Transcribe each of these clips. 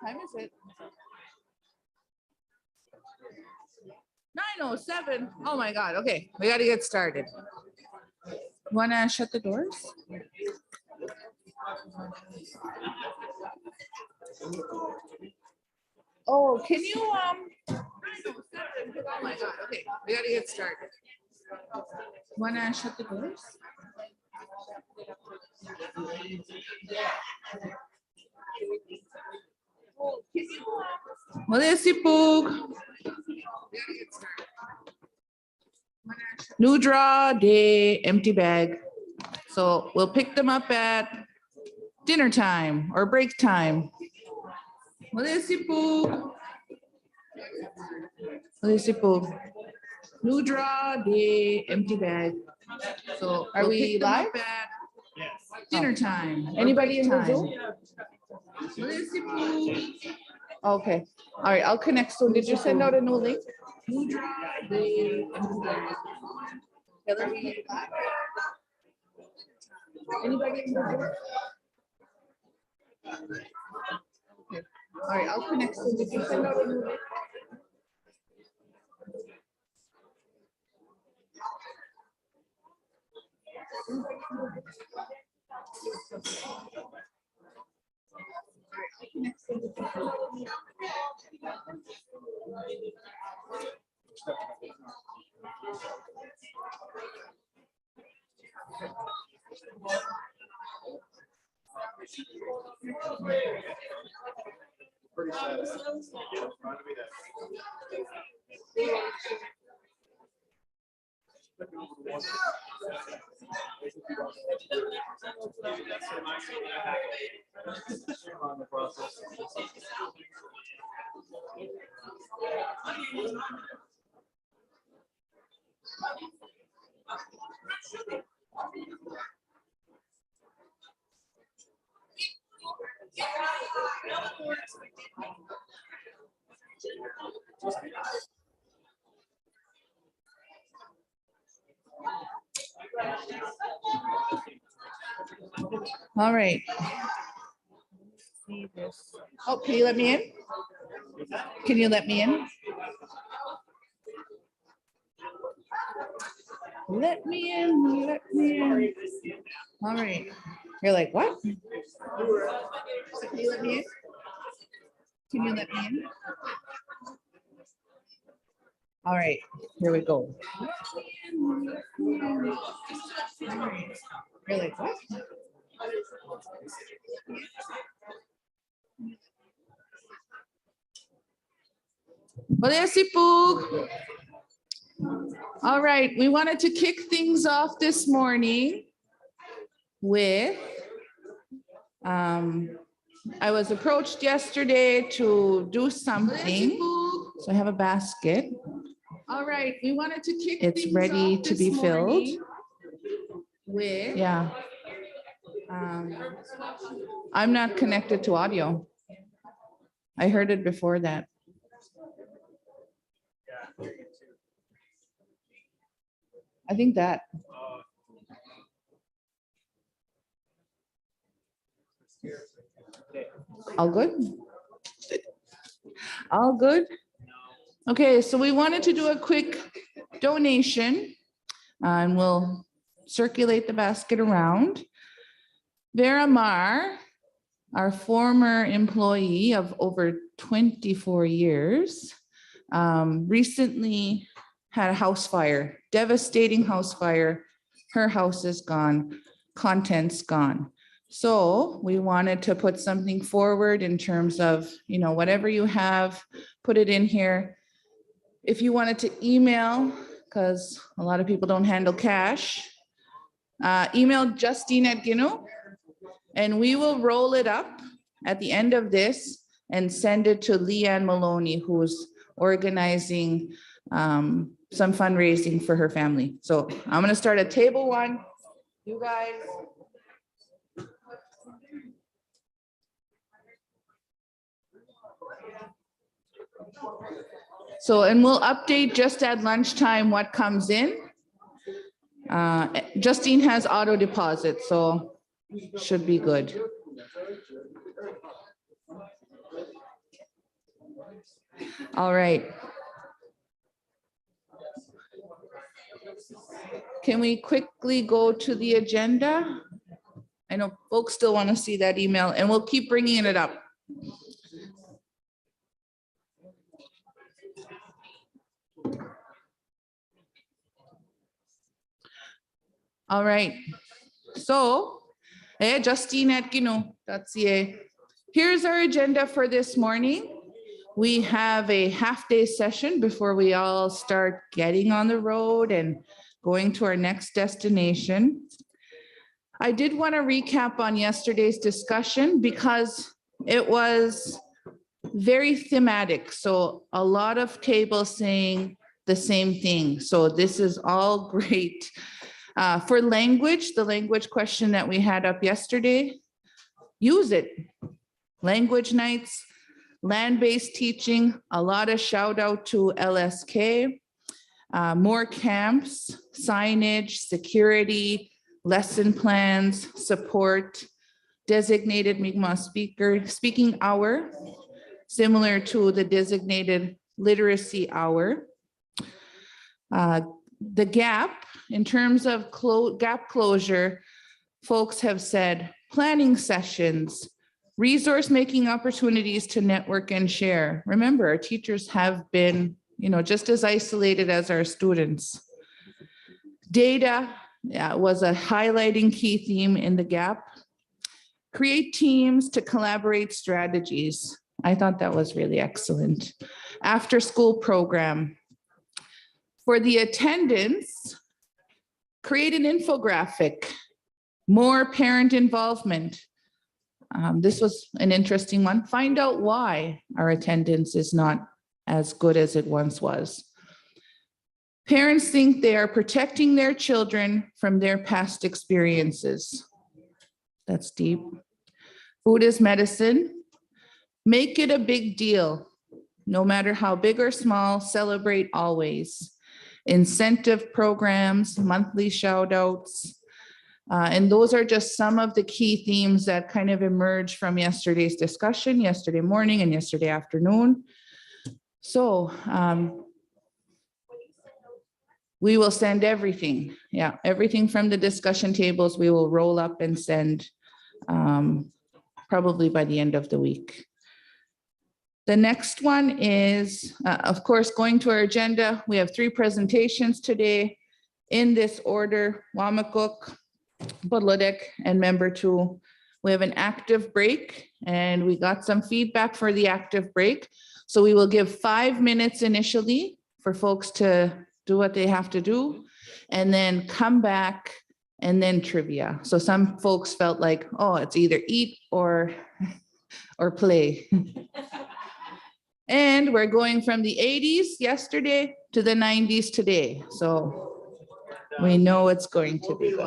time is it? 9:07. Oh my God. Okay, we got to get started. Wanna shut the doors? Oh, can you 9:07? Oh my God. Okay, we got to get started. Wanna shut the doors? New draw day, empty bag. So we'll pick them up at dinner time or break time. New draw day, empty bag. So are we live? Yes. Dinner time. Anybody in the Zoom? Okay. All right. I'll connect soon. Did you send out a new link? New draw day, empty bag. Anybody in the Zoom? Okay. All right. I'll connect soon. Did you send out a new link? All right. Oh, can you let me in? Can you let me in? Let me in, let me in. All right. You're like, what? Can you let me in? Can you let me in? All right, here we go. You're like, what? All right, we wanted to kick things off this morning with, I was approached yesterday to do something. So I have a basket. All right, we wanted to kick it's things ready off to be filled with, yeah. I'm not connected to audio. I heard it before that. I think that. All good? All good? Okay, so we wanted to do a quick donation and we'll circulate the basket around. Vera Mar, our former employee of over 24 years, recently had a house fire, devastating house fire. Her house is gone, contents gone. So we wanted to put something forward in terms of, you know, whatever you have, put it in here. If you wanted to email, because a lot of people don't handle cash, email Justine@Ginu, and we will roll it up at the end of this and send it to Leanne Maloney, who's organizing some fundraising for her family. So I'm going to start at table 1. You guys. So, and we'll update just at lunchtime what comes in. Justine has auto deposit, so should be good. All right. Can we quickly go to the agenda? I know folks still want to see that email, and we'll keep bringing it up. All right. So, Justine@Gino.ca. Here's our agenda for this morning. We have a half-day session before we all start getting on the road and going to our next destination. I did want to recap on yesterday's discussion because it was very thematic. So a lot of tables saying the same thing. So this is all great. For language, the language question that we had up yesterday, use it. Language nights, land-based teaching, a lot of shout out to LSK, more camps, signage, security, lesson plans, support, designated Mi'kmaq speaking hour, similar to the designated literacy hour. The gap, in terms of gap closure, folks have said planning sessions, resource making opportunities to network and share. Remember, our teachers have been, just as isolated as our students. Data was a highlighting key theme in the gap. Create teams to collaborate strategies. I thought that was really excellent. After school program. For the attendance, create an infographic, more parent involvement. This was an interesting one. Find out why our attendance is not as good as it once was. Parents think they are protecting their children from their past experiences. That's deep. Food is medicine. Make it a big deal. No matter how big or small, celebrate always. Incentive programs, monthly shout outs. And those are just some of the key themes that kind of emerged from yesterday's discussion, yesterday morning and yesterday afternoon. So we will send everything. Yeah, everything from the discussion tables, we will roll up and send probably by the end of the week. The next one is, of course, going to our agenda. We have 3 presentations today in this order: Wamakuk, Budlodek, and member 2. We have an active break, and we got some feedback for the active break. So we will give 5 minutes initially for folks to do what they have to do, and then come back and then trivia. So some folks felt like, oh, it's either eat or play. And we're going from the 80s yesterday to the 90s today. So we know it's going to be good.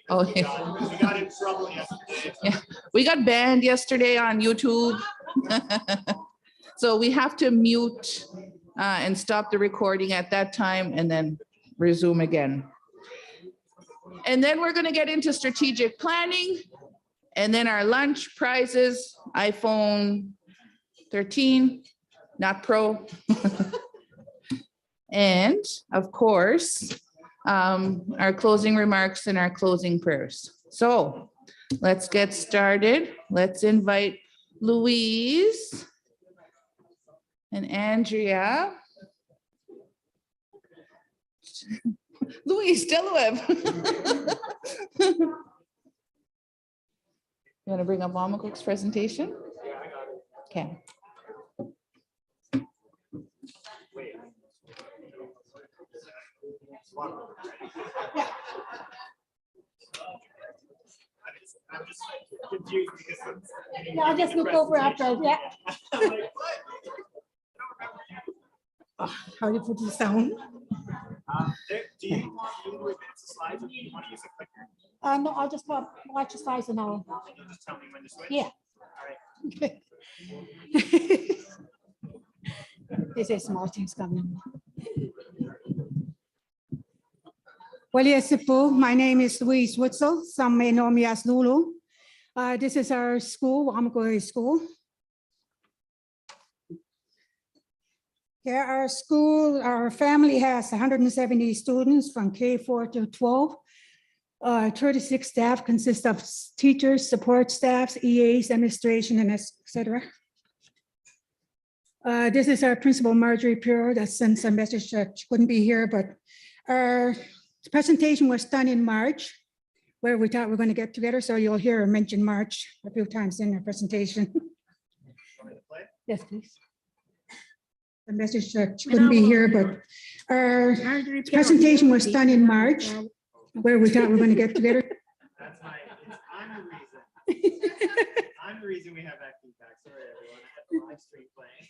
Oh, yeah. We got in trouble yesterday. Yeah, we got banned yesterday on YouTube. So we have to mute and stop the recording at that time and then resume again. And then we're going to get into strategic planning, and then our lunch prizes, iPhone 13, not Pro. And of course, our closing remarks and our closing prayers. So let's get started. Let's invite Louise and Andrea. Louise Delaware. You want to bring up Wamakuk's presentation? Yeah, I got it. Okay. I'm just confused because Yeah, I'll just look over after. Yeah. I'm like, what? How do you put this down? Do you want to advance the slides, or do you want to use a clicker? No, I'll just watch the slides and I'll. You'll just tell me when to switch? Yeah. All right. Okay. This is small things coming. Well, yes, my name is Louise Witzel. Some may know me as Lulu. This is our school, Wamakuk School. Okay, our school, our family has 170 students from K4 to 12. 36 staff consist of teachers, support staffs, EAs, administration, and etc. This is our principal, Marjorie Puro, that sent a message that she couldn't be here, but our presentation was done in March, where we thought we were going to get together. So you'll hear her mention March a few times in her presentation. Yes, please. The message that she couldn't be here, but our presentation was done in March, where we thought we were going to get together. That's my, I'm the reason. I'm the reason we have that feedback. Sorry, everyone. I had the live stream playing.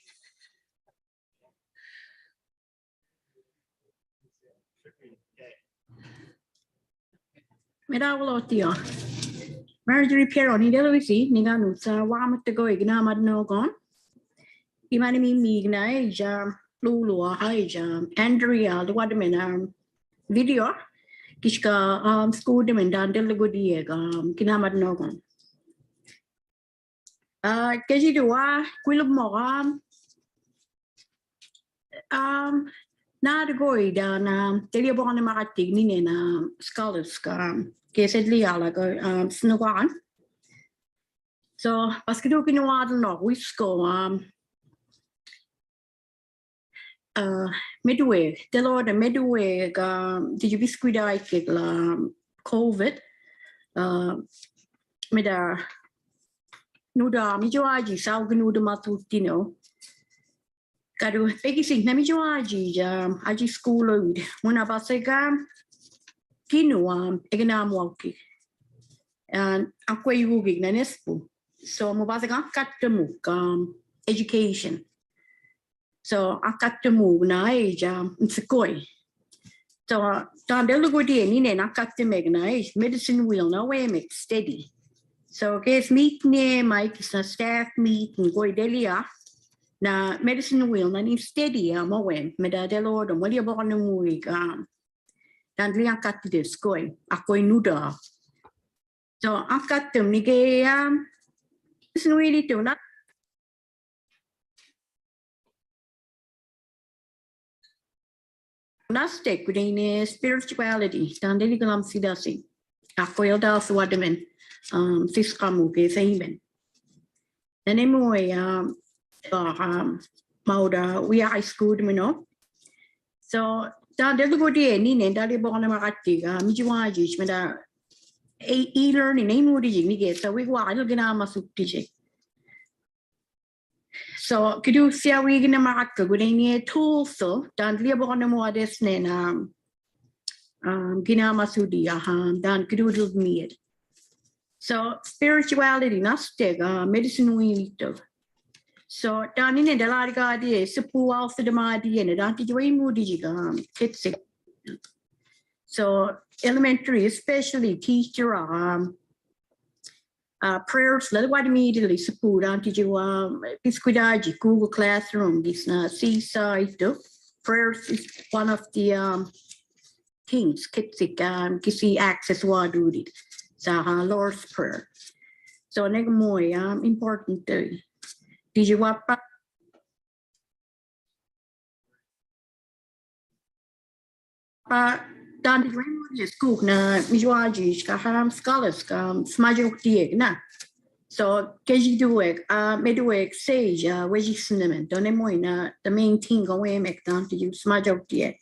Okay. Medawalotio. Marjorie Piero ni deloisi ni ganu sa wamatago Kina'matnewey. Imani mi na jam lulu hai jam Andrea the waterman video kishka school demen dan delegodi Kina'matnewey. Keji dua kulub mo na de goi dan telia bong na makatig ni na scholars kesedli ala go snogan. So paskido kinuwa no wisko midway the lord midway did you biscuit ke la COVID meda nuda mi joaji sa gnuda matutino kadu pegi sing na mi joaji aji school una basega kinu egnamwalki and akwe yugi na nespu so mo basega katemu education. So I got to move na it's a koi. So down the lugodi ni I got to make medicine wheel no way make steady. So guess meet near Mike is a staff meet and go delia. Na medicine wheel na ni steady mo when meda delord and what you born a movie dan li I got to this koi a koi nuda. So I got to nige medicine really do not. Nastek kudine spirituality dan deli kalam sidasi ako yelda swademen siskamu ke saimen dan emoy mauda we high school no so dan deli godi ni ne dali bokna makati mijiwaji meda e-learning nei mudi ni ge so we wa il gina masukti. So kidu sia we gina makaka gudini tools so dan liya bokna mo ades ne na gina masudi dan kidu dul mied. So spirituality nastig medicine we to. So dan ini dalari ka di sepu alpha de madi ne dan ti joi mudi kitsi. So elementary especially teacher prayers let what immediately support anti you biscuitaji Google Classroom this seaside prayers is one of the things kitsik kisi access wa duty sa Lord's Prayer so neg moy important did you wapa dan di school na mijuaji ka scholars smajuk dieg na so keji duek meduek sage weji cinnamon don't moy na the main thing go we make down to you smajuk dieg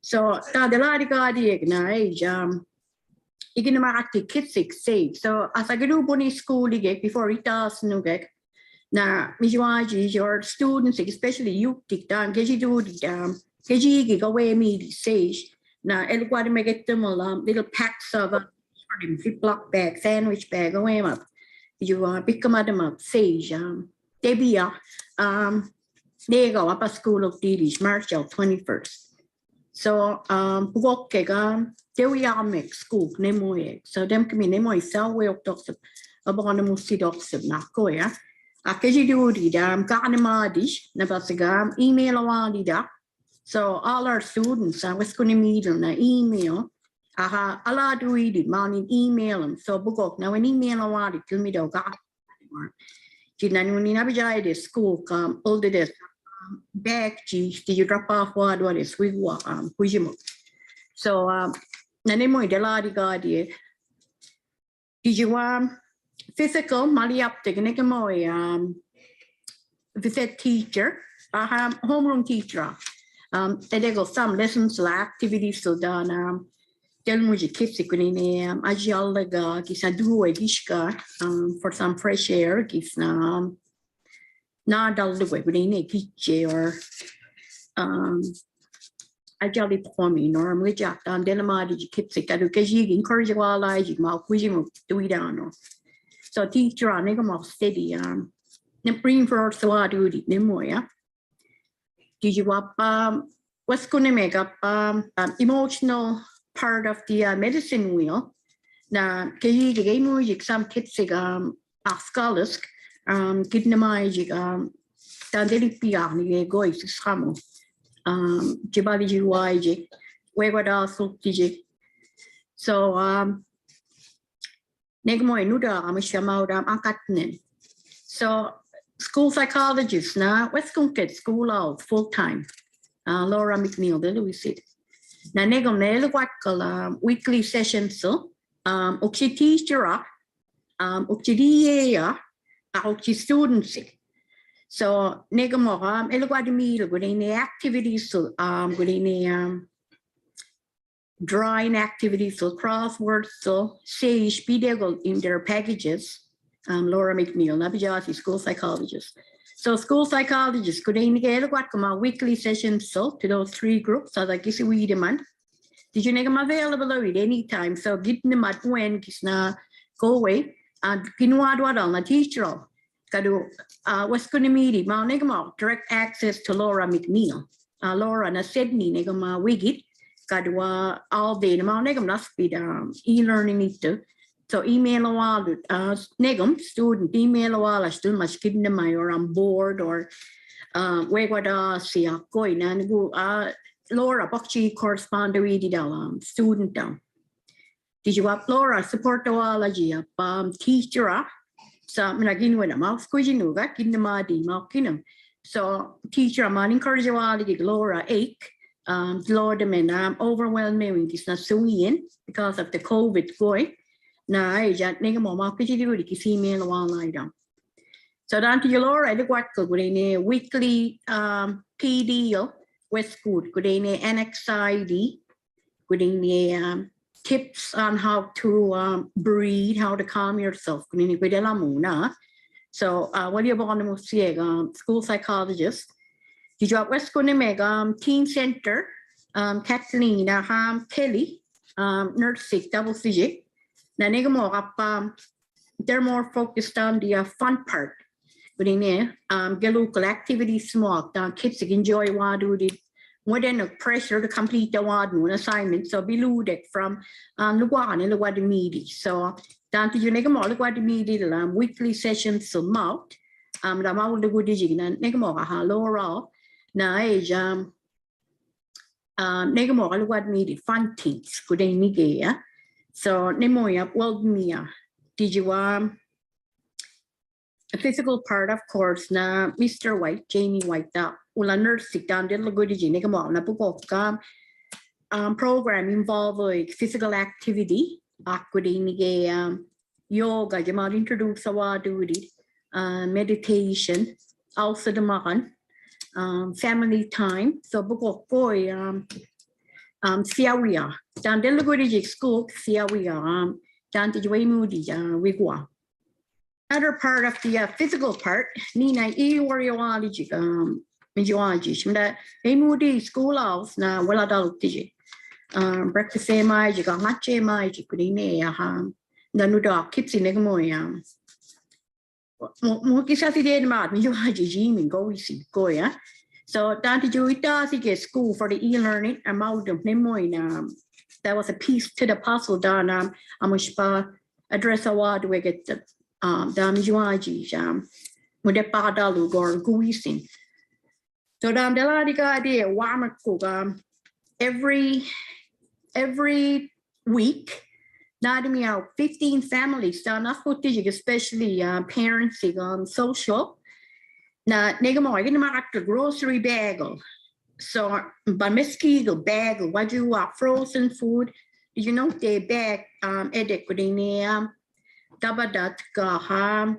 so da de la diga dieg na igin makati kitsik sage so as I go boni school dieg before it does no gek na mijuaji your students especially you tik dan keji do keji go we me sage na el guarda me get them little packs of Ziploc bag, sandwich bag, away up. You pick them up, sage, Debia, there you go, up at school of Delish, March 21st. So, walk there we are, make school, Nemoy. So, them come in, Nemoy, sell way of dogs, about the most dogs of Nakoya. A keji do the Ganama dish, Nabasagam, email around the so all our students, I was going to meet them an email. A lot of read it, morning email them. So book now an email around it, tell me the God. Didn't when you navigate school come all the days back did you drop off what is we walk so nane mo de la di ga di did you physical mali up the ne mo visit teacher homeroom teacher they go some lessons or activities so done tell me the kids ni ajialaga kisa duwe gishka for some fresh air kis na dal the way ni kiche or ajali performing or we jack down delama di kids ka do kaji encourage wala ji ma kuji mo do down so teacher ni go mo steady ne bring for so do di ne mo ya did you up what's going to make up emotional part of the medicine wheel na kayi gay mo exam kids scholars Kina'matnewey dan deli piak ni go is samo jibali jiwai we wada so tiji so negmo inuda amishama angkatnen so school psychologist na what's going to school out full time Laura McNeil de Louis said na negom ne wat kala weekly sessions so okchi teacher okchi dia okchi students so negom elwad mi go ni activities so go ni drawing activities so crosswords so sage video in their packages Laura McNeil na bijasi school psychologist so school psychologists could indicate what come out weekly sessions so to those 3 groups so that gives we demand did you make them available at any time so get them at when kisna go away and kinwad on the teacher kadu what's going to meet ma negama direct access to Laura McNeil Laura na Sydney negama wigit kadu all day ma negam na speed e-learning it so email a while negum student email a while I still must give them my or on board or we wada see a going and go Laura bakchi correspond to the student down did you up Laura support the wallagi teacher so nagin when I'm out squeezing nuga Kina'matnewey makinam so teacher man encourage wallagi Laura ache Lord man overwhelming is not so in because of the COVID going na ai jat ne mo ma piji di ki female online down so dan ti Laura the what ko ni weekly PD with school ko ni NXID ko ni tips on how to breathe how to calm yourself ko ni ko de la muna so what you about mo see school psychologist you job west ko ni meg teen center Kathleen Kelly nurse double physics na negamo they're more focused on the fun part but in get local activities small kids enjoy what do it more than a pressure to complete the one assignment so below that from luwan and what the media so down to you negamo what the media weekly sessions so mouth the mouth the good digin negamo Laura na age negamo what media fun things good nige so nemoya well mia did you a physical part of course na Mr. White Jamie White da ula nurse sit down did good did you na pukok program involve like physical activity akudi yoga jamal introduce awa do it meditation also the makan family time so pukok boy Siawia dan delivery school Siawia dan tijway moody wigwa other part of the physical part nina warriorology meteorology shimda moody school house na wala dal tiji breakfast mai jiga mache mai jikudine nanuda kids in mo mo kisati de ma meteorology jimi go see go ya so dan tijuita get school for the e-learning amount of memoina that was a piece to the puzzle dan amushpa address award we get dam juaji mo de padalu gor guisin so dan de la diga de wama ko every week Nadimi out 15 families down especially parents on social Na nega mo gina makata grocery bagel. So but meskigel bagel what you want frozen food. Did you know they bag edit dabadat ka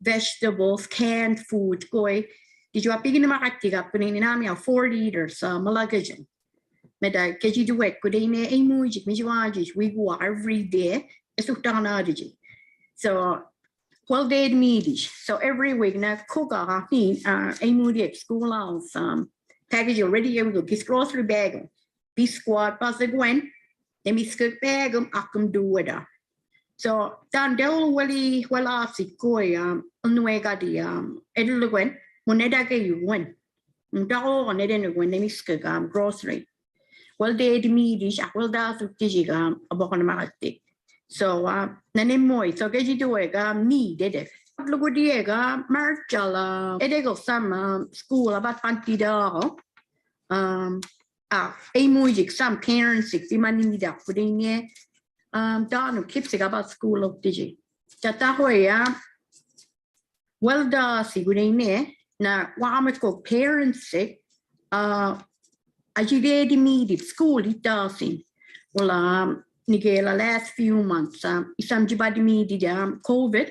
vegetables, canned food, koi. Did you apigin makatiga kunin nami 4 liters malagajan. Meda keji do it could in a mujik mijuaji we go every day. So well they meedish. So every week na cook a moody school house package already you go kiss grocery bag. Be squad pass the gwen. Then me skirt bag akum do it. So dan del wali wala si koi unwega di edulwen moneda ke you win. Dao on it in when they skirt grocery. Well, they meedish, well, that's a book on the so, Nanemoy, so get you do it, me did it. Look what Diego, Marcella, Edego, some school about $20. A music, some parents, if you money need up putting it. Don keeps about school of Digi. Tatahoya, well, the Sigurine, now, Wamako parents sick, I did meet school it does. Well, Nigela last few months, some jibadi media COVID,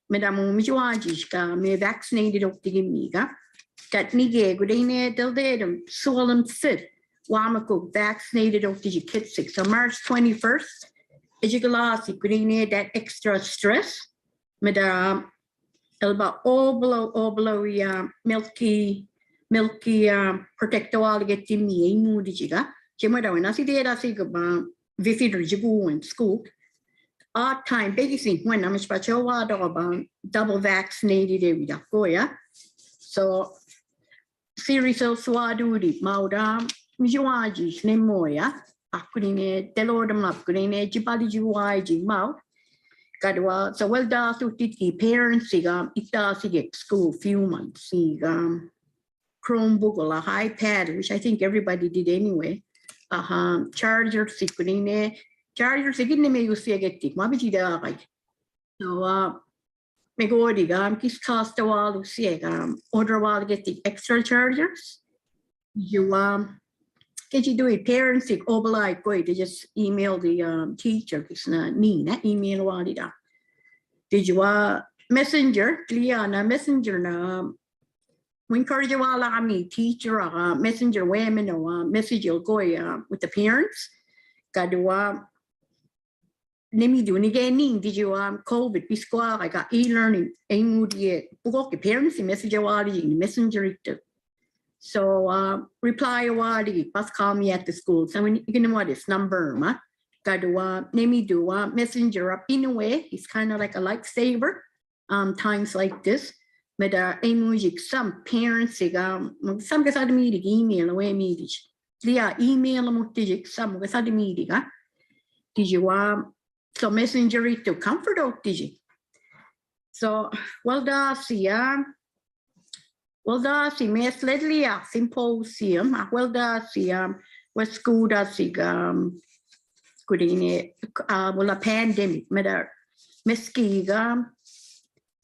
Madame Mijuajiska, me vaccinated of the Gimiga, that Nige, good in del datum, solemn fit, Wamako vaccinated of the kids 6. So March 21st, Ejigolasi, good in that extra stress, Madame Elba all below milky protector get to me moody jiga. Chimada when I see the Sigaba Vifider Jibu in school. Our time basically when I'm special about double vaccinated with Goya. So series of Swadudi, Mauda, Mijuaji, Nemoya, Akurine, Delordam Upgrine, Jibadi Juaji, Mau. So well does to the parents, it does get school few months. Chromebook or a iPad, which I think everybody did anyway. Charger, chargers, again, may you see a get it. Maybe right. So, me go the kiss cost a while to see order while get the extra chargers. You can you do it? Parents, over like go to just email the teacher, it's not Nina, email what it. Did you messenger, Liana messenger na we encourage you all teacher messenger women or message you'll go with the parents. Kadua Nemi do again did you COVID bisqua I got e-learning a moody book parents message in messenger it. So reply wadi pas call me at the school. So when you know what is number Kadua Nemi do messenger up in a way, it's kind of like a lifesaver times like this. But music, some parents some guys had meeting email away meeting. They email them some guys had meeting. Did you so messenger to comfort out did you? So well see Miss Ledley Symposium. Well see what school does see good in it well a pandemic matter Meskiga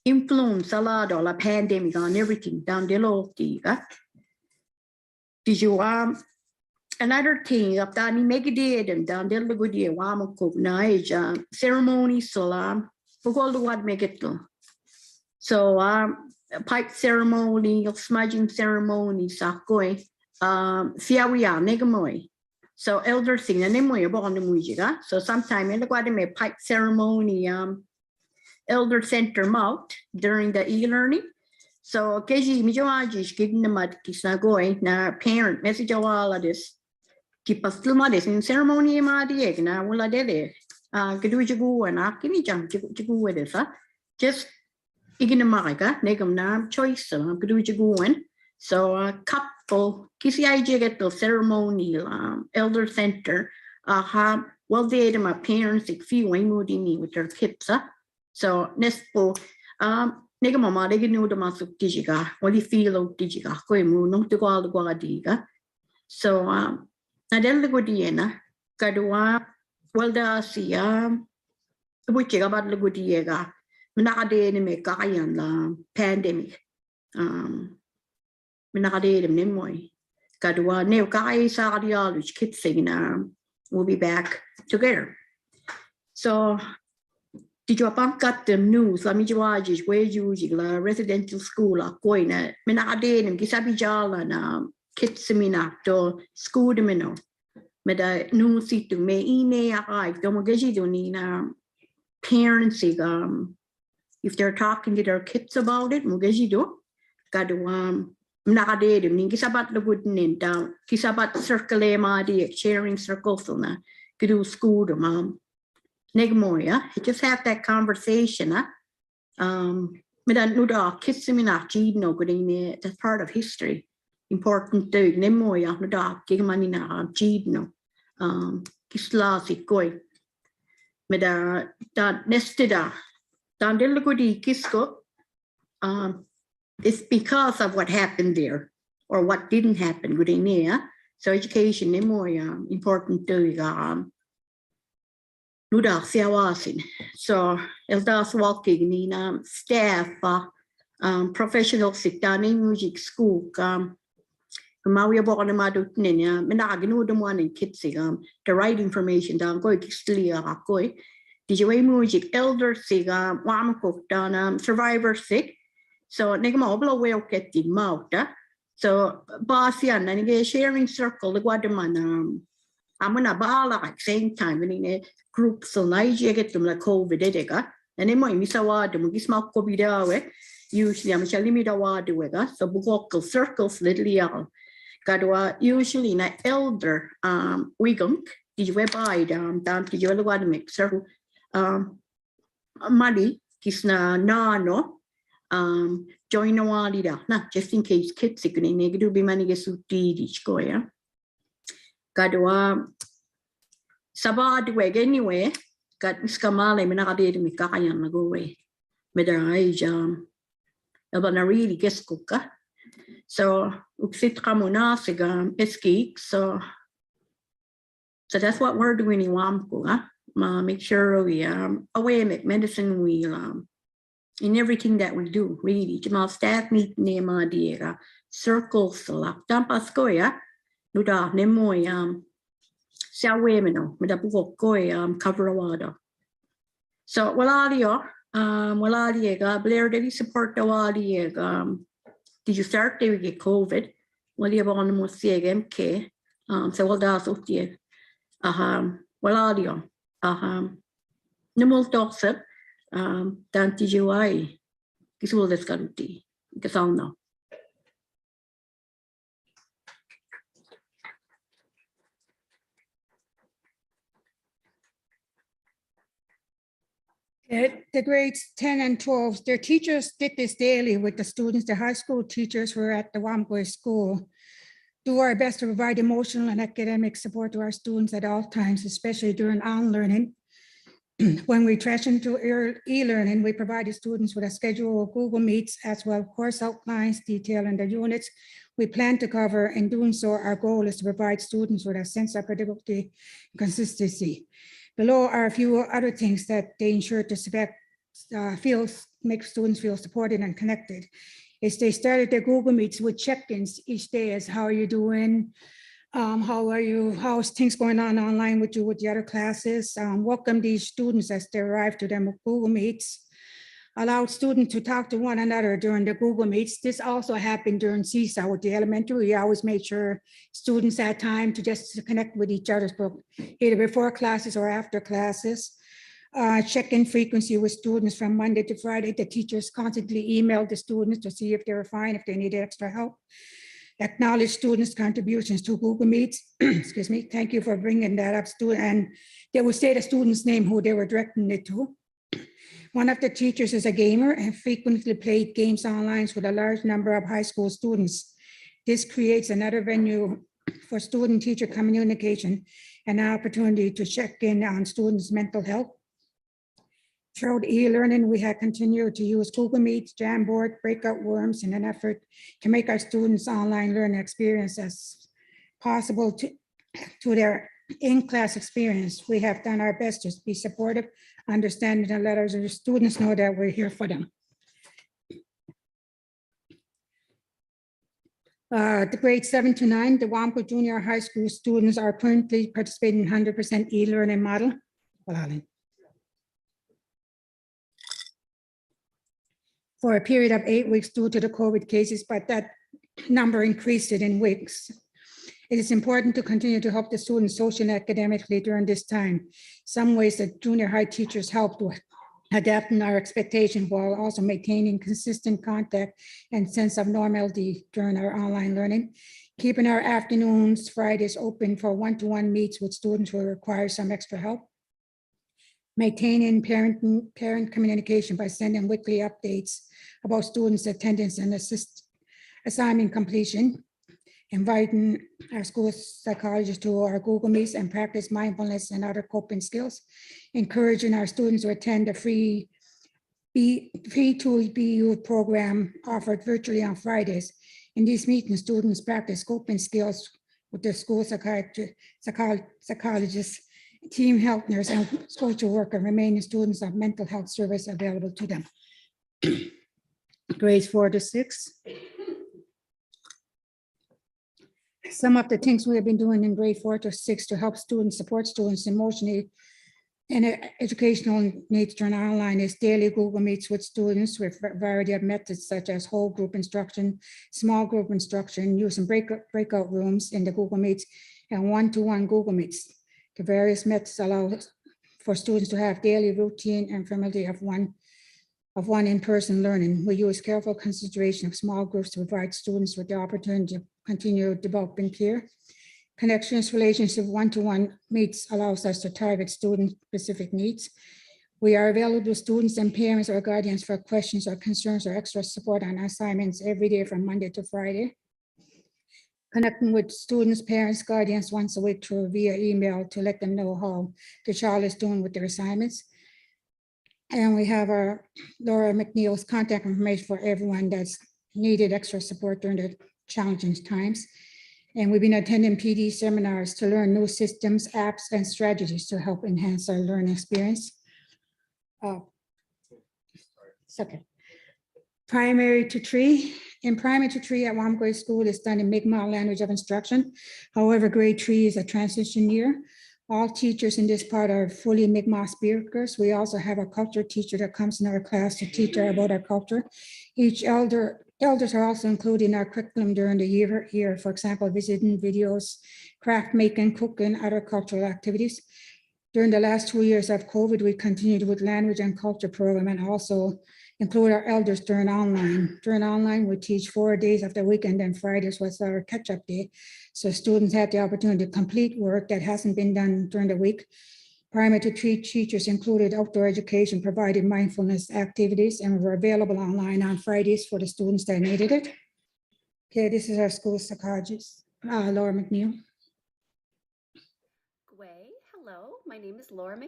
influence a lot of la pandemic on everything down the low. Did you another thing up down make it did and down the good year ceremony salam for all the what make it go. So pipe ceremony of smudging ceremonies are going fiawia negamoy. So elder thing and then on the music. So sometime in the Guatemala pipe ceremony elder center mouth during the e-learning. So keji mijoaji giving the mud kisna going na parent message all of this. Keep us still modest in ceremony madi na wula dede. Kedu jigu and akini jam jigu with this. Just igin marika negam na choice kedu jigu and so couple kisi ij get the ceremony elder center well they my parents if few moody me with their kids. So nespo nega mama de gnu de masuk digiga what you feel of digiga ko mu no to go the diga. So nadel go diena kadua well da si which about the good diega na de me kayan la pandemic Minakadedim Nimoy. Kadua Neo Kai Sadia, which kids saying we'll be back together. So did you got the news? I mean, you are just where you residential school are going at Minakadedim, Kisabijala, and kids seminato, school the mino. Meda news to me, ine, I don't get you don't parents, if they're talking to their kids about it, Mugajido, Gaduam, Nakadedim, Ningisabat the wooden in down, Kisabat circle madi, sharing circles on a good school to mom. Negmoya, just have that conversation. Medan Nuda, kissing me not no good in it, that's part of history. Important to Nemoya, Nuda, Gigamanina, Gidno, Kislasi Goy. Meda that nestida. It's because of what happened there or what didn't happen good in there. So education is more important to so Eldas walking in staff, professional sit down in music school. Maria born a madutnia, Menagino the one in kids, the right information down, go koi. Did you music elder sig wamcook down survivor sick? So Negmobla will get the mouth. So Basian and a sharing circle, the Guatemala. I'm gonna bala at same time in a group so Nigeria get them like COVID, and then my Misawa, the Mugisma Kobidawe, usually I'm shall limit a word with us, so vocal circles little young. Gadwa usually in an elder wigunk, did you buy down to your Guadamic circle? Muddy, Kisna Nano, join a walida, not just in case kids sick and negative be money gets to each goya. Gadwa Sabad weg anyway, got Miskamale, Menakade, Mikayan, go away. Medai, Elbana really gets cooker. So, Uxit Kamuna, Sigam, Eski, so that's what we're doing in Wamku. Make sure we away make medicine we in everything that we do, really. Jamal staff meet Nema Diera, circles, Tampascoya, Nuda, Nemoy, Sawemino, Medabuko, Coverawada. So, Waladia, Blair, did you support the Wadia? Did you start there with COVID? Well, you have on the most MK. So, well, that's what you Waladio. Numultoxet, Dantijuai, Kisul Descanti, Casano. The grades 10 and 12, their teachers did this daily with the students. The high school teachers were at the Wamboy school. Do our best to provide emotional and academic support to our students at all times, especially during on-learning. When we transition to e-learning, we provide the students with a schedule of Google Meets as well as course outlines detailing the units we plan to cover. In doing so, our goal is to provide students with a sense of predictability and consistency. Below are a few other things that they ensure to make students feel supported and connected. Is they started their Google Meets with check-ins each day as how are you doing? How are you? How's things going on online with you with the other classes? Welcome these students as they arrive to them Google Meets. Allowed students to talk to one another during the Google Meets. This also happened during CISA with the elementary. We always made sure students had time to just connect with each other, either before classes or after classes. Check-in frequency with students from Monday to Friday. The teachers constantly emailed the students to see if they were fine, if they needed extra help. Acknowledge students' contributions to Google Meets. Excuse me. Thank you for bringing that up, student. And they would say the student's name, who they were directing it to. One of the teachers is a gamer and frequently played games online with a large number of high school students. This creates another venue for student-teacher communication and an opportunity to check in on students' mental health. Throughout e-learning, we have continued to use Google Meet, Jamboard, breakout rooms in an effort to make our students' online learning experience as possible to their in-class experience. We have done our best to be supportive, understanding, and let our students know that we're here for them. The grades 7 to 9, the Wamco Junior High School students are currently participating in 100% e-learning model. For a period of 8 weeks due to the COVID cases, but that number increased it in weeks. It is important to continue to help the students socially and academically during this time. Some ways that junior high teachers helped with adapting our expectation while also maintaining consistent contact and sense of normality during our online learning. Keeping our afternoons, Fridays open for one-to-one meets with students who require some extra help. Maintaining parent communication by sending weekly updates about students' attendance and assignment completion. Inviting our school psychologists to our Google Meets and practice mindfulness and other coping skills. Encouraging our students to attend the free Tools BU program offered virtually on Fridays. In these meetings, students practice coping skills with their school psychologists, team health nurse, and social worker, remaining students of mental health service available to them. Grades 4 to 6. Some of the things we have been doing in grade 4 to 6 to help students, support students emotionally and educational needs during online is daily Google Meets with students with a variety of methods such as whole group instruction, small group instruction, using breakout rooms in the Google Meets, and one-to-one Google Meets. The various methods allow for students to have daily routine and familiarity of one in-person learning. We use careful consideration of small groups to provide students with the opportunity to continue developing peer connections. Relationship one-to-one meets allows us to target student-specific needs. We are available to students and parents or guardians for questions or concerns or extra support on assignments every day from Monday to Friday. Connecting with students, parents, guardians once a week through via email to let them know how the child is doing with their assignments. And we have our Laura McNeil's contact information for everyone that's needed extra support during the challenging times. And we've been attending PD seminars to learn new systems, apps, and strategies to help enhance our learning experience. Second, primary to tree. In primary to tree at Wamco School is done in Mi'kmaq language of instruction. However, grade 3 is a transition year. All teachers in this part are fully Mi'kmaq speakers. We also have a culture teacher that comes in our class to teach her about our culture. Elders are also included in our curriculum during the year, for example, visiting videos, craft making, cooking, other cultural activities. During the last 2 years of COVID, we continued with language and culture program and also include our elders during online. During online, we teach 4 days of the week, and then Fridays was our catch-up day. So students had the opportunity to complete work that hasn't been done during the week. Primary to tree teachers included outdoor education, provided mindfulness activities, and were available online on Fridays for the students that needed it. Okay, this is our school psychologist, Laura McNeil. Hello, my name is Laura McNeil.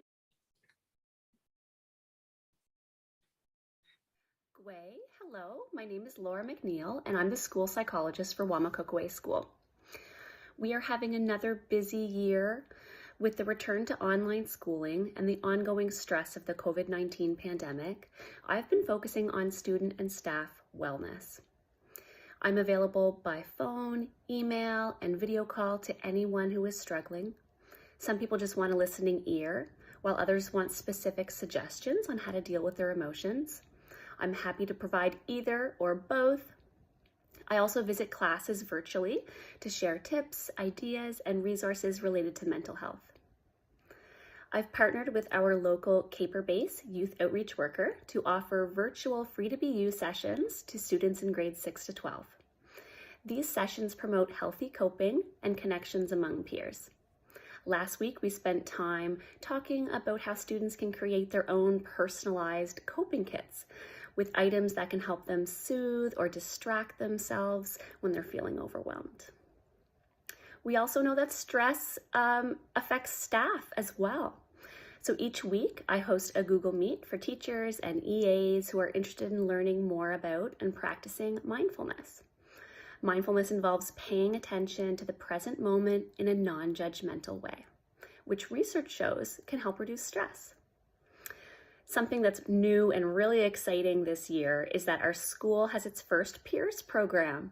Hello, my name is Laura McNeil, and I'm the school psychologist for Wamako School. We are having another busy year with the return to online schooling and the ongoing stress of the COVID-19 pandemic. I've been focusing on student and staff wellness. I'm available by phone, email, and video call to anyone who is struggling. Some people just want a listening ear, while others want specific suggestions on how to deal with their emotions. I'm happy to provide either or both. I also visit classes virtually to share tips, ideas, and resources related to mental health. I've partnered with our local Caper Base youth outreach worker to offer virtual free-to-be-used sessions to students in grades 6 to 12. These sessions promote healthy coping and connections among peers. Last week, we spent time talking about how students can create their own personalized coping kits with items that can help them soothe or distract themselves when they're feeling overwhelmed. We also know that stress affects staff as well. So each week I host a Google Meet for teachers and EAs who are interested in learning more about and practicing mindfulness. Mindfulness involves paying attention to the present moment in a non-judgmental way, which research shows can help reduce stress. Something that's new and really exciting this year is that our school has its first peers program.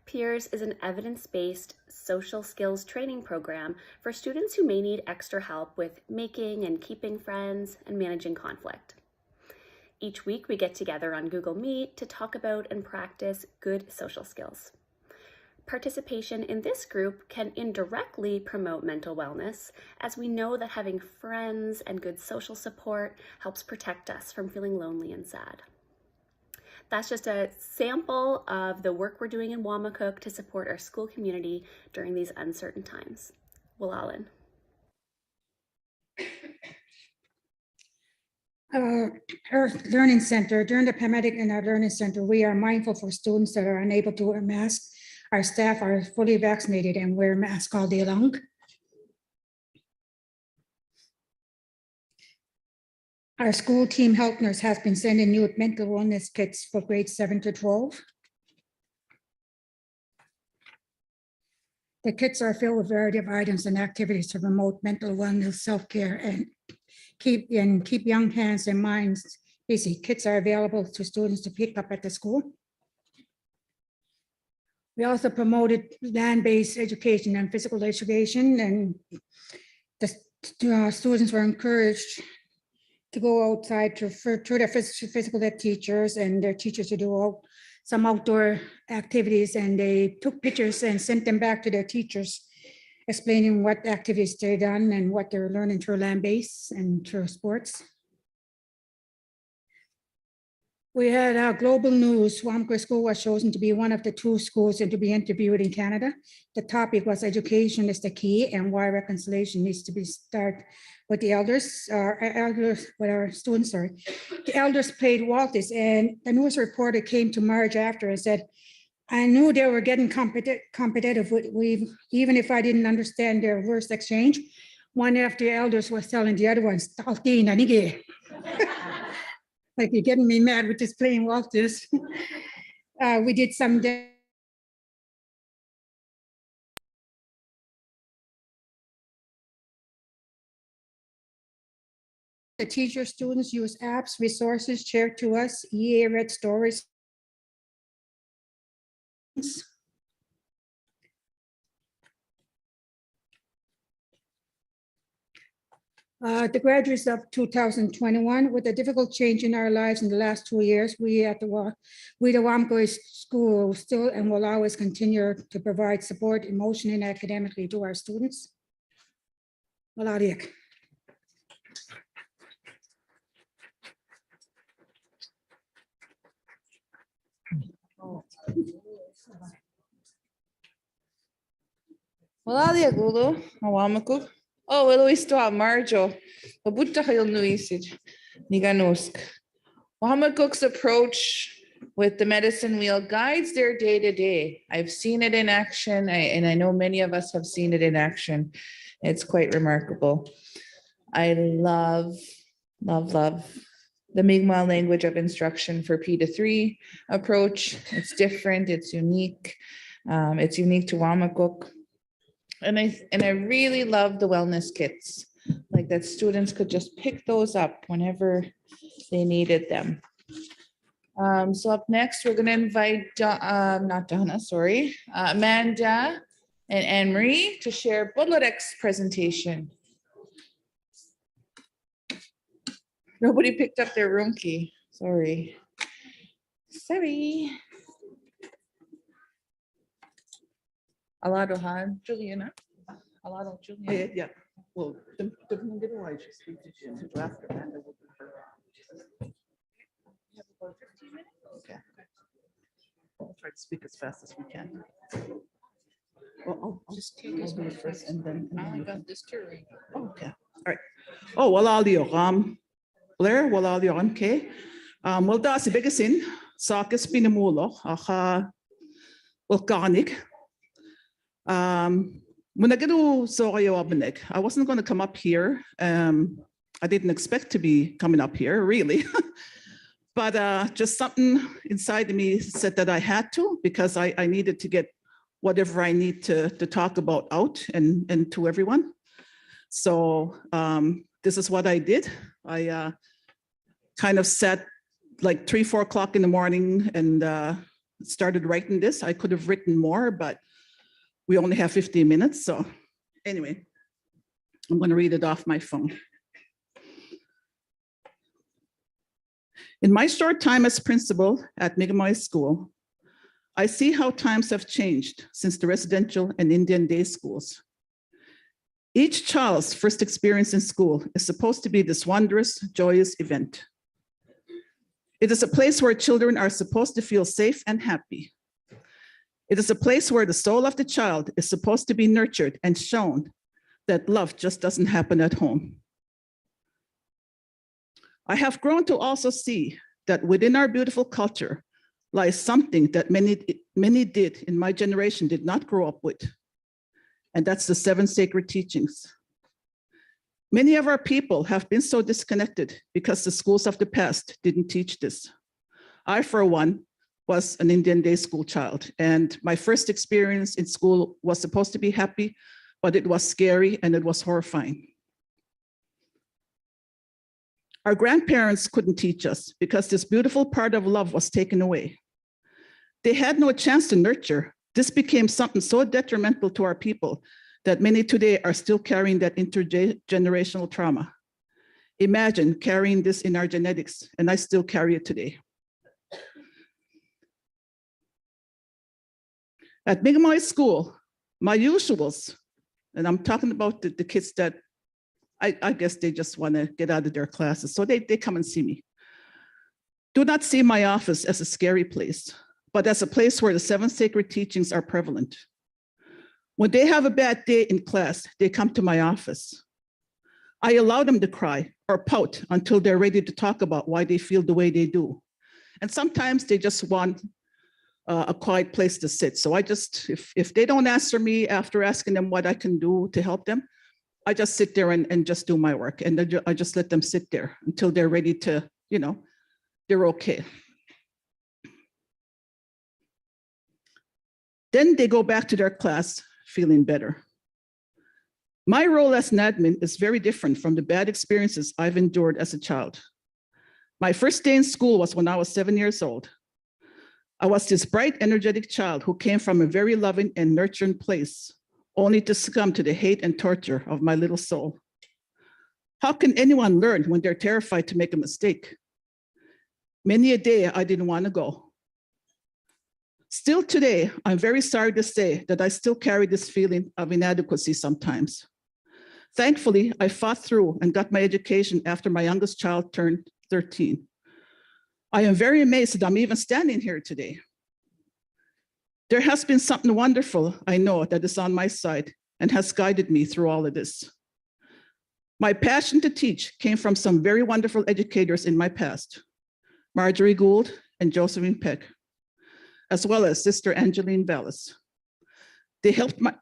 Peers is an evidence-based social skills training program for students who may need extra help with making and keeping friends and managing conflict. Each week we get together on Google Meet to talk about and practice good social skills. Participation in this group can indirectly promote mental wellness, as we know that having friends and good social support helps protect us from feeling lonely and sad. That's just a sample of the work we're doing in Wamacook to support our school community during these uncertain times. Willalin. Our learning center, during the pandemic in our learning center, we are mindful for students that are unable to wear masks. Our staff are fully vaccinated and wear masks all day long. Our school team health nurse has been sending new mental wellness kits for grades 7 to 12. The kits are filled with a variety of items and activities to promote mental wellness, self-care, and keep young hands and minds busy. Kits are available to students to pick up at the school. We also promoted land-based education and physical education, and the students were encouraged to go outside to their physical ed teachers and their teachers to do some outdoor activities, and they took pictures and sent them back to their teachers, explaining what activities they've done and what they're learning through land-based and through sports. We had our global news. Wampler School was chosen to be one of the 2 schools to be interviewed in Canada. The topic was education is the key and why reconciliation needs to be started with the elders, with our students, sorry. The elders played Waltz, and the news reporter came to Marge after and said, I knew they were getting competitive with we, even if I didn't understand their verse exchange. One of the elders was telling the other ones, like, you're getting me mad with just playing Waltz. We did some the teacher students use apps, resources shared to us, EA read stories. The graduates of 2021, with a difficult change in our lives in the last 2 years, we at the Wampler School still and will always continue to provide support emotionally and academically to our students. Maladiak. Wala gulo, Wamacook. Oh, Eloise to Marjo. Mabuta kayo nuisig. Niganusk. Wamacook's approach with the medicine wheel guides their day to day. I've seen it in action, and I know many of us have seen it in action. It's quite remarkable. I love the Mi'kmaq language of instruction for P to 3 approach. It's different, it's unique. It's unique to Wamacook. And I really love the wellness kits, like that students could just pick those up whenever they needed them. So up next, we're going to invite, not Donna, sorry, Amanda and Anne-Marie to share Budlarek's presentation. Nobody picked up their room key, sorry. Sorry. Aladohan, Juliana. Alado, Juliana. Yeah. Well, the why just speak to after Amanda will do her. Okay. I'll try to speak as fast as we can. Well, I'll Just take us do it first and then. I only got this too. Oh, okay, all right. Oh, wala liyo, Blair, wala liyo, okay. Well, da si Begasin, sakis pinamulo, volcanic. When I get to Zorayo, I wasn't going to come up here. I didn't expect to be coming up here, really. But just something inside me said that I had to, because I needed to get whatever I need to talk about out and to everyone. So this is what I did. I kind of sat like 3, 4 o'clock in the morning and started writing this. I could have written more, but we only have 15 minutes. So anyway, I'm going to read it off my phone. In my short time as principal at Mi'kmaq School, I see how times have changed since the residential and Indian day schools. Each child's first experience in school is supposed to be this wondrous, joyous event. It is a place where children are supposed to feel safe and happy. It is a place where the soul of the child is supposed to be nurtured and shown that love just doesn't happen at home. I have grown to also see that within our beautiful culture lies something that many did in my generation did not grow up with, and that's the 7 sacred teachings. Many of our people have been so disconnected because the schools of the past didn't teach this. I, for one, was an Indian day school child, and my first experience in school was supposed to be happy, but it was scary and it was horrifying. Our grandparents couldn't teach us because this beautiful part of love was taken away. They had no chance to nurture. This became something so detrimental to our people that many today are still carrying that intergenerational trauma. Imagine carrying this in our genetics, and I still carry it today. At Mi'kmaq School, my usuals, and I'm talking about the kids that I guess they just want to get out of their classes, so they come and see me. Do not see my office as a scary place, but as a place where the 7 sacred teachings are prevalent. When they have a bad day in class, they come to my office. I allow them to cry or pout until they're ready to talk about why they feel the way they do. And sometimes they just want a quiet place to sit. So I just, if they don't answer me after asking them what I can do to help them, I just sit there and just do my work. And I just let them sit there until they're ready to, they're okay. Then they go back to their class feeling better. My role as an admin is very different from the bad experiences I've endured as a child. My first day in school was when I was 7 years old. I was this bright, energetic child who came from a very loving and nurturing place, only to succumb to the hate and torture of my little soul. How can anyone learn when they're terrified to make a mistake? Many a day I didn't want to go. Still today, I'm very sorry to say that I still carry this feeling of inadequacy sometimes. Thankfully, I fought through and got my education after my youngest child turned 13. I am very amazed that I'm even standing here today. There has been something wonderful, I know, that is on my side and has guided me through all of this. My passion to teach came from some very wonderful educators in my past, Marjorie Gould and Josephine Peck, as well as Sister Angeline Vallis. They helped my,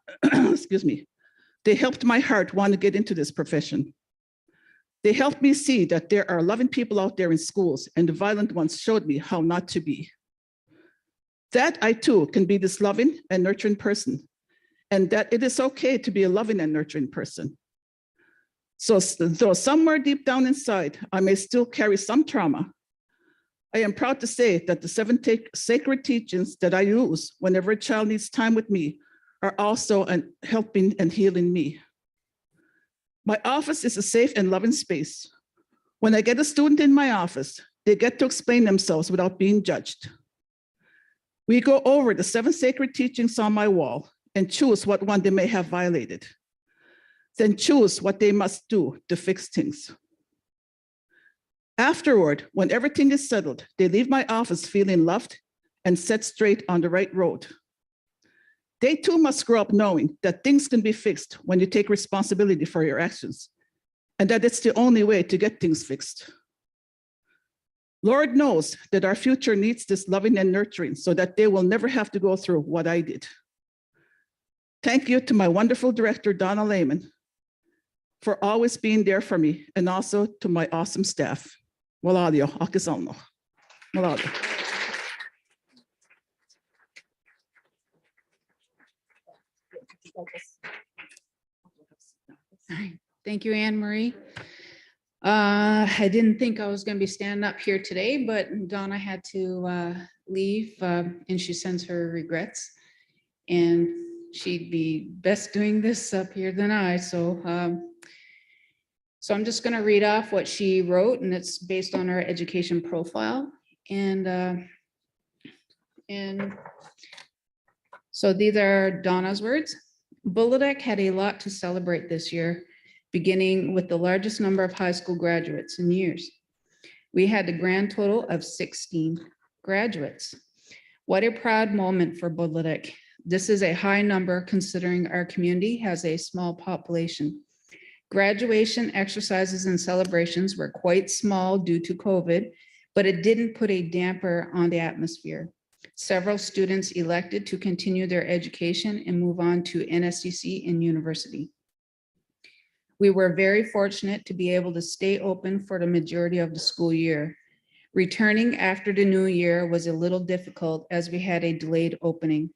they helped my heart want to get into this profession. They helped me see that there are loving people out there in schools, and the violent ones showed me how not to be. That I too can be this loving and nurturing person, and that it is okay to be a loving and nurturing person. So though somewhere deep down inside, I may still carry some trauma, I am proud to say that the 7 sacred teachings that I use whenever a child needs time with me are also helping and healing me. My office is a safe and loving space. When I get a student in my office, they get to explain themselves without being judged. We go over the 7 sacred teachings on my wall and choose what one they may have violated. Then choose what they must do to fix things. Afterward, when everything is settled, they leave my office feeling loved and set straight on the right road. They too must grow up knowing that things can be fixed when you take responsibility for your actions, and that it's the only way to get things fixed. Lord knows that our future needs this loving and nurturing so that they will never have to go through what I did. Thank you to my wonderful director, Donna Lehman, for always being there for me, and also to my awesome staff. Waladio, akisalno. Waladio. Thank you, Anne Marie. I didn't think I was going to be standing up here today, but Donna had to leave and she sends her regrets. And she'd be best doing this up here than I. So I'm just going to read off what she wrote, and it's based on her education profile. And so these are Donna's words. Bullard had a lot to celebrate this year, beginning with the largest number of high school graduates in years. We had the grand total of 16 graduates. What a proud moment for Bullard. This is a high number considering our community has a small population. Graduation exercises and celebrations were quite small due to COVID, but it didn't put a damper on the atmosphere. Several students elected to continue their education and move on to NSCC and university. We were very fortunate to be able to stay open for the majority of the school year. Returning after the new year was a little difficult as we had a delayed opening.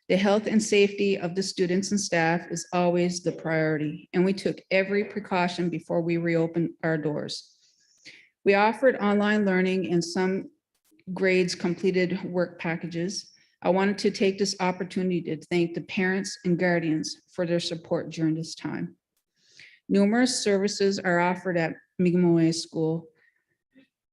The health and safety of the students and staff is always the priority, and we took every precaution before we reopened our doors. We offered online learning and some grades completed work packages. I wanted to take this opportunity to thank the parents and guardians for their support during this time. Numerous services are offered at Kina'matnewey School.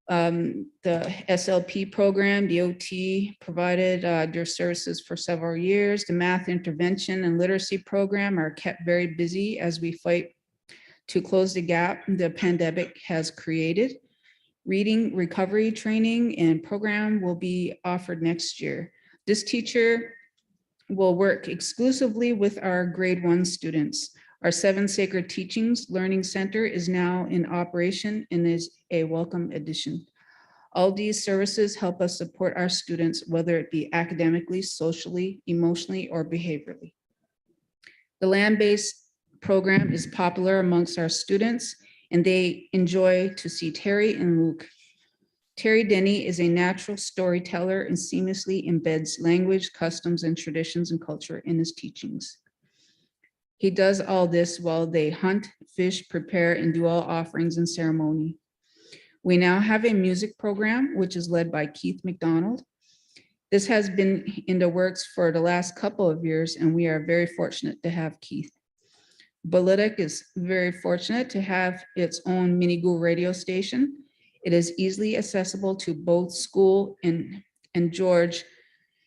The SLP program, the OT provided their services for several years. The math intervention and literacy program are kept very busy as we fight to close the gap the pandemic has created. Reading recovery training and program will be offered next year. This teacher will work exclusively with our grade 1 students. Our 7 Sacred Teachings Learning Center is now in operation and is a welcome addition. All these services help us support our students, whether it be academically, socially, emotionally, or behaviorally. The land-based program is popular amongst our students, and they enjoy to see Terry and Luke. Terry Denny is a natural storyteller and seamlessly embeds language, customs, and traditions and culture in his teachings. He does all this while they hunt, fish, prepare, and do all offerings and ceremony. We now have a music program, which is led by Keith McDonald. This has been in the works for the last couple of years, and we are very fortunate to have Keith. Bullard is very fortunate to have its own mini-goo radio station. It is easily accessible to both school and George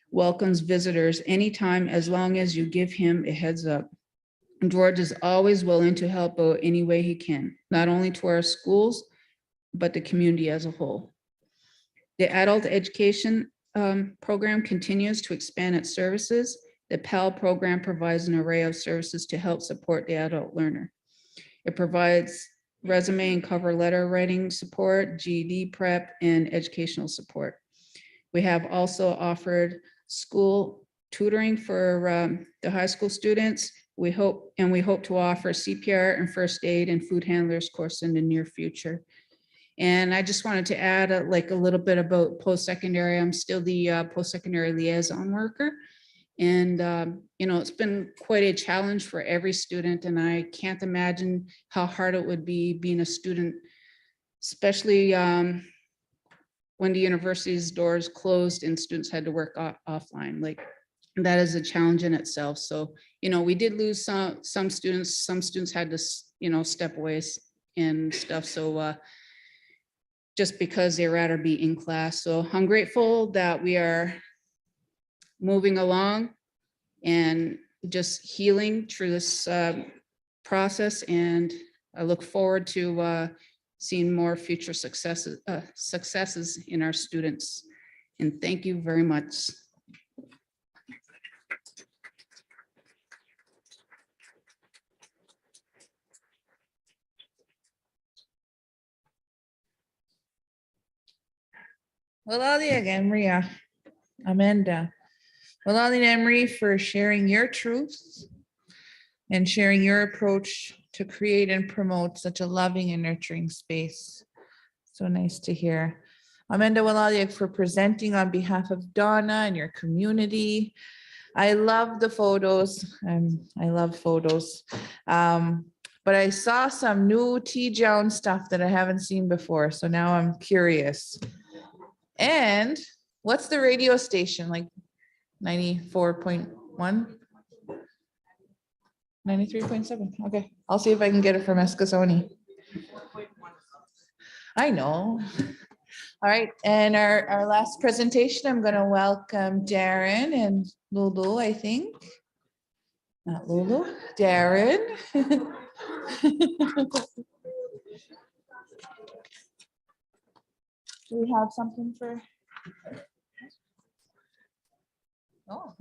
welcomes visitors anytime as long as you give him a heads up. George is always willing to help out any way he can, not only to our schools, but the community as a whole. The adult education program continues to expand its services. The PAL program provides an array of services to help support the adult learner. It provides resume and cover letter writing support, GED prep, and educational support. We have also offered school tutoring for the high school students. We hope to offer CPR and first aid and food handlers course in the near future. And I just wanted to add a little bit about post-secondary. I'm still the post-secondary liaison worker. And, it's been quite a challenge for every student. And I can't imagine how hard it would be being a student, especially when the university's doors closed and students had to work offline. Like, that is a challenge in itself. So, we did lose some students. Some students had to, step away and stuff. So just because they'd rather be in class. So I'm grateful that we are moving along and just healing through this process. And I look forward to seeing more future successes in our students. And thank you very much. Walali again, Maria, Amanda. Walali Emery for sharing your truths and sharing your approach to create and promote such a loving and nurturing space. So nice to hear. Amanda Walali for presenting on behalf of Donna and your community. I love the photos and I love photos. But but I saw some new T-Jown stuff that I haven't seen before. So now I'm curious. And what's the radio station, like 94.1? 93.7. Okay, I'll see if I can get it from Escasoni. I know. All right, and our last presentation, I'm going to welcome Darren and Lulu, I think. Not Lulu, Darren. Do we have something for? Oh.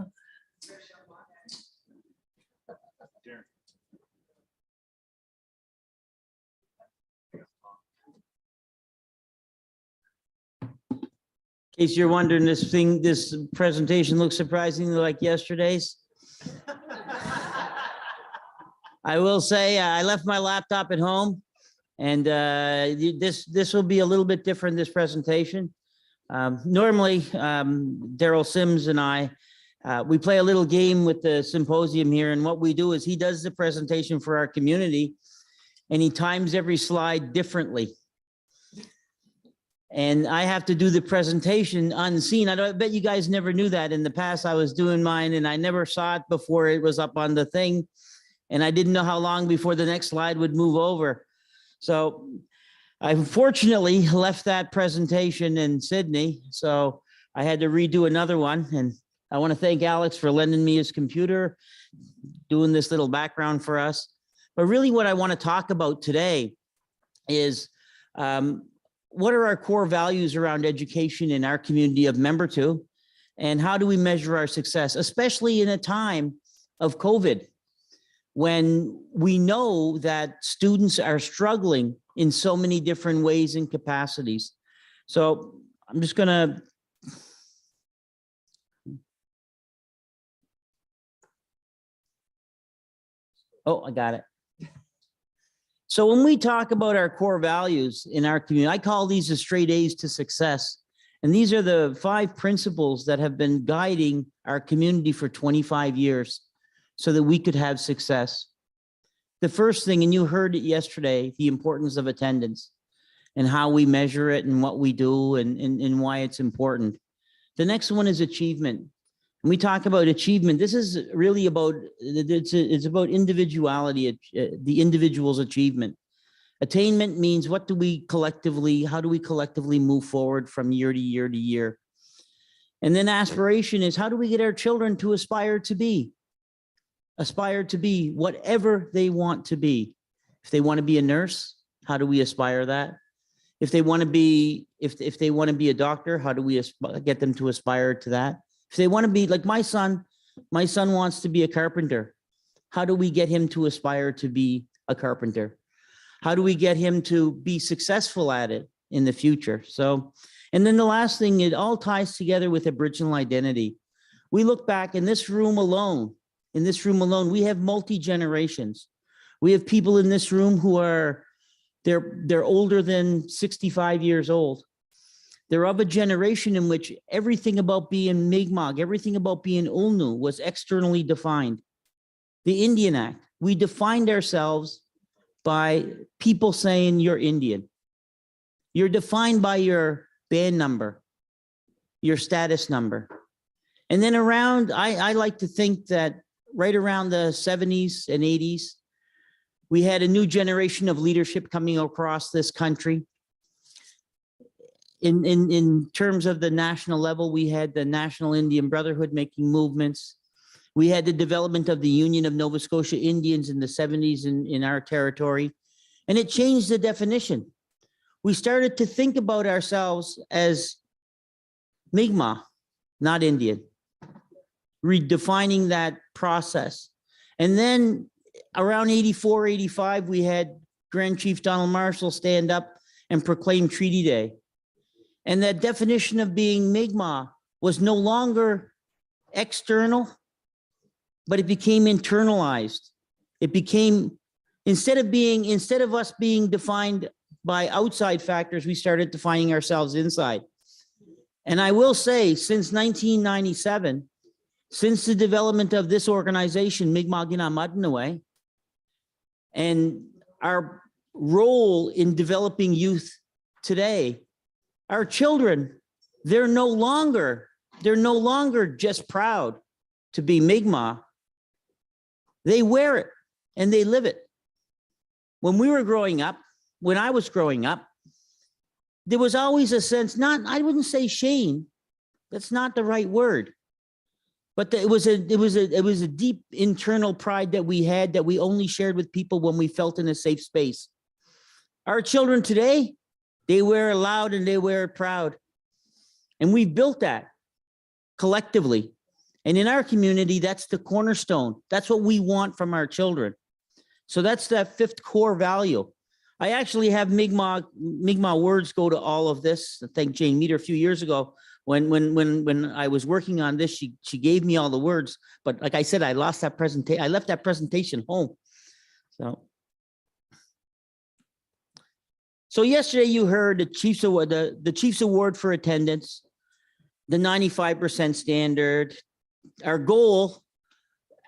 In case you're wondering, this presentation looks surprisingly like yesterday's. I will say I left my laptop at home, and this will be a little bit different, this presentation. Normally, Daryl Sims and I, we play a little game with the symposium here, and what we do is he does the presentation for our community, and he times every slide differently. And I have to do the presentation unseen. I bet you guys never knew that. In the past, I was doing mine and I never saw it before it was up on the thing. And I didn't know how long before the next slide would move over. So I unfortunately left that presentation in Sydney. So I had to redo another one. And I want to thank Alex for lending me his computer, doing this little background for us. But really what I want to talk about today is what are our core values around education in our community of Member 2? And how do we measure our success, especially in a time of COVID, when we know that students are struggling in so many different ways and capacities. So I'm just gonna, oh, I got it. So when we talk about our core values in our community, I call these the straight A's to success. And these are the 5 principles that have been guiding our community for 25 years so that we could have success. The first thing, and you heard it yesterday, the importance of attendance and how we measure it and what we do and why it's important. The next one is achievement. When we talk about achievement, this is really about, it's about individuality, the individual's achievement. Attainment means how do we collectively move forward from year to year to year? And then aspiration is how do we get our children to aspire to be whatever they want to be. If they want to be a nurse, how do we aspire that? If they want to be, if they want to be a doctor, how do we get them to aspire to that? If they want to be like my son wants to be a carpenter. How do we get him to aspire to be a carpenter? How do we get him to be successful at it in the future? So, and then the last thing, it all ties together with Aboriginal identity. We look back in this room alone, we have multi-generations. We have people in this room who are, they're older than 65 years old. They're of a generation in which everything about being Mi'kmaq, everything about being Ulnu was externally defined. The Indian Act, we defined ourselves by people saying you're Indian. You're defined by your band number, your status number. And then around, I like to think that right around the 70s and 80s, we had a new generation of leadership coming across this country. In terms of the national level, we had the National Indian Brotherhood making movements. We had the development of the Union of Nova Scotia Indians in the 70s in our territory, and it changed the definition. We started to think about ourselves as Mi'kmaq, not Indian, redefining that process. And then around 84, 85, we had Grand Chief Donald Marshall stand up and proclaim Treaty Day. And that definition of being Mi'kmaq was no longer external, but it became internalized. It became, instead of us being defined by outside factors, we started defining ourselves inside. And I will say, since 1997, since the development of this organization, Mi'kmaq Kina'matnewey, and our role in developing youth today, our children, they're no longer just proud to be Mi'kmaq. They wear it and they live it. When we were growing up, when I was growing up, there was always a sense, I wouldn't say shame, that's not the right word, but it was a deep internal pride that we had that we only shared with people when we felt in a safe space. Our children today, they wear it loud and they wear it proud. And we've built that collectively. And in our community, that's the cornerstone. That's what we want from our children. So that's that fifth core value. I actually have Mi'kmaq words go to all of this. I thank Jane Meter a few years ago when I was working on this, she gave me all the words. But like I said, I lost that presentation. I left that presentation home. So yesterday you heard the Chiefs Award, the Chiefs Award for attendance, the 95% standard. Our goal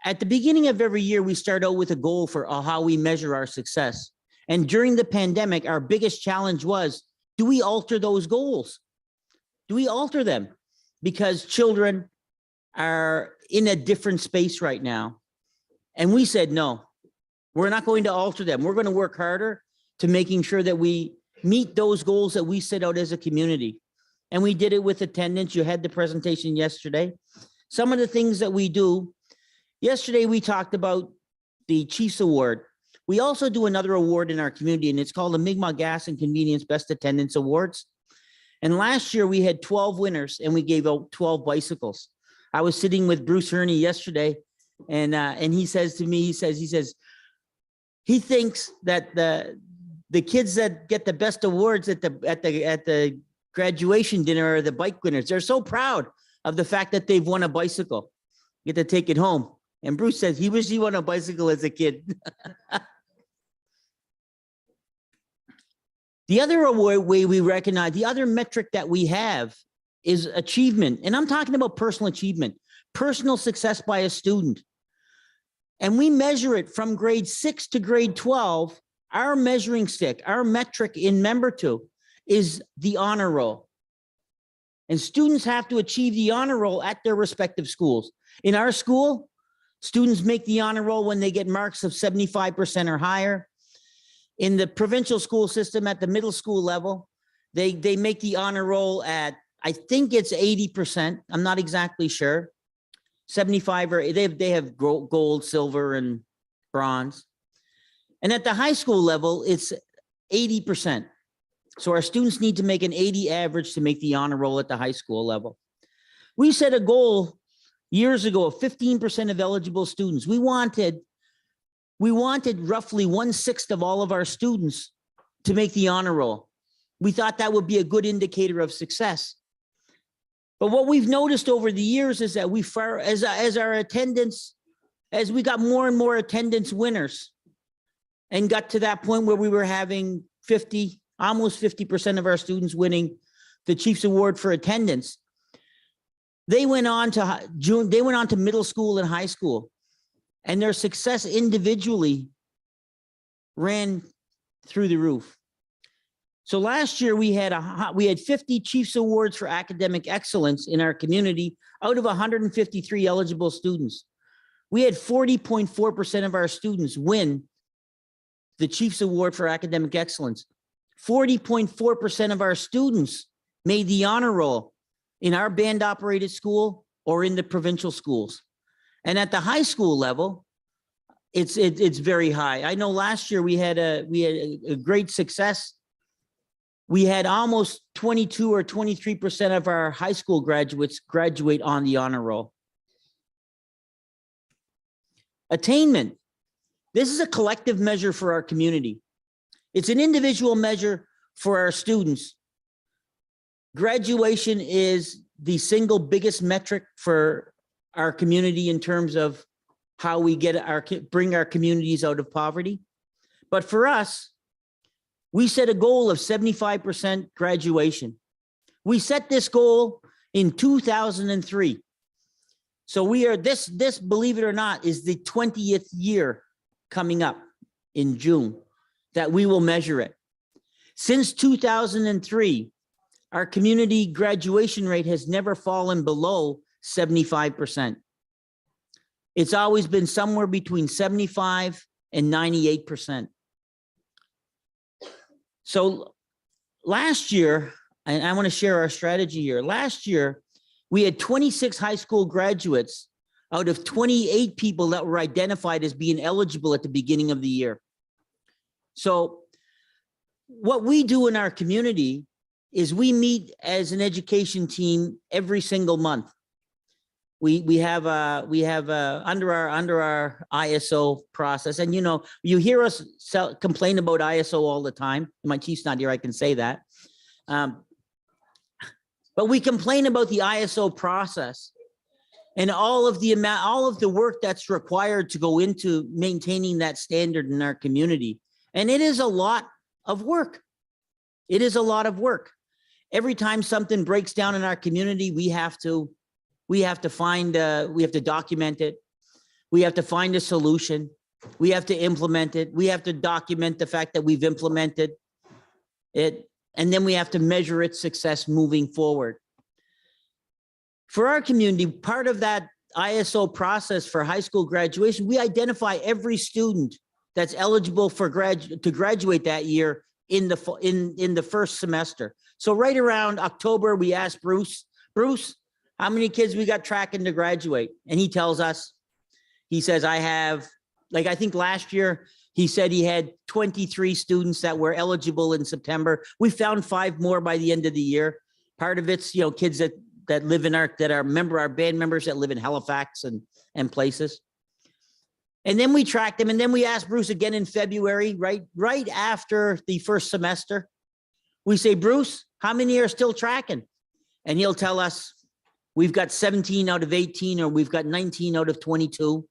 at the beginning of every year, we start out with a goal for how we measure our success. And during the pandemic, our biggest challenge was, do we alter those goals? Do we alter them? Because children are in a different space right now. And we said, no, we're not going to alter them. We're going to work harder to making sure that we meet those goals that we set out as a community. And we did it with attendance. You had the presentation yesterday. Some of the things that we do, yesterday we talked about the Chiefs Award. We also do another award in our community, and it's called the Mi'kmaq Gas and Convenience Best Attendance Awards. And last year we had 12 winners and we gave out 12 bicycles. I was sitting with Bruce Herney yesterday, and he says to me, he says, he thinks that the kids that get the best awards at the graduation dinner are the bike winners. They're so proud of the fact that they've won a bicycle. Get to take it home. And Bruce says he wished he won a bicycle as a kid. The other way we recognize, the other metric that we have is achievement. And I'm talking about personal achievement, personal success by a student. And we measure it from grade 6 to grade 12. Our measuring stick, our metric in member 2 is the honor roll. And students have to achieve the honor roll at their respective schools. In our school, students make the honor roll when they get marks of 75% or higher. In the provincial school system at the middle school level, they make the honor roll at, I think it's 80%. I'm not exactly sure. 75 or they have gold, silver, and bronze. And at the high school level, it's 80%. So our students need to make an 80 average to make the honor roll at the high school level. We set a goal years ago of 15% of eligible students. We wanted roughly 1/6 of all of our students to make the honor roll. We thought that would be a good indicator of success. But what we've noticed over the years is that as we got more and more attendance winners and got to that point where we were having almost 50% of our students winning the Chiefs Award for attendance, they went on to middle school and high school. And their success individually ran through the roof. So last year we had 50 Chiefs Awards for academic excellence in our community out of 153 eligible students. We had 40.4% of our students win the Chiefs Award for academic excellence. 40.4% of our students made the honor roll in our band operated school or in the provincial schools. And at the high school level, it's very high. I know last year we had a great success. We had almost 22 or 23% of our high school graduates graduate on the honor roll. Attainment. This is a collective measure for our community. It's an individual measure for our students. Graduation is the single biggest metric for our community in terms of how we bring our communities out of poverty. But for us, we set a goal of 75% graduation. We set this goal in 2003. So we are this, believe it or not, is the 20th year coming up in June. that we will measure it. Since 2003, our community graduation rate has never fallen below 75%. It's always been somewhere between 75 and 98%. So last year, and I want to share our strategy here. Last year, we had 26 high school graduates out of 28 people that were identified as being eligible at the beginning of the year. So what we do in our community is we meet as an education team every single month. We have under our ISO process, and you know, you hear us complain about ISO all the time. My chief's not here, I can say that. But we complain about the ISO process and all of the work that's required to go into maintaining that standard in our community. And it is a lot of work. It is a lot of work. Every time something breaks down in our community, we have to document it. We have to find a solution. We have to implement it. We have to document the fact that we've implemented it. And then we have to measure its success moving forward. For our community, part of that ISO process for high school graduation, we identify every student that's eligible for to graduate that year in the first semester. So right around October, we asked Bruce, how many kids we got tracking to graduate? And he tells us, he says, I have, like, I think last year, he said he had 23 students that were eligible in September. We found 5 more by the end of the year. Part of it's, you know, kids that live in our band members that live in Halifax and places. And then we tracked them, and then we asked Bruce again in February, right after the first semester. We say, Bruce, how many are still tracking? And he'll tell us, we've got 17 out of 18, or we've got 19 out of 22.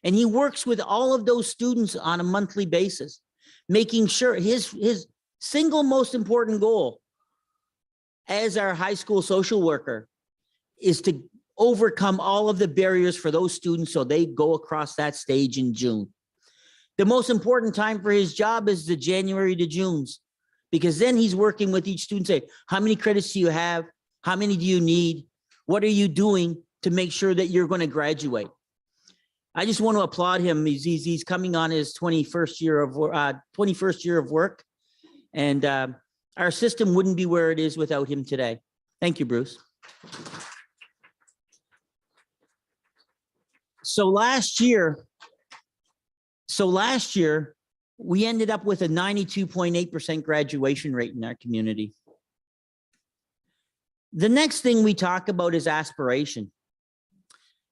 And he works with all of those students on a monthly basis, making sure his single most important goal as our high school social worker is to overcome all of the barriers for those students so they go across that stage in June. The most important time for his job is the January to June's, because then he's working with each student, say, how many credits do you have? How many do you need? What are you doing to make sure that you're going to graduate? I just want to applaud him. He's coming on his 21st year of work, and our system wouldn't be where it is without him today. Thank you, Bruce. So last year, we ended up with a 92.8% graduation rate in our community. The next thing we talk about is aspiration.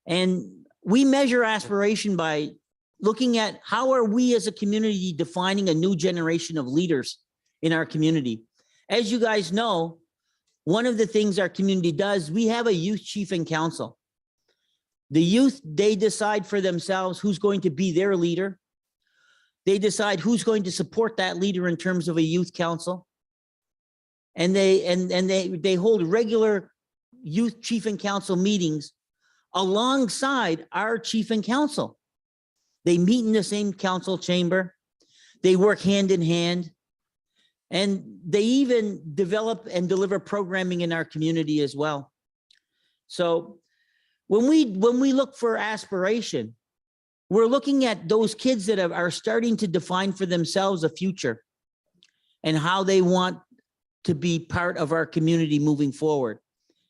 And we measure aspiration by looking at how are we as a community defining a new generation of leaders in our community. As you guys know, one of the things our community does, we have a youth chief and council. The youth, they decide for themselves who's going to be their leader. They decide who's going to support that leader in terms of a youth council. And they hold regular youth chief and council meetings alongside our chief and council. They meet in the same council chamber. They work hand in hand. And they even develop and deliver programming in our community as well. So when we look for aspiration, we're looking at those kids that are starting to define for themselves a future and how they want to be part of our community moving forward.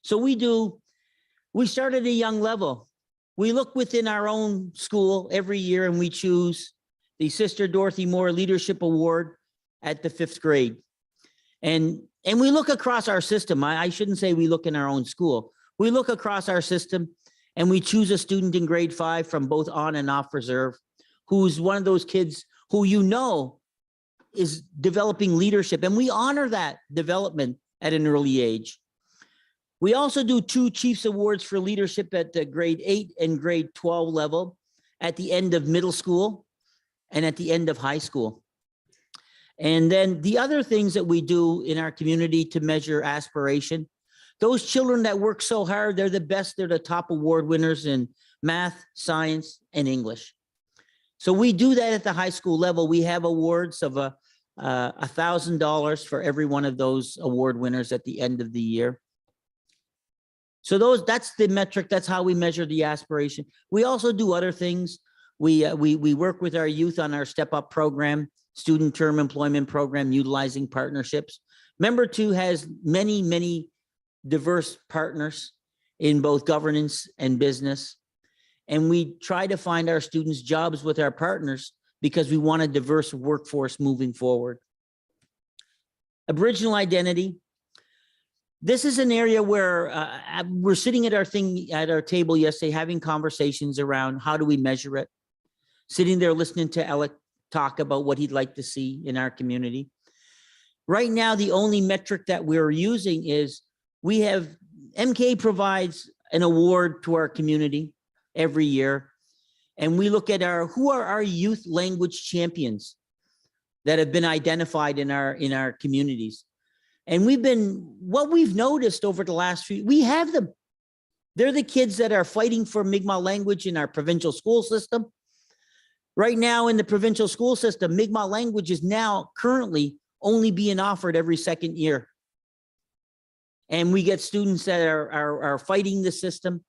So we start at a young level. We look within our own school every year, and we choose the Sister Dorothy Moore Leadership Award at the 5th grade. And we look across our system. I shouldn't say we look in our own school. We look across our system, and we choose a student in grade 5 from both on and off reserve, who's one of those kids who you know is developing leadership. And we honor that development at an early age. We also do 2 Chiefs Awards for leadership at the grade 8 and grade 12 level at the end of middle school and at the end of high school. And then the other things that we do in our community to measure aspiration, those children that work so hard, they're the best, they're the top award winners in math, science, and English. So we do that at the high school level. We have awards of $1,000 for every one of those award winners at the end of the year. So that's the metric. That's how we measure the aspiration. We also do other things. We work with our youth on our Step Up program, student term employment program, utilizing partnerships. Member 2 has many diverse partners in both governance and business. And we try to find our students jobs with our partners because we want a diverse workforce moving forward. Aboriginal identity. This is an area where we're sitting at our table yesterday, having conversations around how do we measure it. Sitting there listening to Alec talk about what he'd like to see in our community. Right now, the only metric that we're using is MK provides an award to our community every year. And we look at who are our youth language champions that have been identified in our communities. And what we've noticed over the last we have them. They're the kids that are fighting for Mi'kmaq language in our provincial school system. Right now in the provincial school system, Mi'kmaq language is now currently only being offered every second year. And we get students that are fighting the system,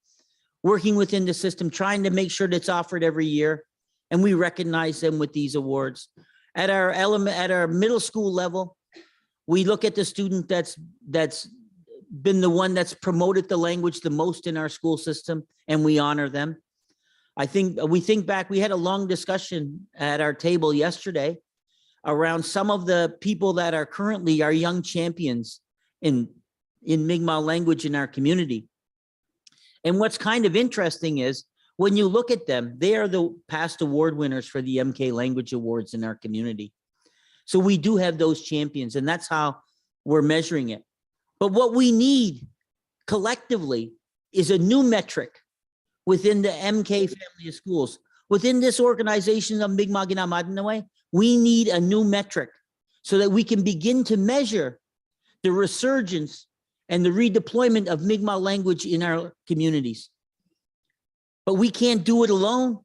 working within the system, trying to make sure that it's offered every year. And we recognize them with these awards. At our middle school level, we look at the student that's been the one that's promoted the language the most in our school system, and we honor them. We think back, we had a long discussion at our table yesterday around some of the people that are currently our young champions in Mi'kmaq language in our community. And what's kind of interesting is when you look at them, they are the past award winners for the MK Language Awards in our community. So we do have those champions, and that's how we're measuring it. But what we need collectively is a new metric within the MK family of schools. Within this organization of Mi'kmaq Kina'matnewey, we need a new metric so that we can begin to measure the resurgence and the redeployment of Mi'kmaq language in our communities. But we can't do it alone.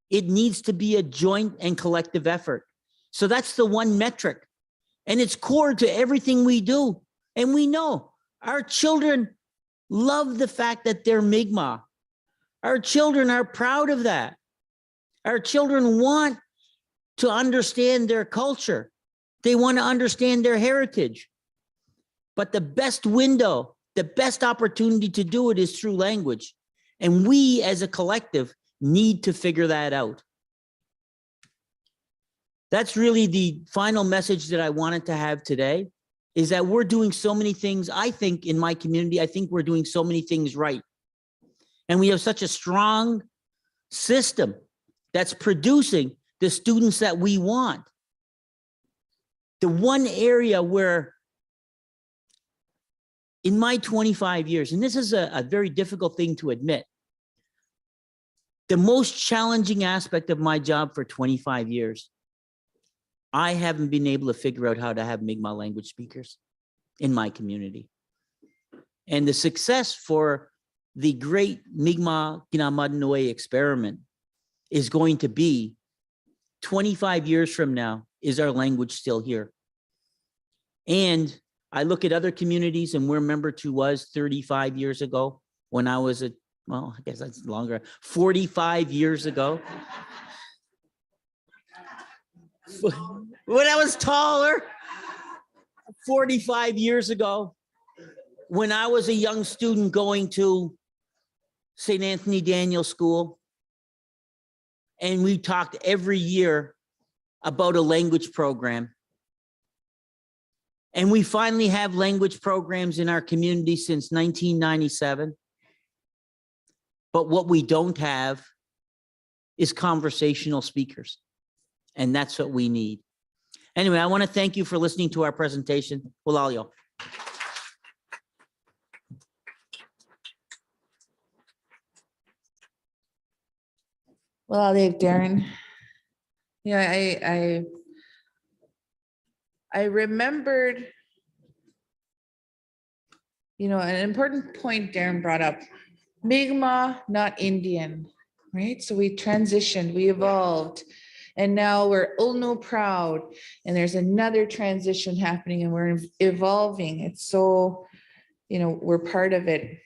It needs to be a joint and collective effort. So that's the one metric. And it's core to everything we do. And we know our children love the fact that they're Mi'kmaq. Our children are proud of that. Our children want to understand their culture. They want to understand their heritage. But the best window, the best opportunity to do it is through language. And we as a collective need to figure that out. That's really the final message that I wanted to have today, is that we're doing so many things. I think in my community, I think we're doing so many things right. And we have such a strong system that's producing the students that we want. The one area where in my 25 years, and this is a very difficult thing to admit, the most challenging aspect of my job for 25 years, I haven't been able to figure out how to have Mi'kmaq language speakers in my community. And the success for the great Mi'kmaq Kina'matnewey experiment is going to be 25 years from now, is our language still here? And I look at other communities and where Member 2 was 35 years ago when I was well, I guess that's longer, 45 years ago. When I was taller, 45 years ago, when I was a young student going to St. Anthony Daniel School, and we talked every year about a language program. And we finally have language programs in our community since 1997. But what we don't have is conversational speakers. And that's what we need. Anyway, I want to thank you for listening to our presentation. Walalio. Well, Darren. Yeah, I remembered, an important point Darren brought up. Mi'kmaq, not Indian, right? So we transitioned, we evolved. And now we're ULNO proud, and there's another transition happening, and we're evolving. It's so, we're part of it.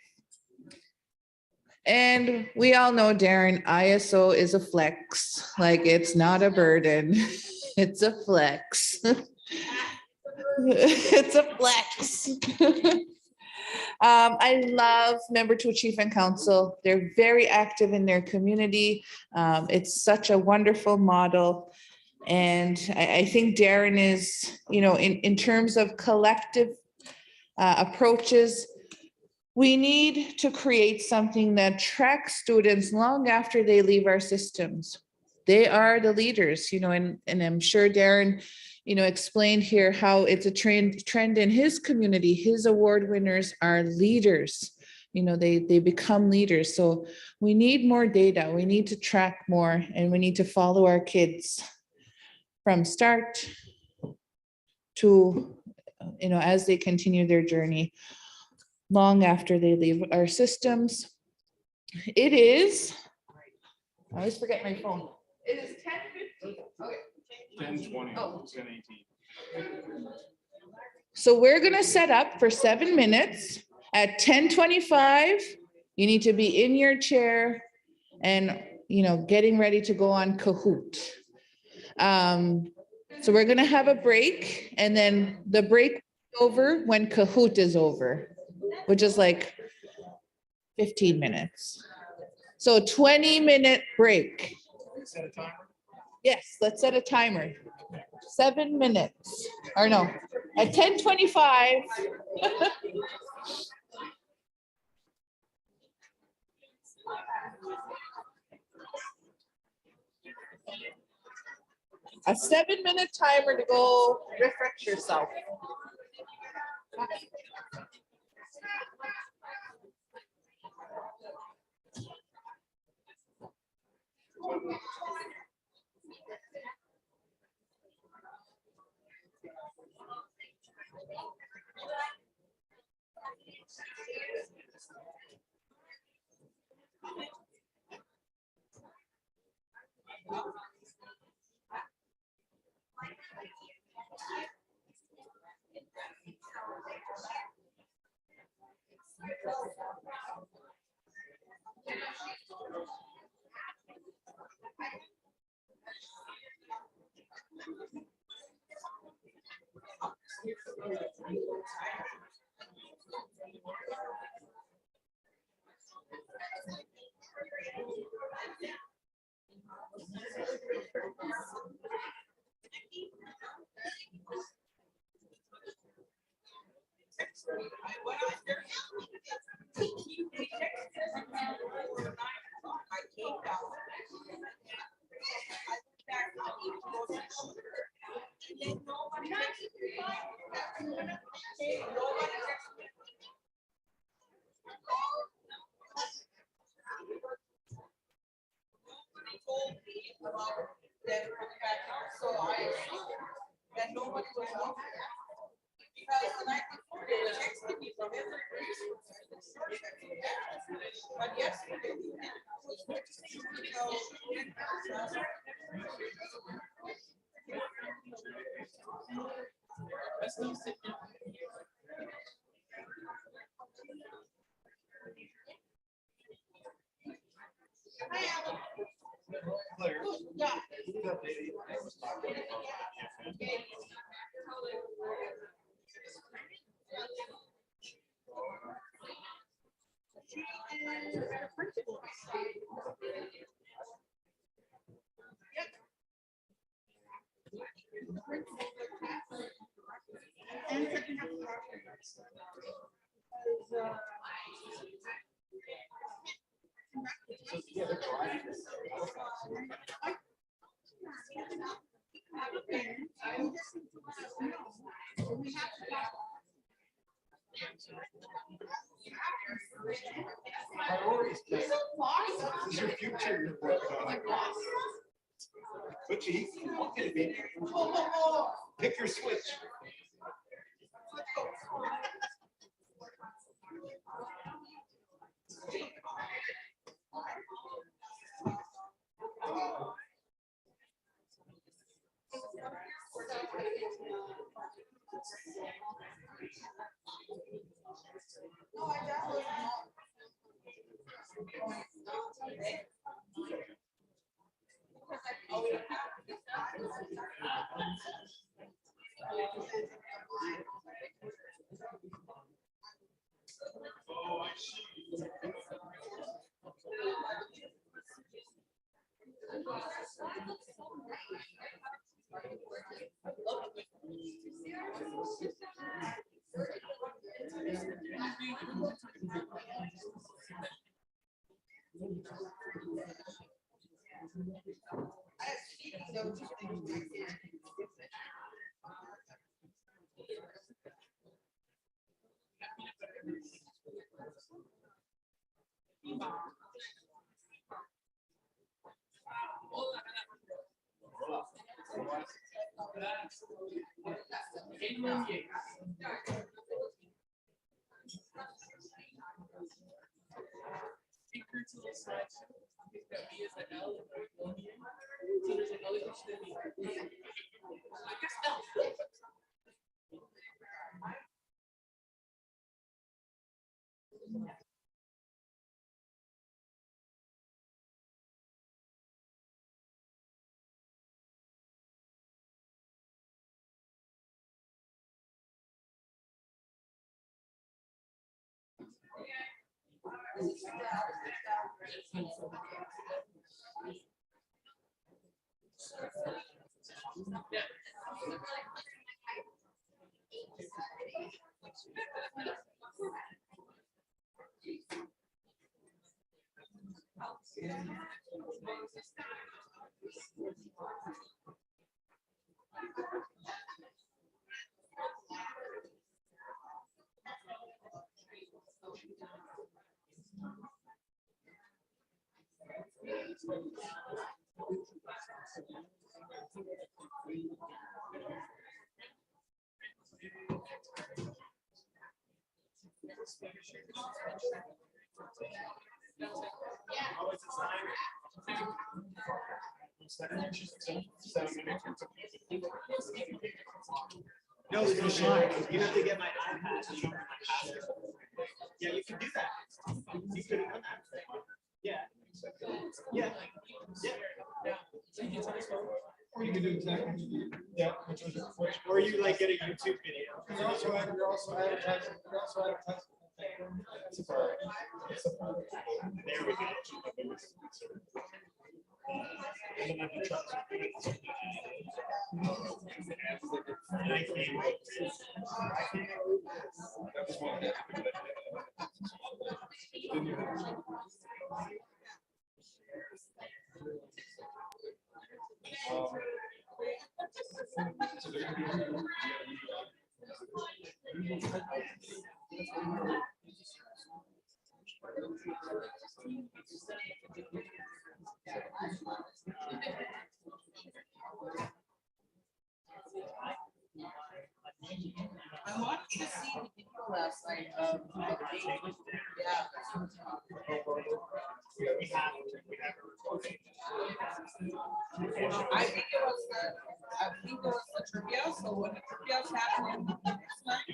And we all know, Darren, ISO is a flex. Like, it's not a burden. It's a flex. It's a flex. I love Member to Chief and Council. They're very active in their community. It's such a wonderful model. And I think Darren is, in terms of collective approaches, we need to create something that tracks students long after they leave our systems. They are the leaders, and I'm sure Darren, explained here how it's a trend in his community. His award winners are leaders. They become leaders. So we need more data. We need to track more, and we need to follow our kids from start to, as they continue their journey long after they leave our systems. It is, I always forget my phone. It is 10:50. Okay. 10:20. Oh. 10:18. So we're gonna set up for 7 minutes. At 10:25, you need to be in your chair and, getting ready to go on Kahoot. So we're gonna have a break, and then the break is over when Kahoot is over, which is like 15 minutes. So 20-minute break. Set a timer. Yes, let's set a timer. 7 minutes, or no, at 10:25. A 7-minute timer to go refresh yourself. Claire. Priorities. This is your future you're working on. But Chief, you want me to be. Pick your switch. No, there's no slide. You have to get my iPad to show me my password. Yeah, you can do that. You could have done that. Yeah. Yeah. Yeah. Or you can do exactly. Yeah. Or you like get a YouTube video. You're also advertising. There we go. I watched the scene last night of I think it was the trivia. So when the trivia was happening next night,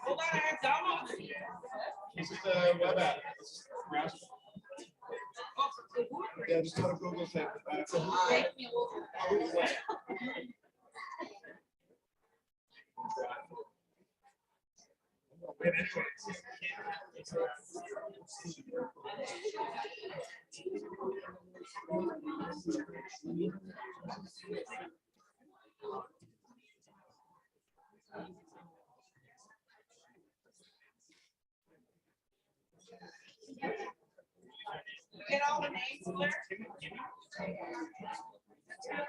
hold on, I have downloaded. This is the web app. Yeah, just go to Google. Get all the names clear.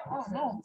Oh, no.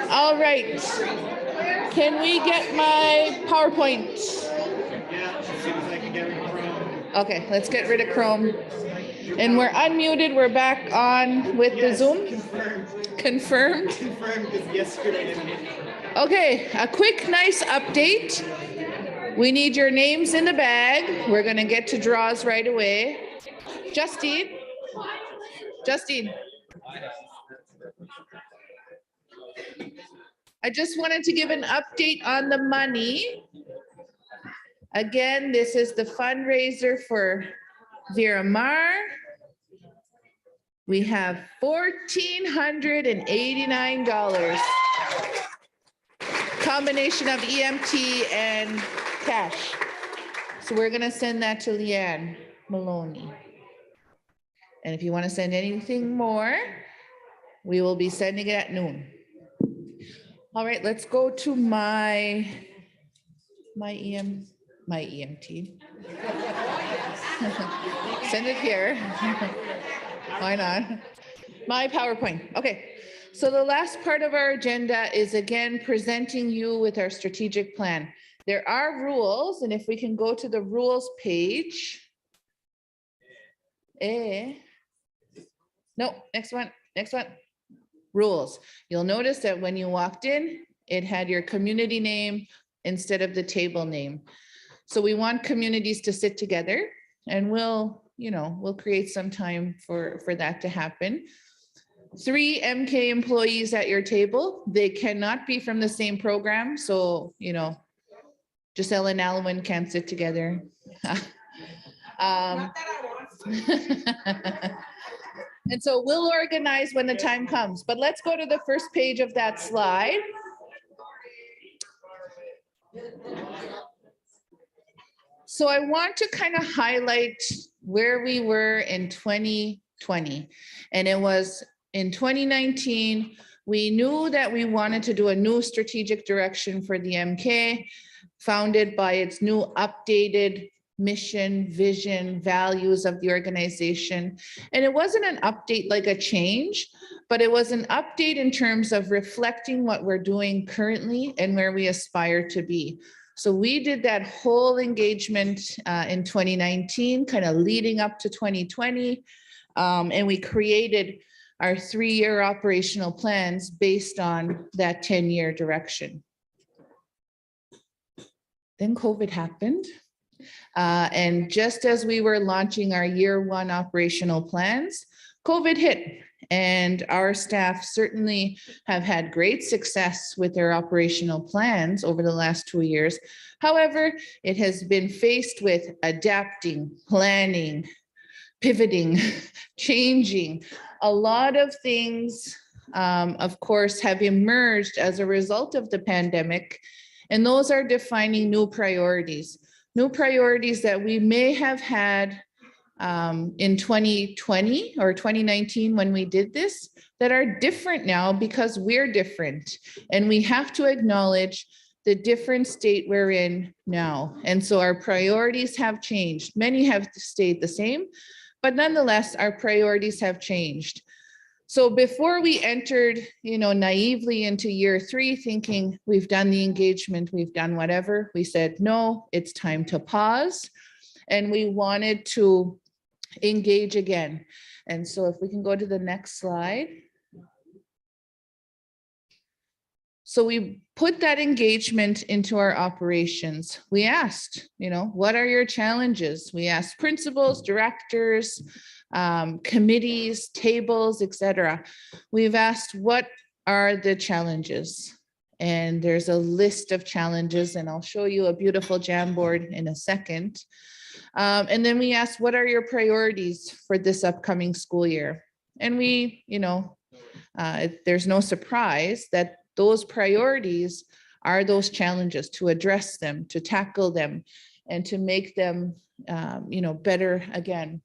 All right. Can we get my PowerPoint? Yeah, as soon as I can get rid of Chrome. Okay, let's get rid of Chrome. And we're unmuted. We're back on with the Yes, Zoom. confirmed. Confirmed. Confirmed because yesterday didn't hit. Okay, a quick, nice update. We need your names in the bag. We're gonna get to draws right away. Justine. I just wanted to give an update on the money. Again, this is the fundraiser for Vera Mar. We have $1,489. Combination of EMT and cash. So we're gonna send that to Leanne Maloney. And if you want to send anything more, we will be sending it at noon. All right, let's go to my EMT. Send it here. Why not? My PowerPoint. Okay. So the last part of our agenda is again presenting you with our strategic plan. There are rules, and if we can go to the rules page. No, next one. Rules. You'll notice that when you walked in, it had your community name instead of the table name. So we want communities to sit together, and we'll create some time for that to happen. 3 MK employees at your table. They cannot be from the same program. So, Giselle and Alwyn can't sit together. Not that I want. And so we'll organize when the time comes, but let's go to the first page of that slide. So I want to kind of highlight where we were in 2020. And it was in 2019, we knew that we wanted to do a new strategic direction for the MK, founded by its new updated mission, vision, values of the organization. And it wasn't an update like a change, but it was an update in terms of reflecting what we're doing currently and where we aspire to be. So we did that whole engagement in 2019, kind of leading up to 2020. And we created our 3-year operational plans based on that 10-year direction. Then COVID happened. And just as we were launching our year 1 operational plans, COVID hit, and our staff certainly have had great success with their operational plans over the last 2 years. However, it has been faced with adapting, planning, pivoting, changing. A lot of things, of course, have emerged as a result of the pandemic, and those are defining new priorities that we may have had in 2020 or 2019 when we did this, that are different now because we're different. And we have to acknowledge the different state we're in now. And so our priorities have changed. Many have stayed the same, but nonetheless, our priorities have changed. So before we entered, naively into year 3, thinking we've done the engagement, we've done whatever, we said, no, it's time to pause. And we wanted to engage again. And so if we can go to the next slide. So we put that engagement into our operations. We asked, what are your challenges? We asked principals, directors, committees, tables, etc. We've asked, what are the challenges? And there's a list of challenges, and I'll show you a beautiful Jamboard in a second. And then we asked, what are your priorities for this upcoming school year? And we, there's no surprise that those priorities are those challenges, to address them, to tackle them, and to make them, better again.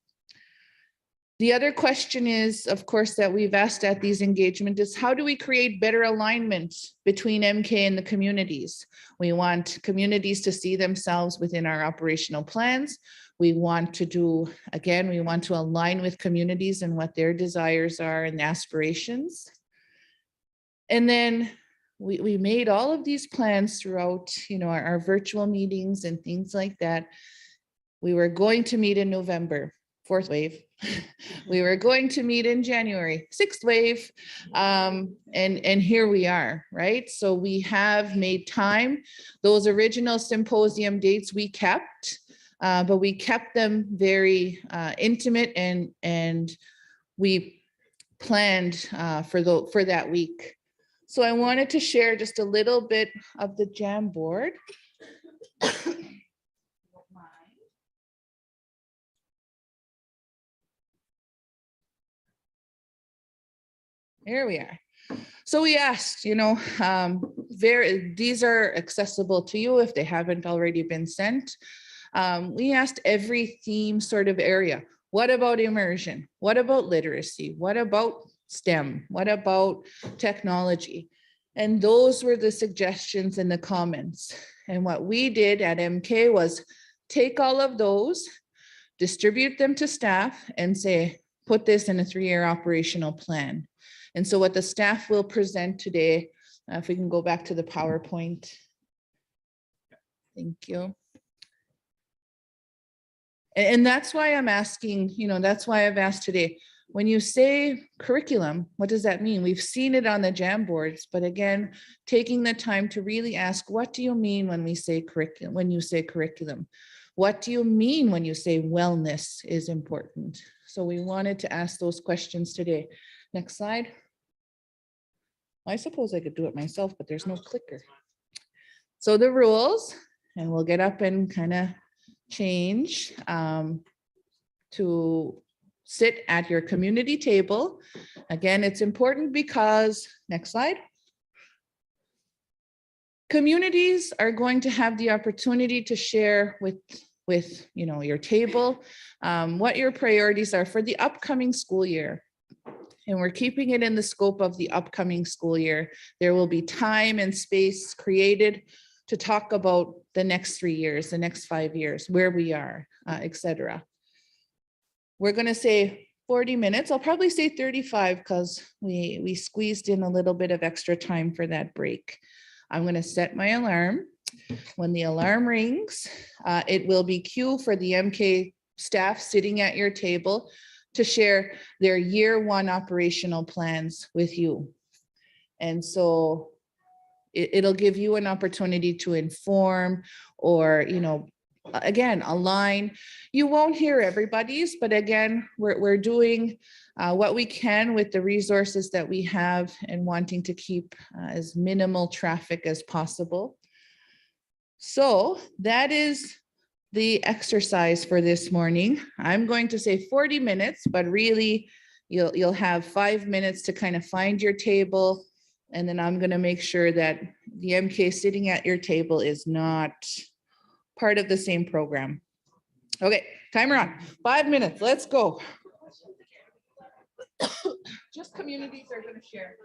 The other question is, of course, that we've asked at these engagements is, how do we create better alignment between MK and the communities? We want communities to see themselves within our operational plans. We want to we want to align with communities and what their desires are and aspirations. And then we made all of these plans throughout, our virtual meetings and things like that. We were going to meet in November, 4th wave. We were going to meet in January, 6th wave. And here we are, right? So we have made time. Those original symposium dates we kept, but we kept them very intimate, and we planned for that week. So I wanted to share just a little bit of the Jamboard. Here we are. So we asked, these are accessible to you if they haven't already been sent. We asked every theme sort of area. What about immersion? What about literacy? What about STEM? What about technology? And those were the suggestions in the comments. And what we did at MK was take all of those, distribute them to staff, and say, put this in a 3-year operational plan. And so what the staff will present today, if we can go back to the PowerPoint. Thank you. And that's why I'm asking, that's why I've asked today, when you say curriculum, what does that mean? We've seen it on the Jamboards, but again, taking the time to really ask, what do you mean when we say curriculum, when you say curriculum? What do you mean when you say wellness is important? So we wanted to ask those questions today. Next slide. I suppose I could do it myself, but there's no clicker. So the rules, and we'll get up and kind of change to sit at your community table. Again, it's important because, next slide. Communities are going to have the opportunity to share with your table what your priorities are for the upcoming school year. And we're keeping it in the scope of the upcoming school year. There will be time and space created to talk about the next 3 years, the next 5 years, where we are, etc. We're going to say 40 minutes. I'll probably say 35 because we squeezed in a little bit of extra time for that break. I'm going to set my alarm. When the alarm rings, it will be cue for the MK staff sitting at your table to share their year 1 operational plans with you. And so it'll give you an opportunity to inform or, again, align. You won't hear everybody's, but again, we're doing what we can with the resources that we have and wanting to keep as minimal traffic as possible. So that is the exercise for this morning. I'm going to say 40 minutes, but really you'll have 5 minutes to kind of find your table. And then I'm going to make sure that the MK sitting at your table is not part of the same program. Okay, timer on. 5 minutes, let's go. Just communities are going to share.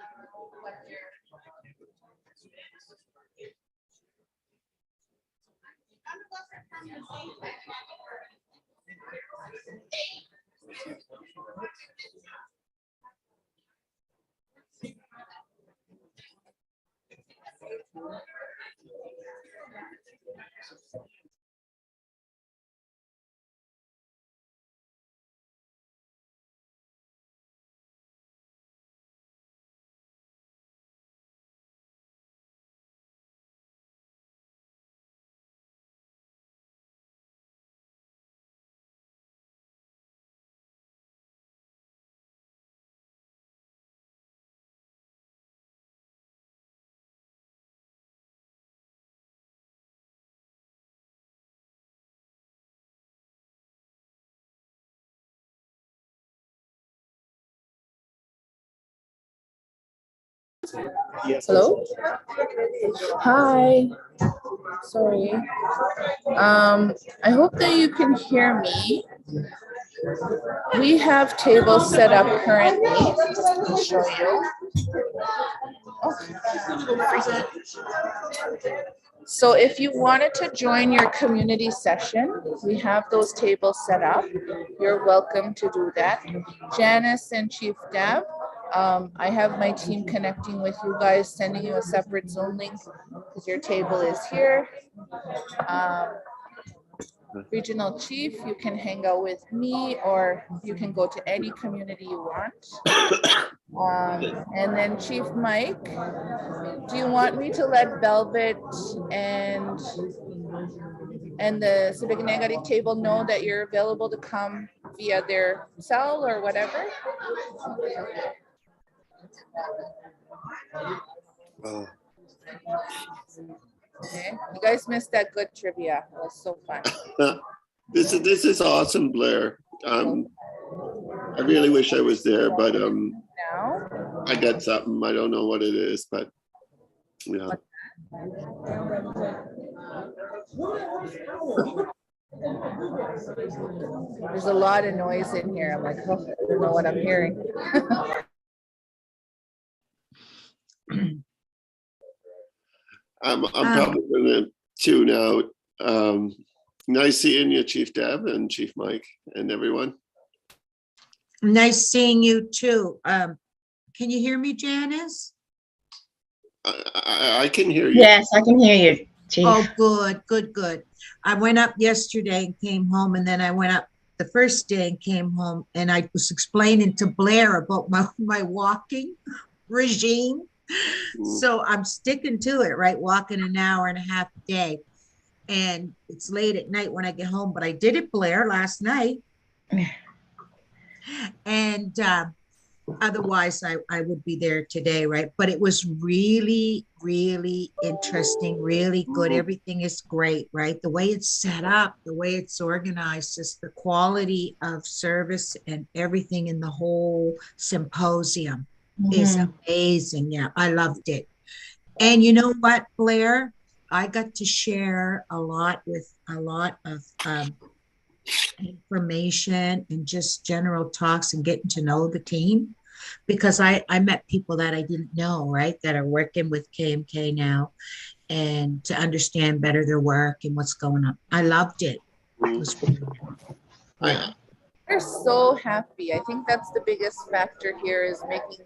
Hello? Hi. Sorry. I hope that you can hear me. We have tables set up currently. I'll show you. So if you wanted to join your community session, we have those tables set up. You're welcome to do that. Janice and Chief Deb I have my team connecting with you guys, sending you a separate Zoom link because your table is here. Regional chief, you can hang out with me or you can go to any community you want. And then Chief Mike, do you want me to let Velvet and the Civic Negative table know that you're available to come via their cell or whatever? Oh, Okay, you guys missed that good trivia. It was so fun. this is awesome, Blair. I really wish I was there, but Now, I got something. I don't know what it is, but yeah. there's a lot of noise in here. I'm like, oh, I don't know what I'm hearing. I'm probably gonna tune out. Nice seeing you, Chief Deb and Chief Mike and everyone. Nice seeing you too. Can you hear me, Janice? I can hear you. Yes, I can hear you, Chief. Oh, good. I went up yesterday and came home, and then I went up the first day and came home, and I was explaining to Blair about my walking regime. So I'm sticking to it, right? Walking an hour and a half a day. And it's late at night when I get home, but I did it, Blair, last night. And otherwise I would be there today, right? But it was really, really interesting, really good. Everything is great, right? The way it's set up, the way it's organized, just the quality of service and everything in the whole symposium is amazing. Yeah, I loved it. And you know what, Blair? I got to share a lot of information and just general talks and getting to know the team, because I met people that I didn't know, right, that are working with KMK now, and to understand better their work and what's going on. I loved it. It was really good. Yeah. We're so happy. I think that's the biggest factor here is making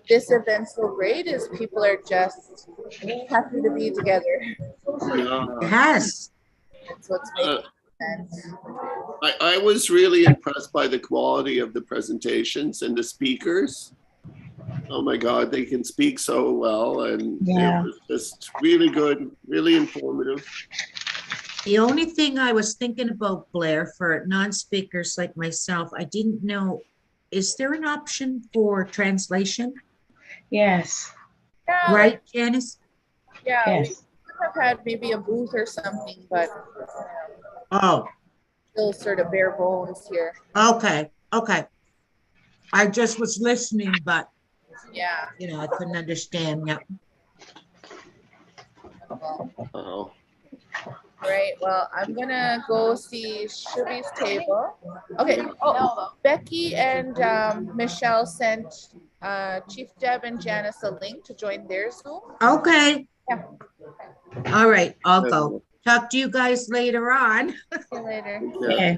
this event so great is people are just happy to be together. Yes. That's what's making sense. I was really impressed by the quality of the presentations and the speakers. Oh my God, they can speak so well, and it was just really good, really informative. The only thing I was thinking about, Blair, for non-speakers like myself, I didn't know, is there an option for translation? Yes. Yeah, Right, Janice? yeah, we Yes. could have had maybe a booth or something, but Oh, still sort of bare bones here. okay. I just was listening, but Yeah. you know, I couldn't understand. Yeah. Oh. Right. Well, I'm gonna go see Shubi's table. Okay. Oh, Becky and Michelle sent Chief Deb and Janice a link to join their Zoom. Okay. Yeah. All right, I'll go. Talk to you guys later on. See you later. Yeah.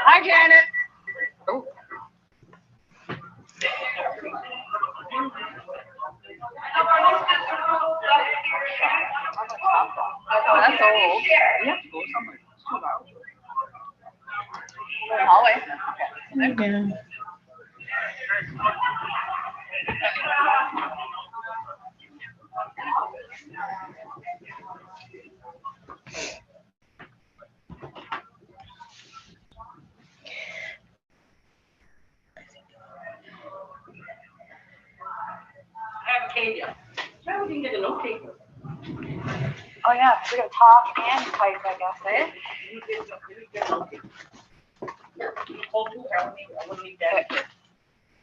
Hi, Janet. Oh. Oh, that's old. You have to go somewhere. Hallway. Yeah. Acadia. Now we can get a note taker. Oh, yeah, we gotta talk and type, I guess, eh? Hold two pounds, I wouldn't need that.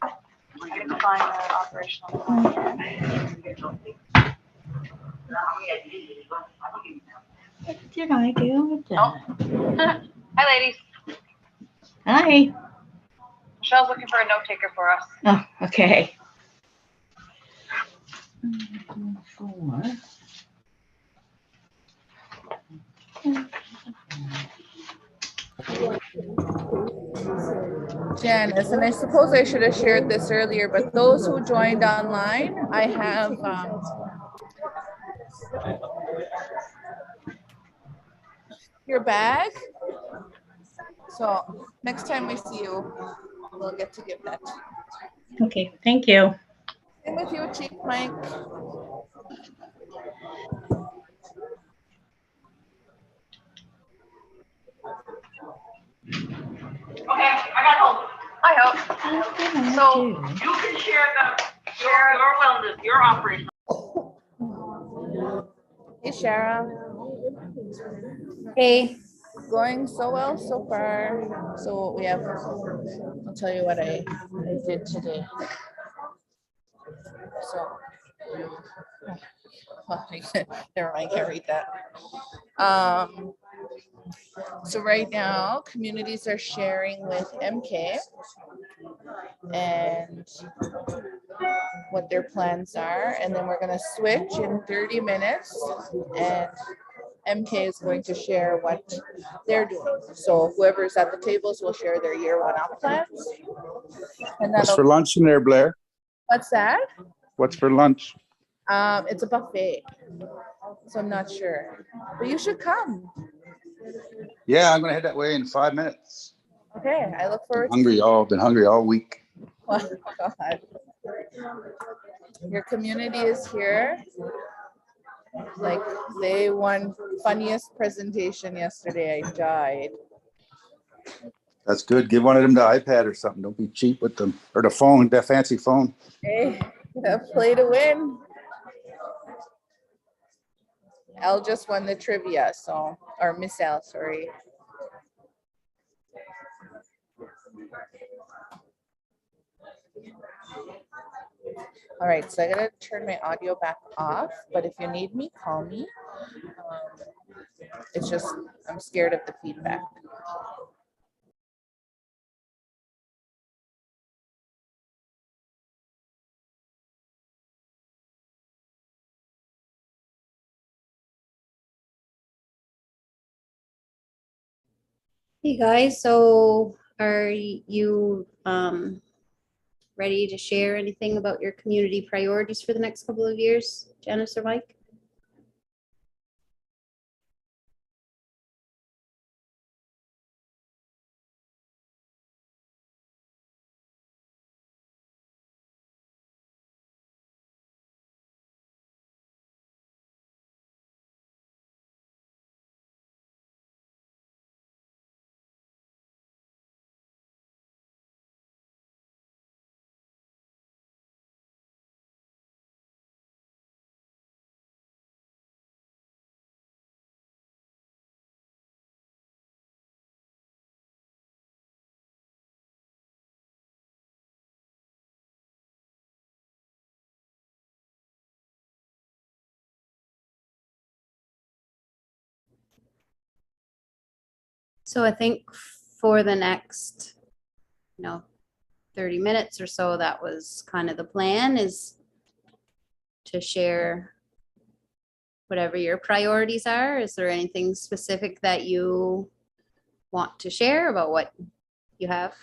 I can find the operational plan here. Did I do with that? Hi, ladies. Hi. Michelle's looking for a note taker for us. Oh, okay. Janice, and I suppose I should have shared this earlier, but those who joined online, I have your bag. So next time we see you, we'll get to give that. Okay, thank you. Same with you, Chief Mike. Okay, I got home. I hope. So You can share your wellness, your operation. Hey, Shara. Hey, Going so well so far. So we have, I'll tell you what I did today. So, never mind, can't read that. So right now, communities are sharing with MK and what their plans are, and then we're going to switch in 30 minutes, and MK is going to share what they're doing. So whoever's at the tables will share their year one up plans. And What's that'll, for lunch in there, Blair? what's that? What's for lunch? It's a buffet, so I'm not sure, but you should come. Yeah, I'm gonna head that way in 5 minutes. Okay, I look forward to Been hungry all week. Oh, God. Your community is here. Like, they won funniest presentation yesterday. I died. That's good. Give one of them the iPad or something. Don't be cheap with them. Or the phone, that fancy phone. Hey, play to win. Al just won the trivia, so, or Miss Al, sorry. All right, so I gotta turn my audio back off, but if you need me, call me. It's just, I'm scared of the feedback. hey guys, so are you ready to share anything about your community priorities for the next couple of years, Janice or Mike? So I think for the next, 30 minutes or so, that was kind of the plan, is to share whatever your priorities are. Is there anything specific that you want to share about what you have?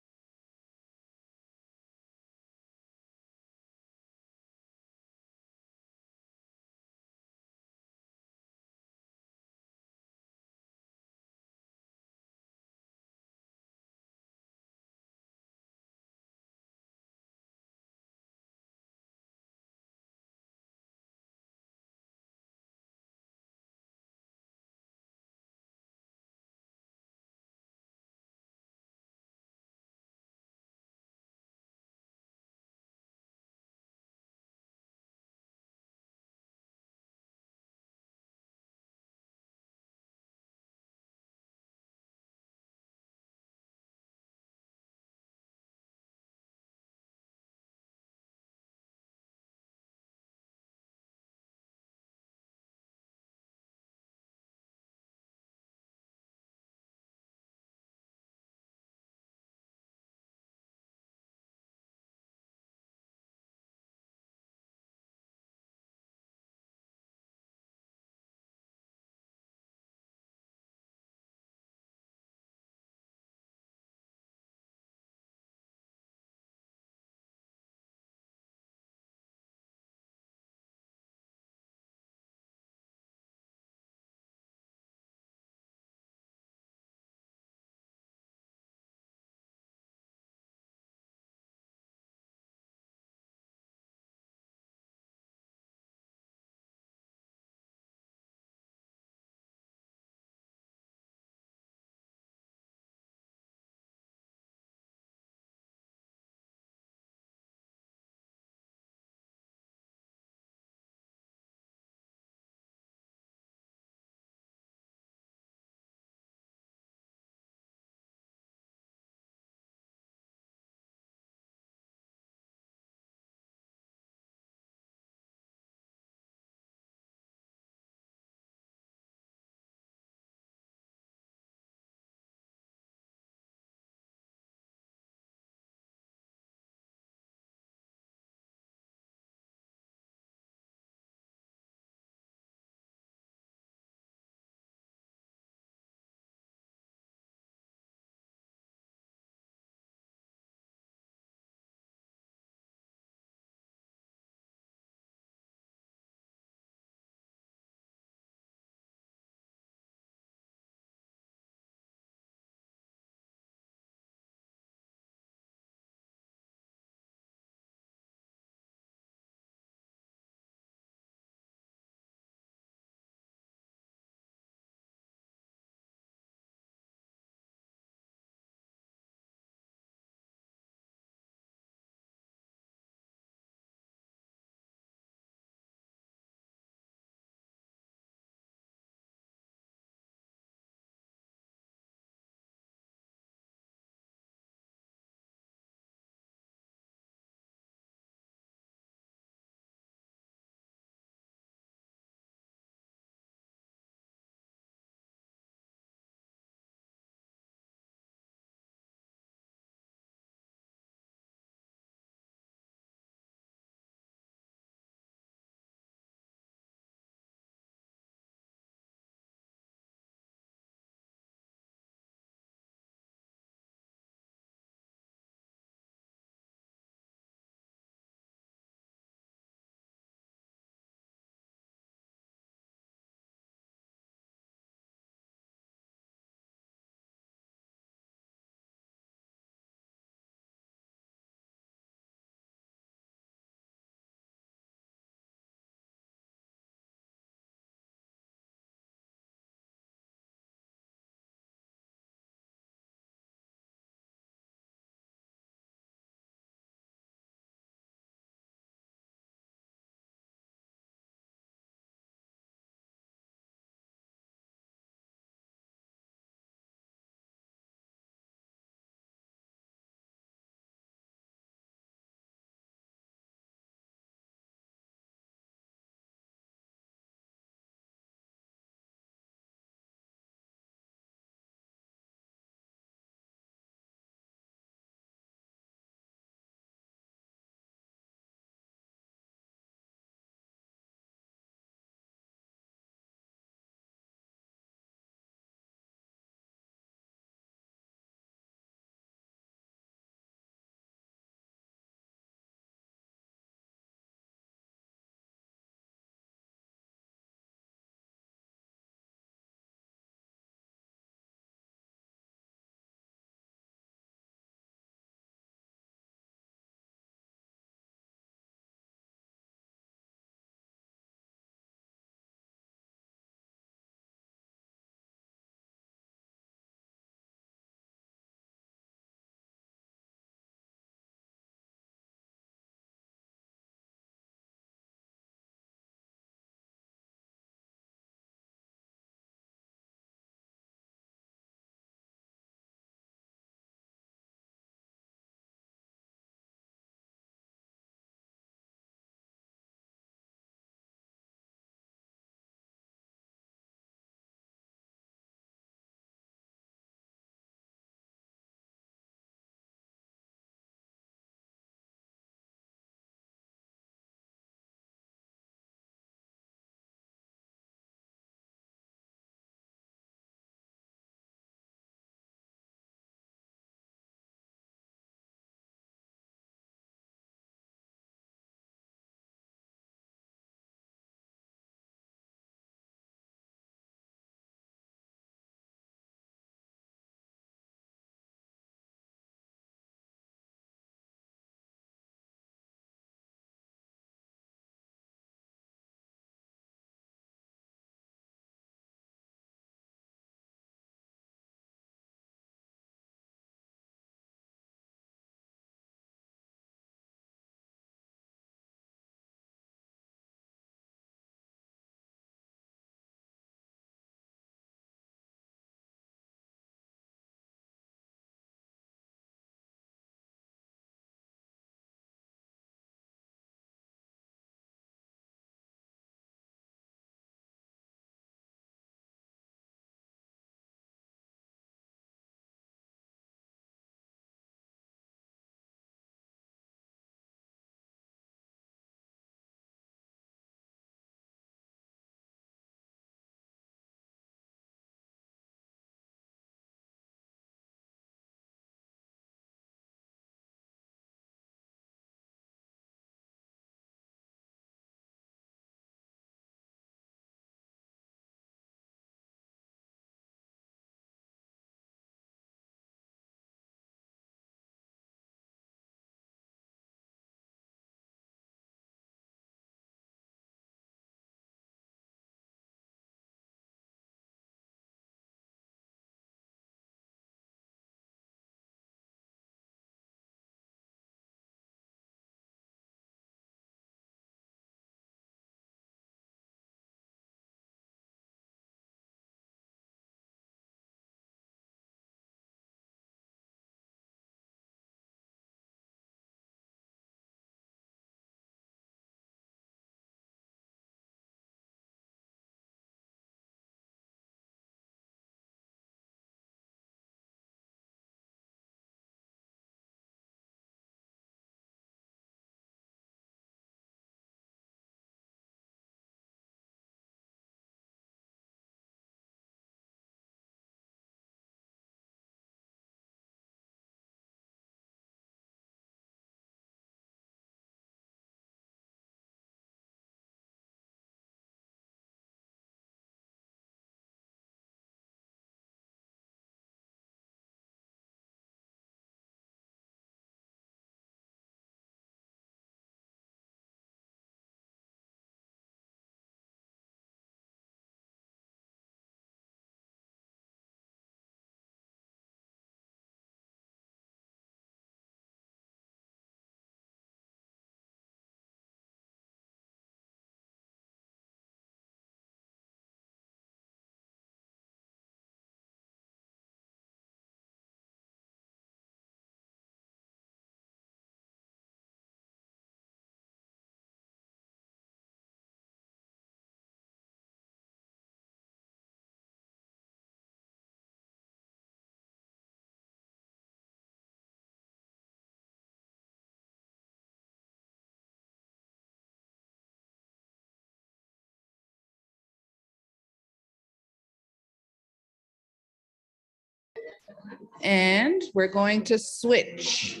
And we're going to switch.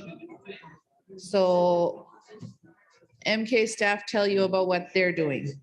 So MK staff tell you about what they're doing.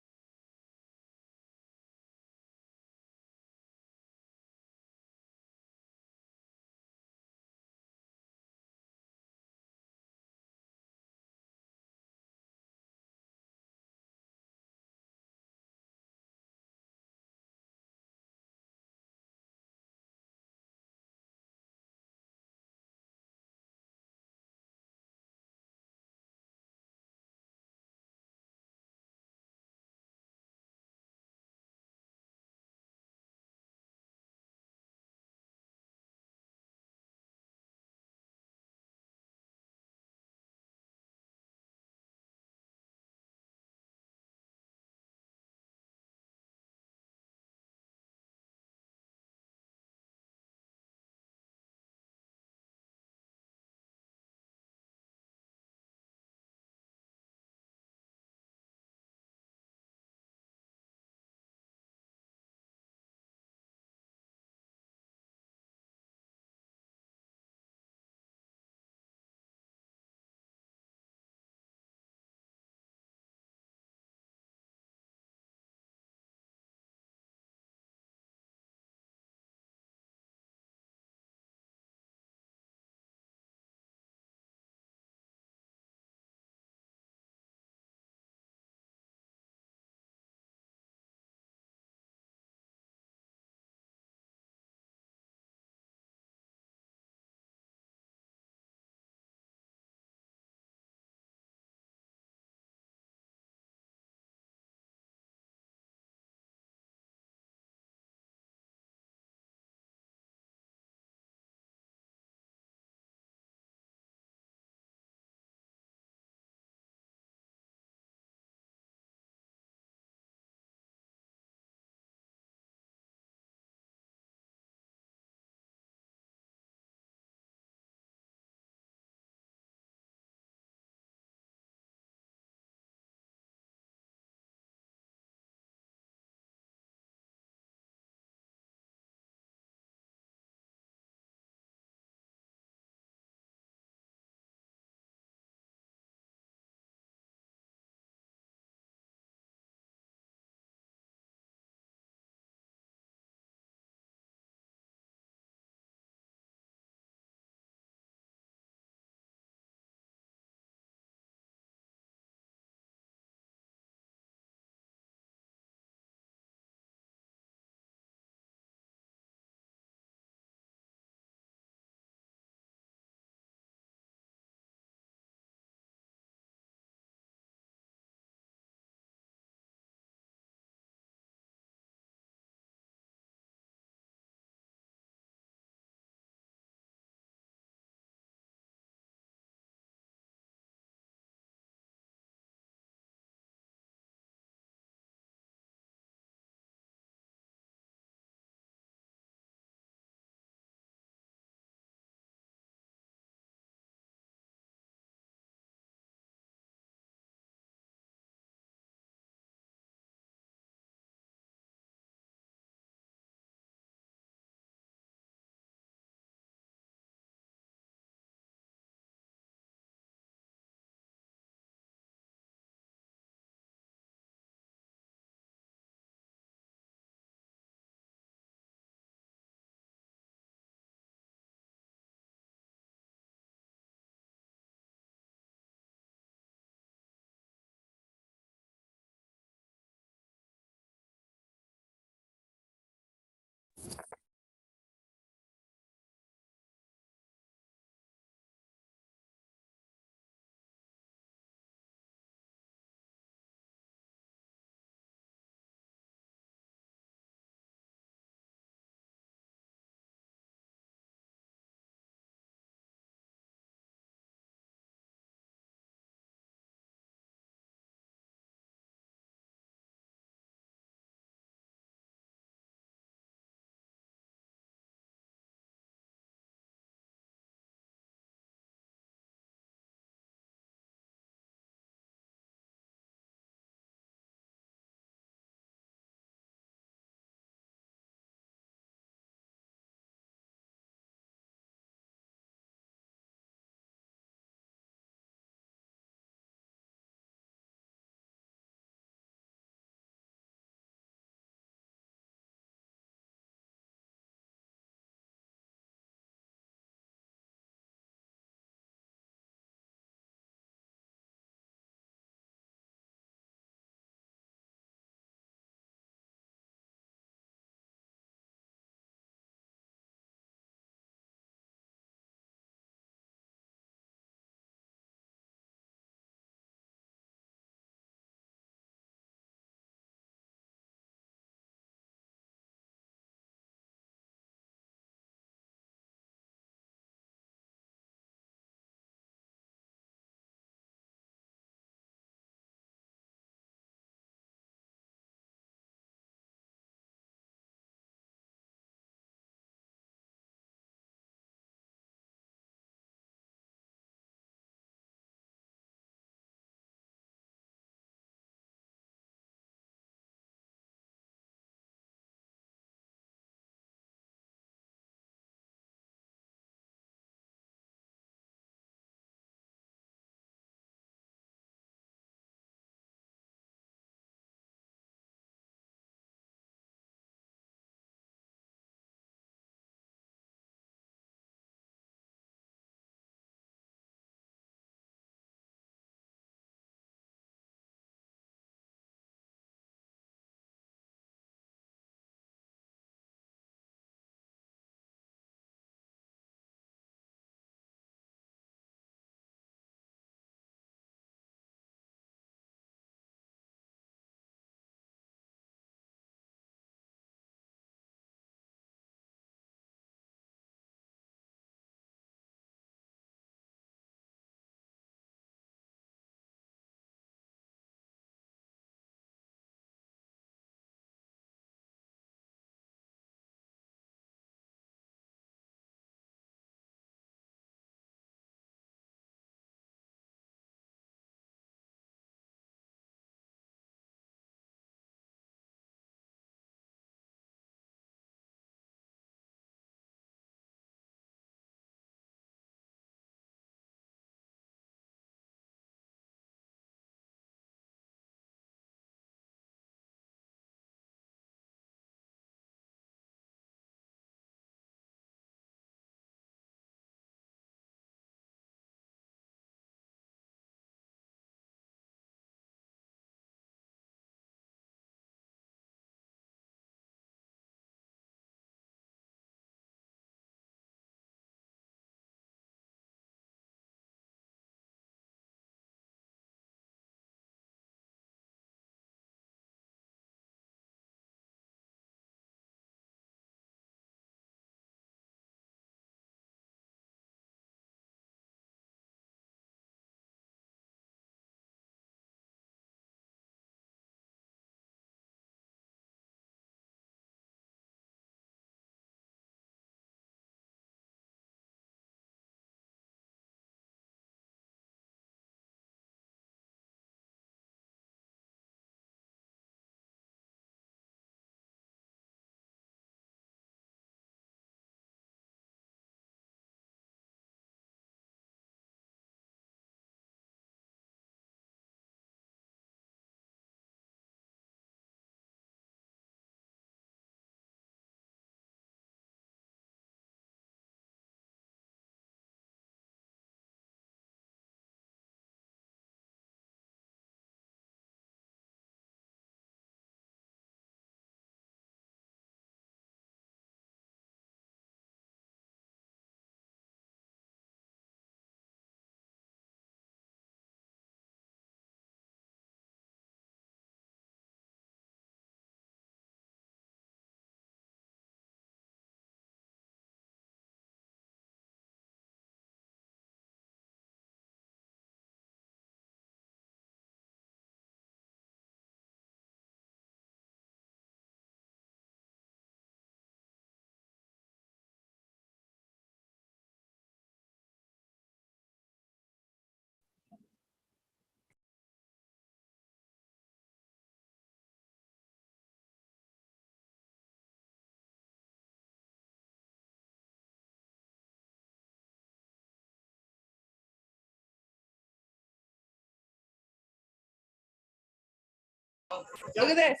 Look at this.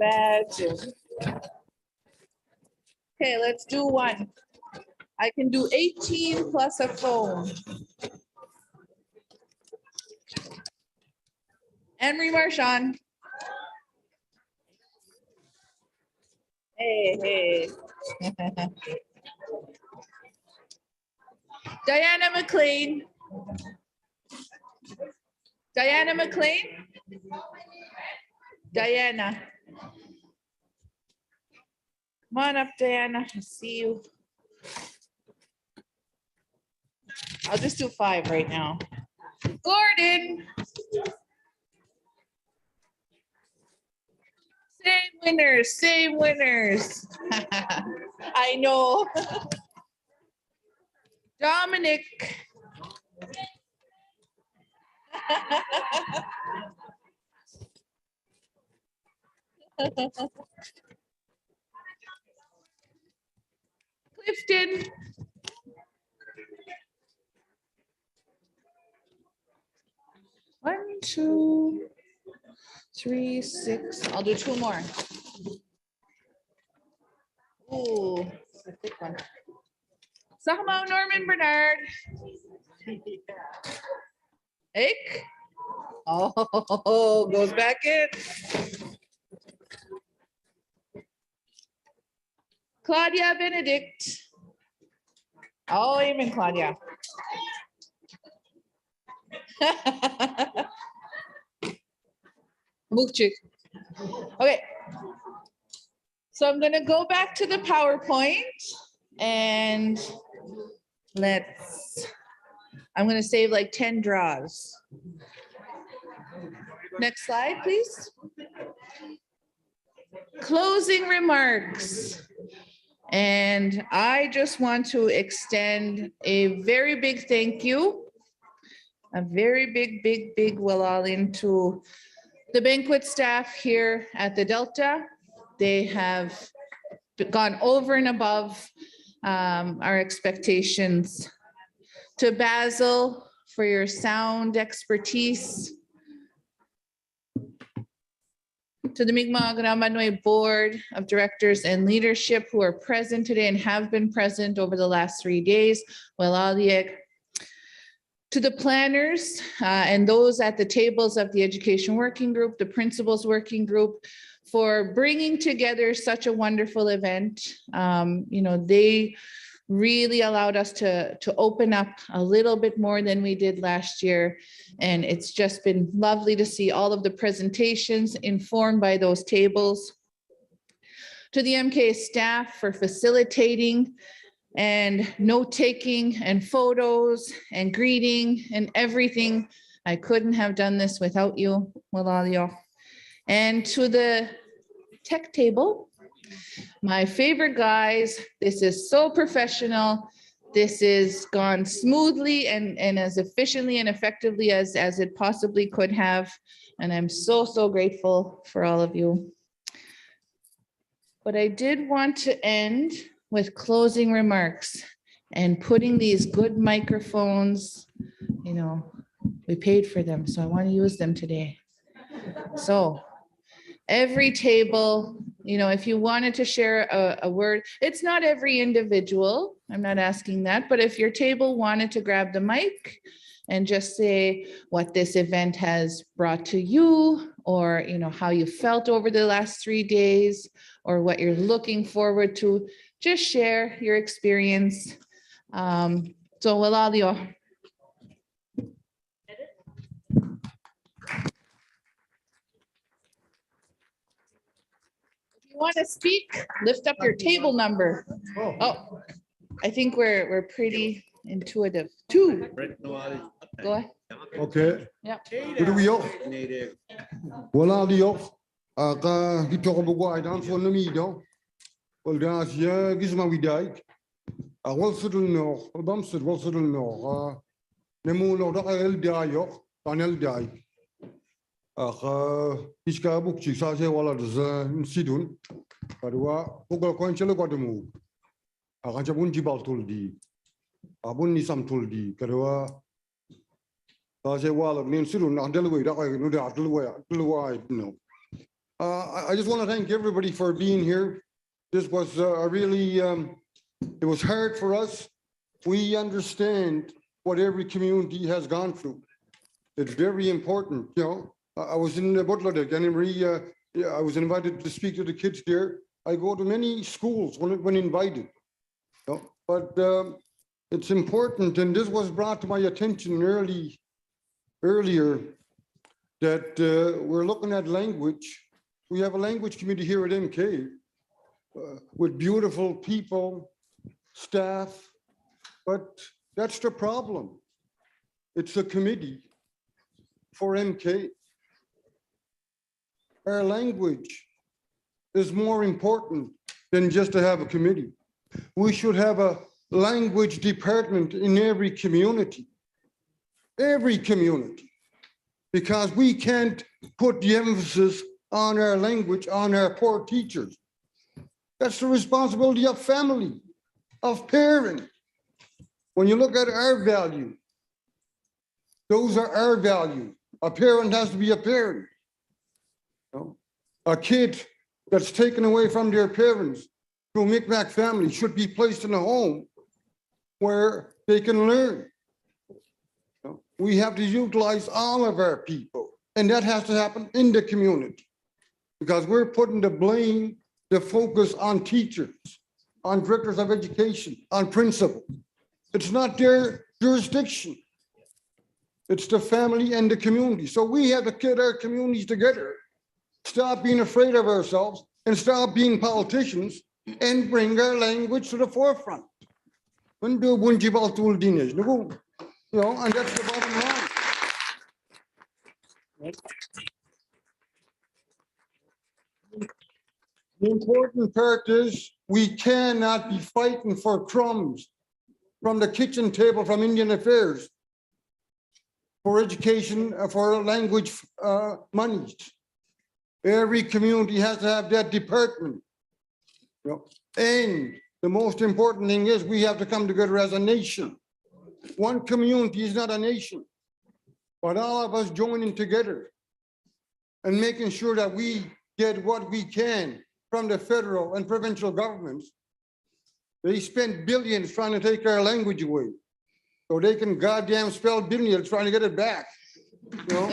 Imagine. Okay, let's do one. I can do 18 plus a phone. Henry Marchand. Hey, hey. Diana McLean. Diana McLean. Diana. Come on up, Diana. I see you. I'll just do 5 right now. Gordon. Same winners, same winners. I know. Dominic. Clifton. One, 2, 3, 6. I'll do 2 more. Ooh, a thick one. Sahamo Norman Bernard. Ick. Oh, goes back in. Claudia Benedict. Oh, amen, Claudia. Mukchik. Okay. So I'm going to go back to the PowerPoint and I'm going to save like 10 draws. Next slide, please. Closing remarks. And I just want to extend a very big thank you, a very big Walalin to the banquet staff here at the Delta. They have gone over and above our expectations. To Basil for your sound expertise. To the Kina'matnewey Board of Directors and Leadership who are present today and have been present over the last 3 days. To the planners and those at the tables of the Education Working Group, the Principals Working Group, for bringing together such a wonderful event. They really allowed us to open up a little bit more than we did last year. And it's just been lovely to see all of the presentations informed by those tables. To the MK staff for facilitating and note-taking and photos and greeting and everything. I couldn't have done this without you, Walalio. And to the tech table, my favorite guys, this is so professional. This is gone smoothly and as efficiently and effectively as it possibly could have. And I'm so grateful for all of you. But I did want to end with closing remarks and putting these good microphones, we paid for them, so I want to use them today. So every table, if you wanted to share a word, it's not every individual, I'm not asking that, but if your table wanted to grab the mic and just say what this event has brought to you, or how you felt over the last 3 days, or what you're looking forward to, just share your experience. So Walalio. If you want to speak, lift up your table number. Oh, I think we're pretty intuitive. 2. Go ahead. Okay. Yep. Good we are. Voilà the off. Ka gitogo I dan for namido. Well das ja gizma we dike. A wolfsudel no, bamsud wolfsudel no. Nemu no da el dayo, panel dike. Iska bukchi sa se wala sidun. Kadua pukul koin chelo kodemu. Jabun jibal tuldi. Abun nisam tuldi. Kadua sa se wala min sidun na delaway da I no da delaway no. I just want to thank everybody for being here. This was a really, it was hard for us. We understand what every community has gone through. It's very important, you know. I was in Butler, and I was invited to speak to the kids there. I go to many schools when invited. You know? But it's important, and this was brought to my attention earlier, that we're looking at language. We have a language committee here at MK with beautiful people, staff, but that's the problem. It's a committee for MK. Our language is more important than just to have a committee. We should have a language department in every community, because we can't put the emphasis on our language, on our poor teachers. That's the responsibility of family, of parents. When you look at our value, those are our value. A parent has to be a parent. You know? A kid that's taken away from their parents through Micmac family should be placed in a home where they can learn. You know? We have to utilize all of our people, and that has to happen in the community, because we're putting the blame, the focus on teachers, on directors of education, on principal. It's not their jurisdiction. It's the family and the community. So we have to get our communities together, stop being afraid of ourselves, and stop being politicians, and bring our language to the forefront. You know, and that's the bottom line. The important part is we cannot be fighting for crumbs from the kitchen table from Indian Affairs for education, for language monies. Every community has to have that department. You know? And the most important thing is we have to come together as a nation. One community is not a nation, but all of us joining together and making sure that we get what we can from the federal and provincial governments. They spend billions trying to take our language away, so they can goddamn spell billions trying to get it back. You know?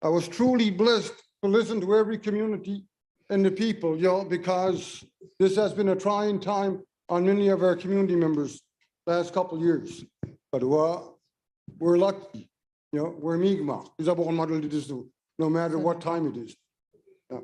I was truly blessed to listen to every community and the people, you know, because this has been a trying time on many of our community members last couple of years. But we're lucky, you know, we're Mi'kmaq. No matter what time it is. Yeah.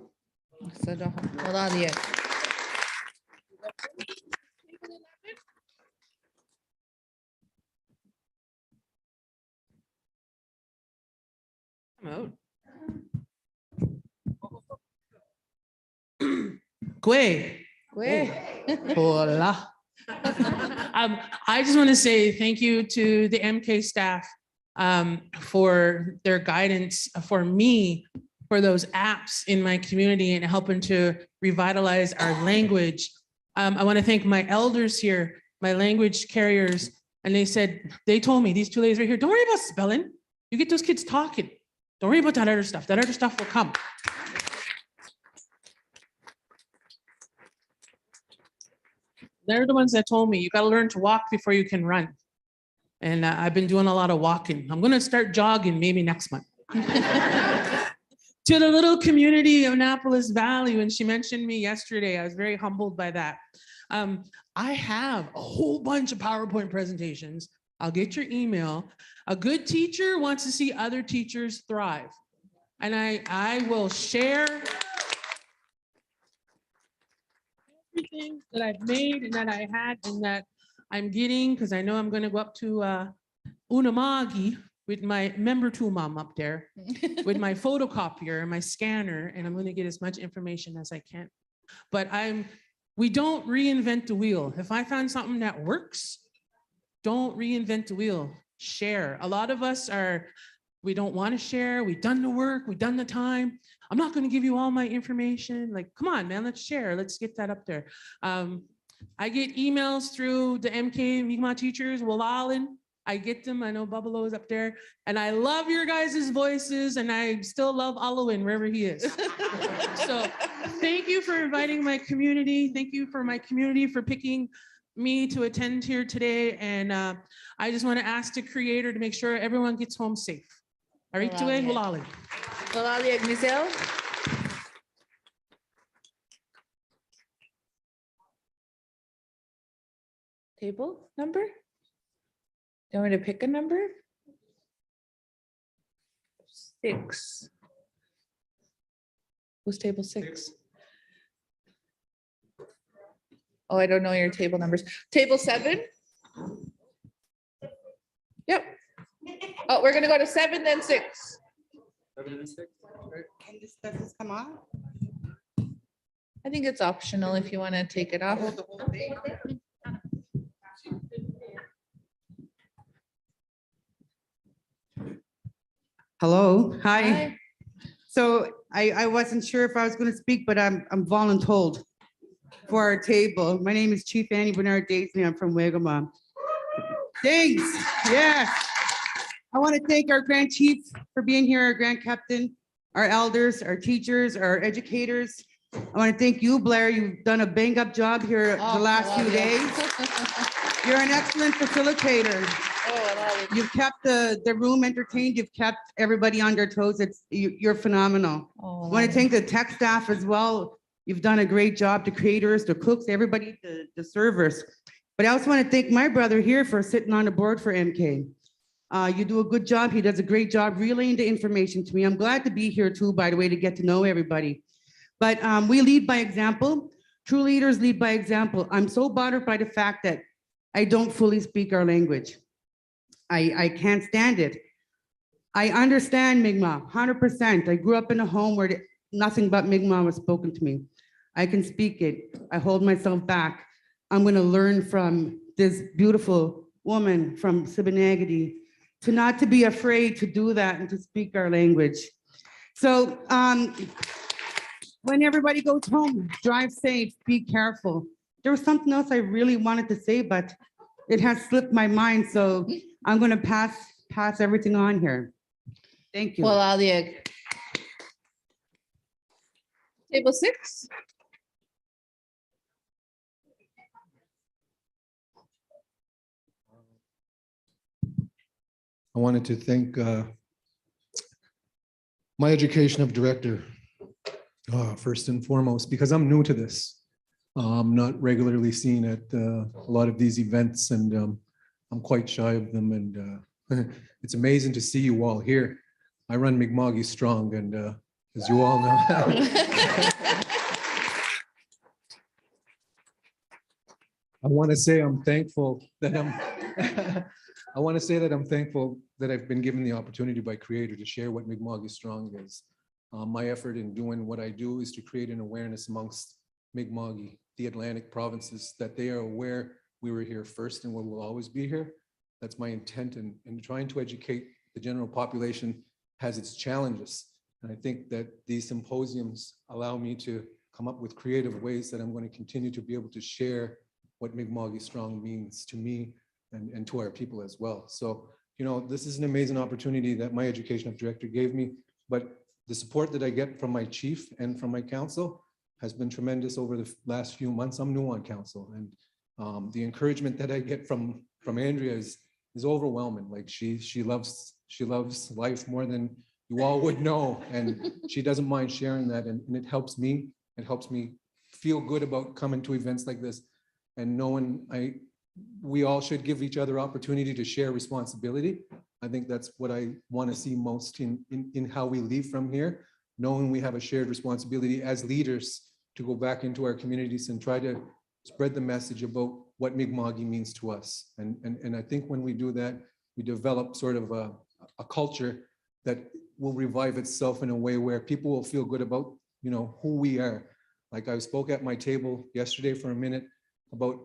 Hola. I just want to say thank you to the MK staff for their guidance for me, for those apps in my community and helping to revitalize our language. I want to thank my elders here, my language carriers, and they told me, these two ladies right here, don't worry about spelling. You get those kids talking. Don't worry about that other stuff. That other stuff will come. They're the ones that told me you got to learn to walk before you can run. And I've been doing a lot of walking. I'm going to start jogging maybe next month. To the little community of Annapolis Valley, when she mentioned me yesterday, I was very humbled by that. I have a whole bunch of PowerPoint presentations. I'll get your email. A good teacher wants to see other teachers thrive. And I will share everything that I've made and that I had and that I'm getting, because I know I'm going to go up to Unamagi with my member tool mom up there with my photocopier and my scanner, and I'm going to get as much information as I can. But I'm We don't reinvent the wheel. If I find something that works, don't reinvent the wheel. Share. A lot of us we don't want to share. We've done the work. We've done the time. I'm not going to give you all my information. Like, come on, man, let's share. Let's get that up there. I get emails through the MK Mi'kmaq teachers, Walalin. I get them. I know Bubalo is up there. And I love your guys' voices. And I still love Alwyn wherever he is. So thank you for inviting my community. Thank you for my community for picking me to attend here today. And I just want to ask the creator to make sure everyone gets home safe. All right, Walalin. Walalin, Mizel. Table number? You want me to pick a number? 6. Who's table 6? Oh, I don't know your table numbers. Table 7? Yep. Oh, we're gonna go to 7, then 6. 7 and 6. Can this, does this come on? I think it's optional if you want to take it off. Hello, hi. Hi. So I wasn't sure if I was going to speak, but I'm voluntold for our table. My name is Chief Annie Bernard Daisley. I'm from Wagamon. Thanks, yes. I want to thank our Grand Chief for being here, our Grand Captain, our elders, our teachers, our educators. I want to thank you, Blair. You've done a bang up job here the last few days. You're an excellent facilitator. You've kept the room entertained. You've kept everybody on their toes. You're phenomenal. I want to thank the tech staff as well. You've done a great job, the creators, the cooks, everybody, the servers. But I also want to thank my brother here for sitting on the board for MK. You do a good job. He does a great job relaying the information to me. I'm glad to be here too, by the way, to get to know everybody. But we lead by example. True leaders lead by example. I'm so bothered by the fact that I don't fully speak our language. I can't stand it. I understand Mi'kmaq 100%. I grew up in a home where nothing but Mi'kmaq was spoken to me. I can speak it. I hold myself back. I'm going to learn from this beautiful woman from Siboney to not to be afraid to do that and to speak our language. So when everybody goes home, drive safe, be careful. There was something else I really wanted to say, but it has slipped my mind. So I'm going to pass everything on here. Thank you. Well, Alia. Table 6. I wanted to thank my education of director, first and foremost, because I'm new to this. I'm not regularly seen at a lot of these events, and I'm quite shy of them. And it's amazing to see you all here. I run Mi'kmaq Strong, and as you all know, I want to say I'm thankful that I want to say that I'm thankful that I've been given the opportunity by Creator to share what Mi'kmaq Strong is. My effort in doing what I do is to create an awareness amongst Mi'kmaq, the Atlantic provinces, that they are aware we were here first and we will always be here. That's my intent in trying to educate the general population has its challenges. And I think that these symposiums allow me to come up with creative ways that I'm going to continue to be able to share what Mi'kmaq Strong means to me and to our people as well. So, you know, this is an amazing opportunity that my education of director gave me, but the support that I get from my chief and from my council has been tremendous over the last few months. I'm new on council, and the encouragement that I get from Andrea is overwhelming. Like she loves life more than you all would know, and she doesn't mind sharing that, and it helps me. It helps me feel good about coming to events like this and knowing we all should give each other opportunity to share responsibility. I think that's what I want to see most in how we leave from here, knowing we have a shared responsibility as leaders to go back into our communities and try to spread the message about what Mi'kmaq means to us. And I think when we do that, we develop sort of a culture that will revive itself in a way where people will feel good about, you know, who we are. Like I spoke at my table yesterday for a minute about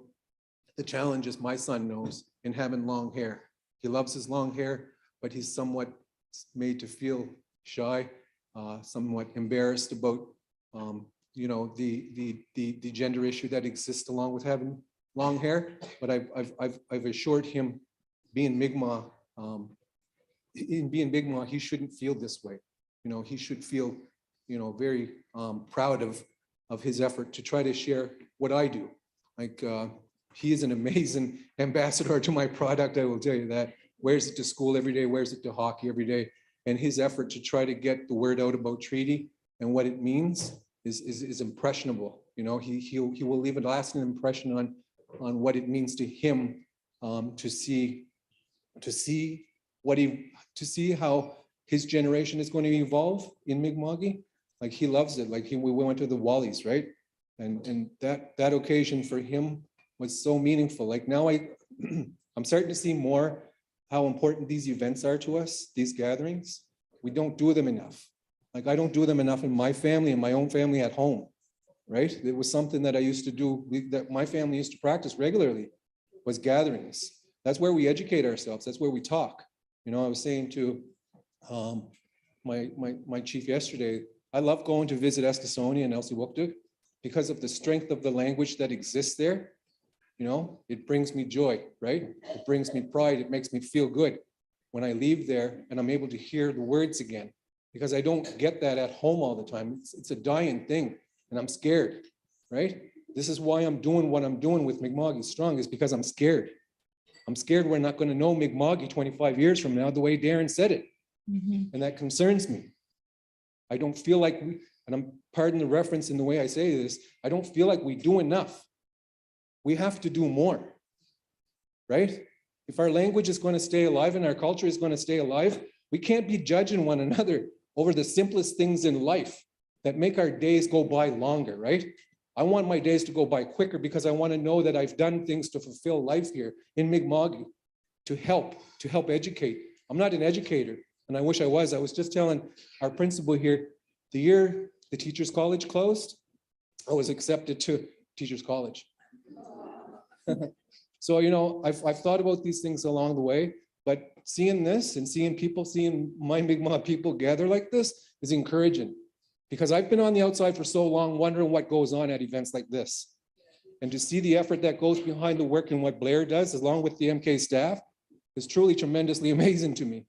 the challenges my son knows in having long hair. He loves his long hair, but he's somewhat made to feel shy, somewhat embarrassed about, the gender issue that exists along with having long hair. But I've assured him, being Mi'kmaq, he shouldn't feel this way. He should feel, very proud of his effort to try to share what I do. Like he is an amazing ambassador to my product, I will tell you that. Wears it to school every day, wears it to hockey every day. And his effort to try to get the word out about treaty and what it means is impressionable. He will leave a lasting impression on what it means to him to see how his generation is going to evolve in Mi'kma'ki. Like he loves it. Like we went to the Wallies, right? And that occasion for him was so meaningful. Like now I'm starting to see more how important these events are to us, these gatherings. We don't do them enough. Like I don't do them enough in my family, in my own family at home, right? It was something that I used to do, that my family used to practice regularly, was gatherings. That's where we educate ourselves. That's where we talk. I was saying to my chief yesterday, I love going to visit Eskasoni and Elsewuktuk because of the strength of the language that exists there. It brings me joy, right? It brings me pride. It makes me feel good when I leave there and I'm able to hear the words again, because I don't get that at home all the time. It's a dying thing and I'm scared, right? This is why I'm doing what I'm doing with Mi'kma'ki Strong, is because I'm scared. I'm scared we're not going to know Mi'kma'ki 25 years from now, the way Darren said it. And that concerns me. I don't feel like and I'm, pardon the reference in the way I say this, I don't feel like we do enough. We have to do more, right? If our language is going to stay alive and our culture is going to stay alive, we can't be judging one another over the simplest things in life that make our days go by longer, right? I want my days to go by quicker because I want to know that I've done things to fulfill life here in Mi'kma'ki, to help educate. I'm not an educator, and I wish I was. I was just telling our principal here, the year the Teachers College closed, I was accepted to Teachers College. So, I've thought about these things along the way, but seeing this and seeing my Mi'kmaq people gather like this is encouraging, because I've been on the outside for so long wondering what goes on at events like this. And to see the effort that goes behind the work and what Blair does, along with the MK staff, is truly tremendously amazing to me.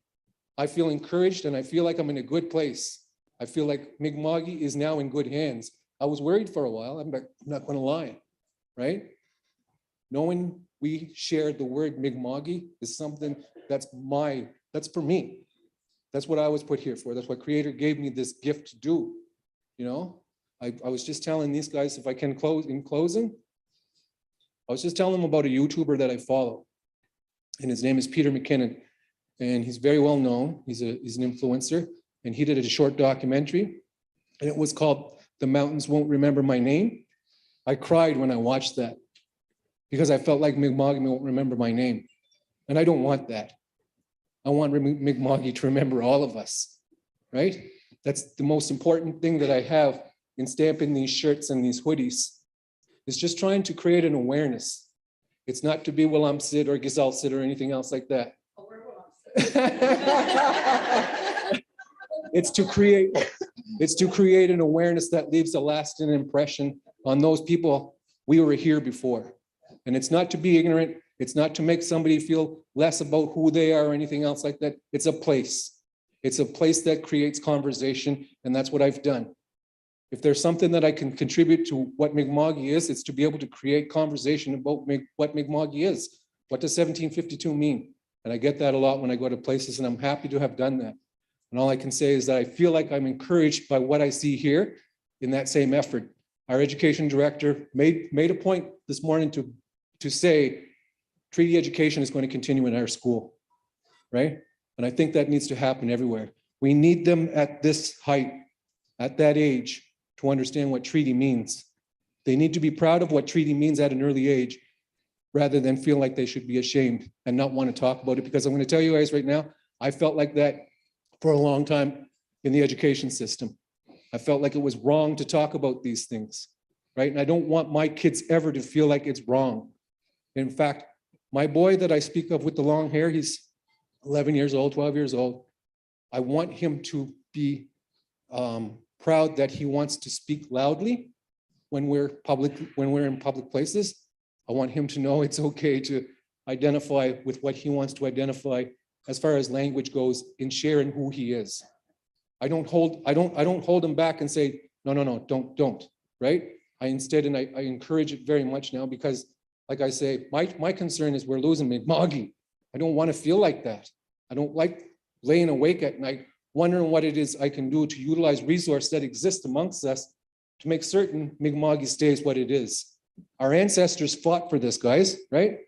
I feel encouraged and I feel like I'm in a good place. I feel like Mi'kma'ki is now in good hands. I was worried for a while, I'm not going to lie, right? Knowing we shared the word Mi'kma'ki is something that's for me. That's what I was put here for. That's what Creator gave me this gift to do. I was just telling these guys, if I can in closing, I was just telling them about a YouTuber that I follow. And his name is Peter McKinnon. And he's very well known. He's an influencer. And he did a short documentary. And it was called The Mountains Won't Remember My Name. I cried when I watched that, because I felt like Mi'kma'ki won't remember my name. And I don't want that. I want Mi'kma'ki to remember all of us, right? That's the most important thing that I have in stamping these shirts and these hoodies, is just trying to create an awareness. It's not to be Willam Sid or Gizal Sid or anything else like that. It's to create an awareness that leaves a lasting impression on those people we were here before. And it's not to be ignorant. It's not to make somebody feel less about who they are or anything else like that. It's a place. It's a place that creates conversation, and that's what I've done. If there's something that I can contribute to what Mi'kma'ki is, it's to be able to create conversation about what Mi'kma'ki is. What does 1752 mean? And I get that a lot when I go to places, and I'm happy to have done that. And all I can say is that I feel like I'm encouraged by what I see here in that same effort. Our education director made a point this morning to say treaty education is going to continue in our school, right? And I think that needs to happen everywhere. We need them at this height, at that age, to understand what treaty means. They need to be proud of what treaty means at an early age, rather than feel like they should be ashamed and not want to talk about it. Because I'm going to tell you guys right now, I felt like that for a long time in the education system. I felt like it was wrong to talk about these things. right? And I don't want my kids ever to feel like it's wrong. In fact, my boy that I speak of with the long hair, he's 11 years old, 12 years old. I want him to be proud that he wants to speak loudly when we're in public places. I want him to know it's okay to identify with what he wants to identify as far as language goes in sharing who he is. I don't hold him back and say, no, don't, right? I encourage it very much now because, like I say, my concern is we're losing Mi'kma'ki. I don't want to feel like that. I don't like laying awake at night wondering what it is I can do to utilize resource that exists amongst us to make certain Mi'kma'ki stays what it is. Our ancestors fought for this, guys, right?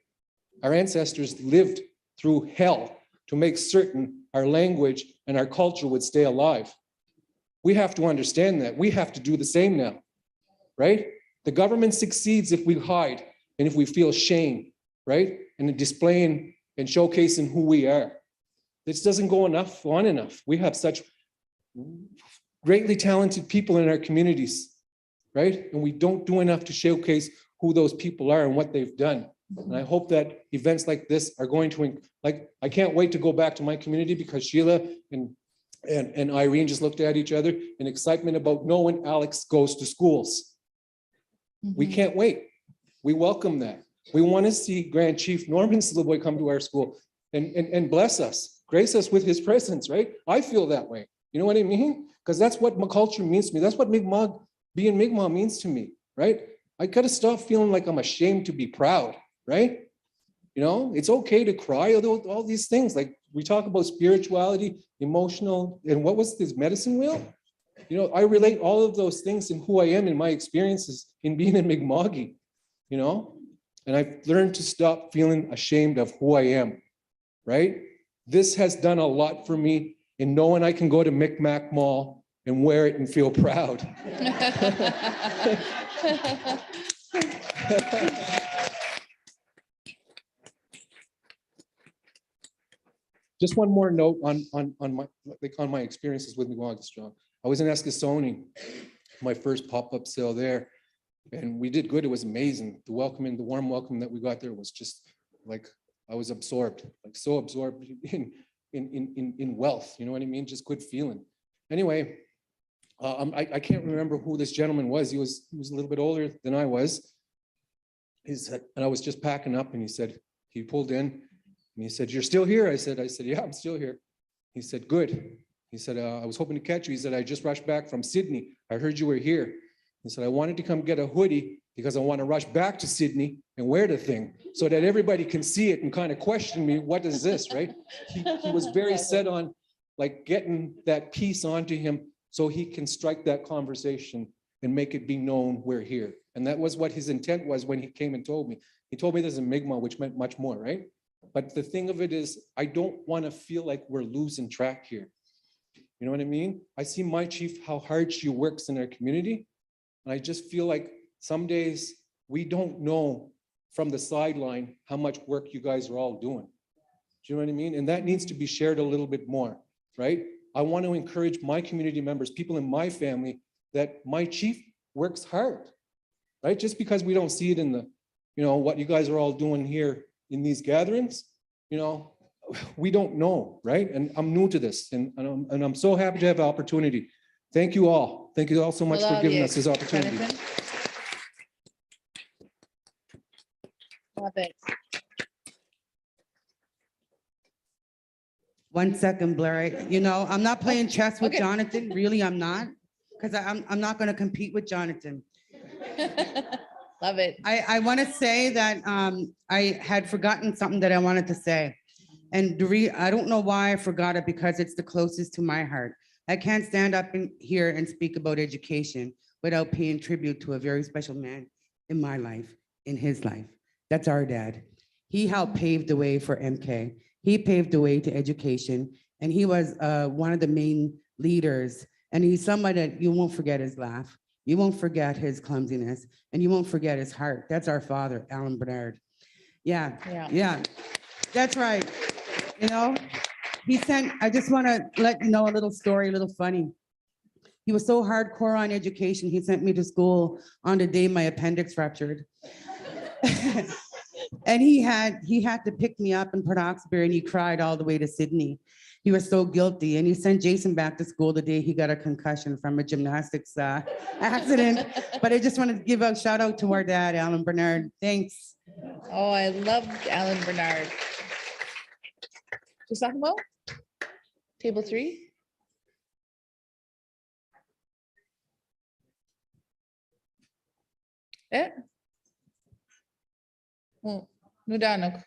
Our ancestors lived through hell to make certain our language and our culture would stay alive. We have to understand that. We have to do the same now, right? The government succeeds if we hide and if we feel shame, right? And in displaying and showcasing who we are. This doesn't go on enough. We have such greatly talented people in our communities, right? And we don't do enough to showcase who those people are and what they've done. And I hope that events like this are going to, like, I can't wait to go back to my community because Sheila and Irene just looked at each other in excitement about knowing Alex goes to schools. We can't wait. We welcome that. We want to see Grand Chief Norman Sliboy come to our school and bless us, grace us with his presence, right? I feel that way. You know what I mean? Because that's what my culture means to me. That's what Mi'kmaq, being Mi'kmaq means to me, right? I got to stop feeling like I'm ashamed to be proud, right? You know, it's okay to cry, all these things. Like we talk about spirituality, emotional, and what was this medicine wheel? You know, I relate all of those things in who I am in my experiences in being in Mi'kma'ki, you know? And I've learned to stop feeling ashamed of who I am, right? This has done a lot for me in knowing I can go to Micmac Mall and wear it and feel proud. Just one more note on my experiences with Mi'kmaq Strong. I was in Eskasoni, my first pop-up sale there, and we did good. It was amazing. The welcoming, the warm welcome that we got there was just like I was absorbed, like so absorbed in wealth. You know what I mean? Just good feeling. Anyway, I can't remember who this gentleman was. He was a little bit older than I was. He said, and I was just packing up, and he said he pulled in, and he said, "You're still here?" I said, "Yeah, I'm still here." He said, "Good." He said, "I was hoping to catch you." He said, "I just rushed back from Sydney. I heard you were here." He said, "I wanted to come get a hoodie because I want to rush back to Sydney and wear the thing so that everybody can see it and kind of question me, what is this, right?" He was very set on like getting that piece onto him so he can strike that conversation and make it be known we're here. And that was what his intent was when he came and told me. He told me this in Mi'kmaq, which meant much more, right? But the thing of it is, I don't want to feel like we're losing track here. You know what I mean? I see my chief, how hard she works in our community. And I just feel like some days we don't know from the sideline how much work you guys are all doing. Do you know what I mean? And that needs to be shared a little bit more, right? I want to encourage my community members, people in my family, that my chief works hard, right? Just because we don't see it in the, you know, what you guys are all doing here in these gatherings, you know, we don't know, right? And I'm new to this, and I'm so happy to have the opportunity. Thank you all. Thank you all so much for giving us this opportunity. Love it. 1 second, Blair. You know, I'm not playing chess with Jonathan. Really, I'm not. Because I'm not going to compete with Jonathan. Love it. I want to say that I had forgotten something that I wanted to say. And I don't know why I forgot it, because it's the closest to my heart. I can't stand up in here and speak about education without paying tribute to a very special man in my life, in his life. That's our dad. He helped pave the way for MK. He paved the way to education, and he was one of the main leaders. And he's somebody that you won't forget his laugh. You won't forget his clumsiness, and you won't forget his heart. That's our father, Alan Bernard. Yeah. That's right. You know, he sent, I just want to let you know a little story, a little funny. He was so hardcore on education, he sent me to school on the day my appendix ruptured. And he had to pick me up in Port Hawkesbury, and he cried all the way to Sydney. He was so guilty, and he sent Jason back to school the day he got a concussion from a gymnastics accident. But I just wanted to give a shout out to our dad, Alan Bernard. Thanks. Oh, I love Alan Bernard. Just talking about table 3. Oh, nu danog.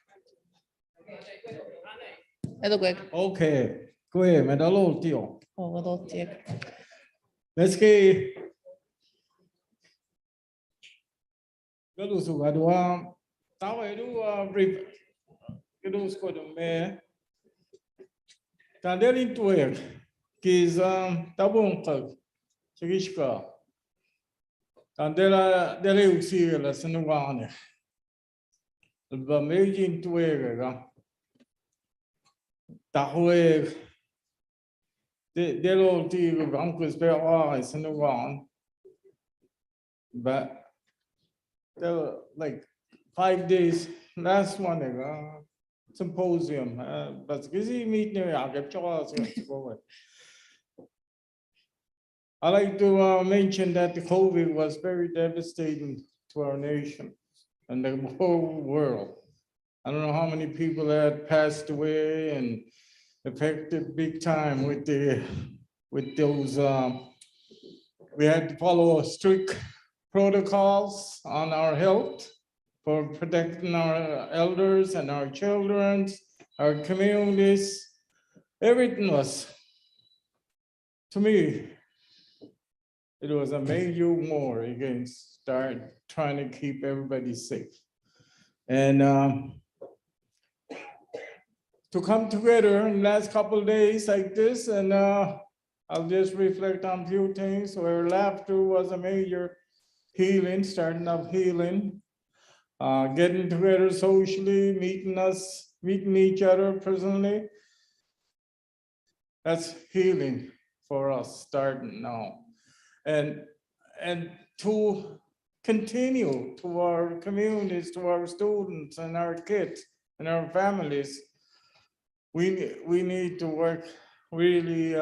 Edogweg. Okay, kwe medalo tio. Oh, wadol tiek. Meski gadu su gadwa tawa edu brief gadu sko do me tandeli tuer kiz tabun qal chigishka tandela dele usi la sunwane ba meji tuer ga tahwe delo ti uncle spare all sunwan but there were like 5 days last one symposium but busy meeting I like to mention that the COVID was very devastating to our nation and the whole world. I don't know how many people had passed away and affected big time with those we had to follow strict protocols on our health for protecting our elders and our children, our communities. Everything was, to me, it was a major war against trying to keep everybody safe. And to come together in the last couple of days like this, and I'll just reflect on a few things where laughter was a major healing, starting of healing, getting together socially, meeting each other personally. That's healing for us starting now. And to continue to our communities, to our students and our kids and our families, we need to work really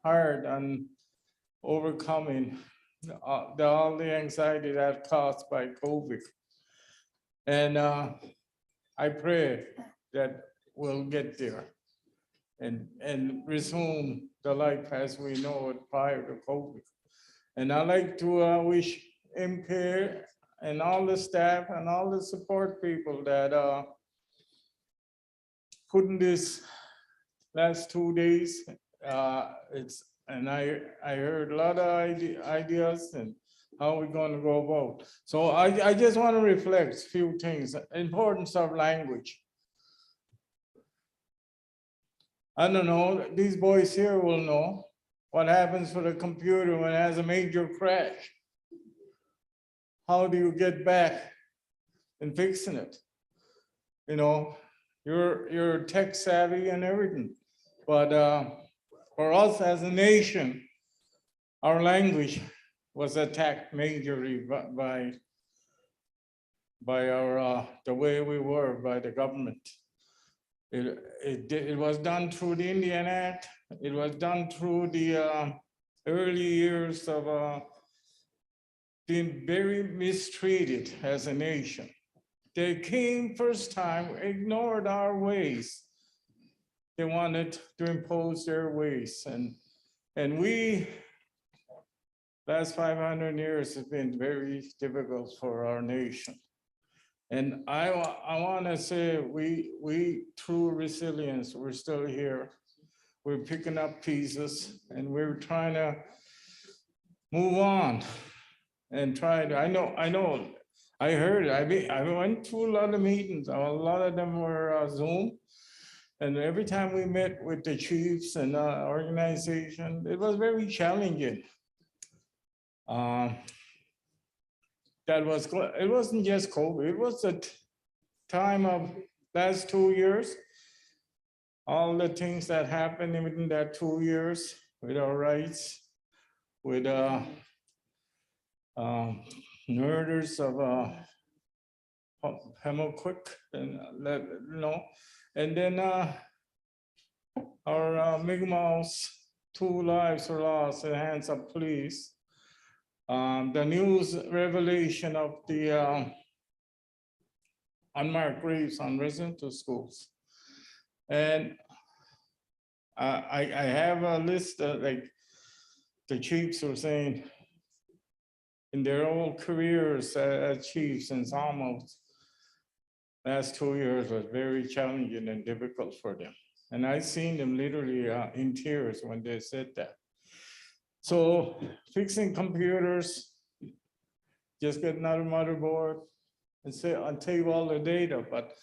hard on overcoming all the anxiety that's caused by COVID. And I pray that we'll get there and resume the life as we know it prior to COVID. And I'd like to wish MK and all the staff and all the support people that put in this last 2 days. And I heard a lot of ideas and how we're going to go about. So I just want to reflect a few things. Importance of language. I don't know, these boys here will know what happens for the computer when it has a major crash. How do you get back and fixing it? You know, you're tech savvy and everything, but for us as a nation, our language was attacked majorly by our the way we were by the government. It was done through the Indian Act. It was done through the early years of being very mistreated as a nation. They came first time, ignored our ways. They wanted to impose their ways. And we, last 500 years have been very difficult for our nation. And I want to say we through resilience, we're still here. We're picking up pieces and we're trying to move on and try to, I heard, I went to a lot of meetings, a lot of them were Zoom. And every time we met with the chiefs and organization, it was very challenging. It wasn't just COVID, it was the time of last 2 years. All the things that happened within that 2 years with our rights. with murders of Hemoquick and and then our Mi'kmaq, 2 lives were lost at the hands of police. The news revelation of the unmarked graves on residential schools. And I have a list like the chiefs were saying in their old careers as chiefs in almost last 2 years was very challenging and difficult for them. And I seen them literally in tears when they said that. So fixing computers, just get another motherboard and say, I'll take all the data. But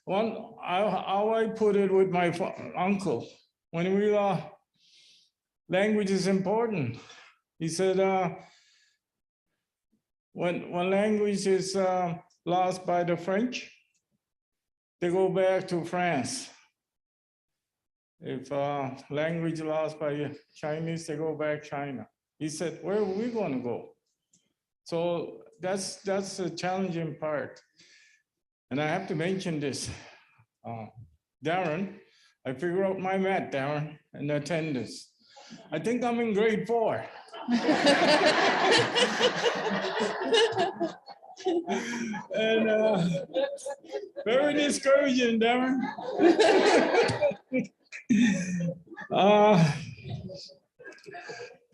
how I put it with my uncle, when we language is important. He said, when language is lost by the French, they go back to France. If language lost by Chinese, they go back China. He said, where are we going to go? So that's a challenging part. And I have to mention this. Darren, I figure out my math, Darren, and attendance. I think I'm in grade 4. And very discouraging, Darren.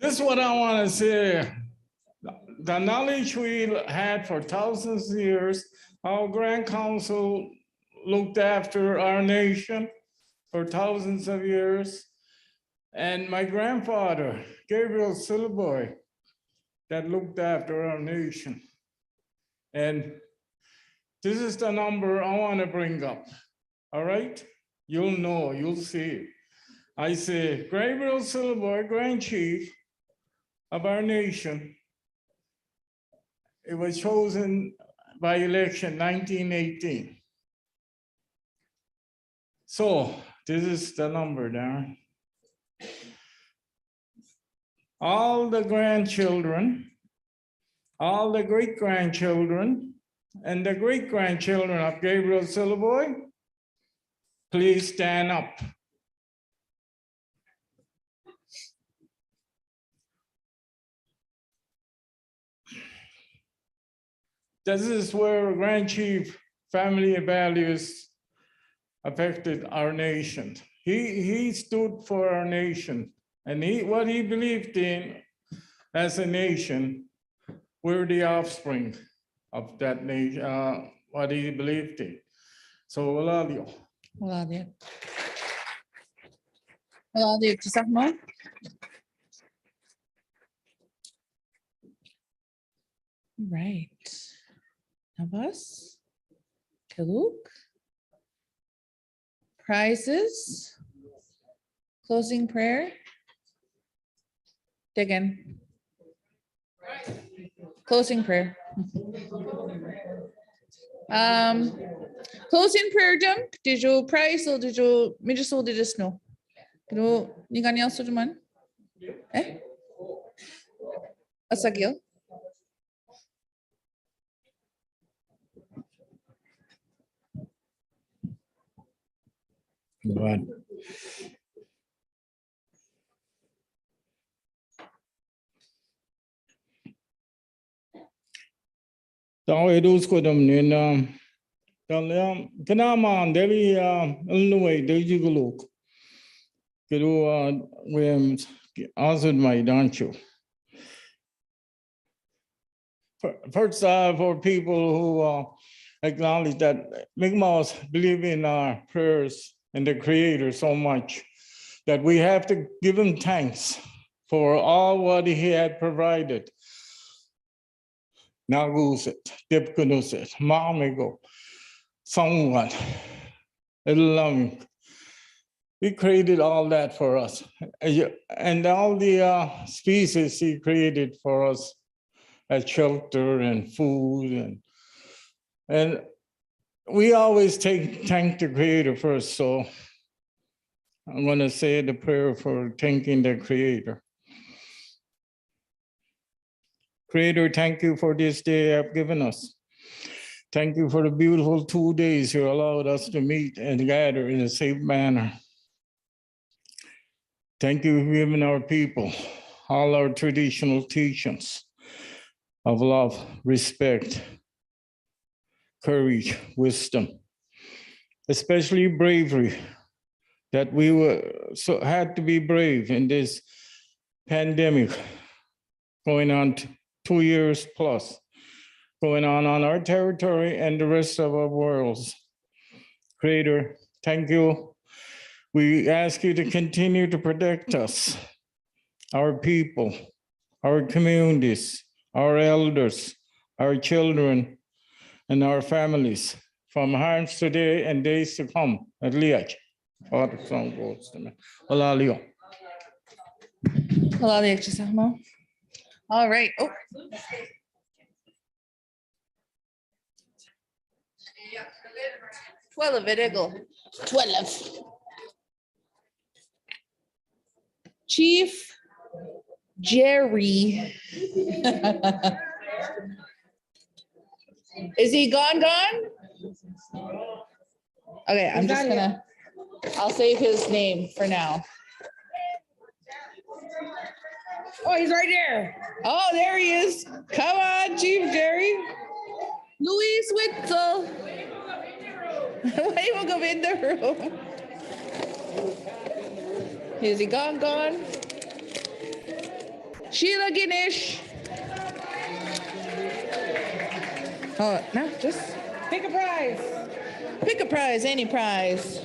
This is what I want to say. The knowledge we had for thousands of years, our Grand Council looked after our nation for thousands of years. And my grandfather, Gabriel Silverboy, that looked after our nation. And this is the number I want to bring up. All right? You'll know, you'll see. I say, Gabriel Silverboy, Grand Chief of our nation, it was chosen by election 1918. So this is the number, Darren. All the grandchildren, all the great-grandchildren, and the great-grandchildren of Gabriel Silverboy, please stand up. This is where Grand Chief family values affected our nation. He stood for our nation, and what he believed in as a nation, we're the offspring of that nation, what he believed in. So, Oladio. Oladio. Oladio, Kisakmo. Right. Navas. Kaluk. Prizes. Closing prayer. Diggin. Closing prayer. Closing prayer jump. Did you prize or did you middle did you snow? Pero ni ganyan sa naman? Eh? Asagil? Right. Tao edus ko dam nin talyam Kina'matnewey Illinois Dejiguluk. Kidu Williams answered my dancho. First, for people who acknowledge that Mi'kmaq believe in our prayers and the Creator so much that we have to give him thanks for all what he had provided. Nagusit, Dipkunusit, Mamigo, someone, loving. He created all that for us. And all the species he created for us as shelter and food. And we always thank the Creator first. So I'm going to say the prayer for thanking the Creator. Creator, thank you for this day you have given us. Thank you for the beautiful 2 days you allowed us to meet and gather in a safe manner. Thank you for giving our people all our traditional teachings of love, respect, courage, wisdom, especially bravery, that we had to be brave in this pandemic going on 2 years plus, going on our territory and the rest of our worlds. Creator, thank you. We ask you to continue to protect us, our people, our communities, our elders, our children, and our families from harms today and days to come. At least, Father, Son, God, Spirit. Olalio. All right. Oh. Twelve, 12. Chief Jerry. Is he gone? Okay, I'm just gonna, I'll save his name for now. Oh, he's right there. Oh, there he is. Come on, Chief Jerry. Luis Witzel. Why won't go in the room? Is he gone? Sheila Ganesh. Oh, no, just Pick a prize. pick a prize, any prize.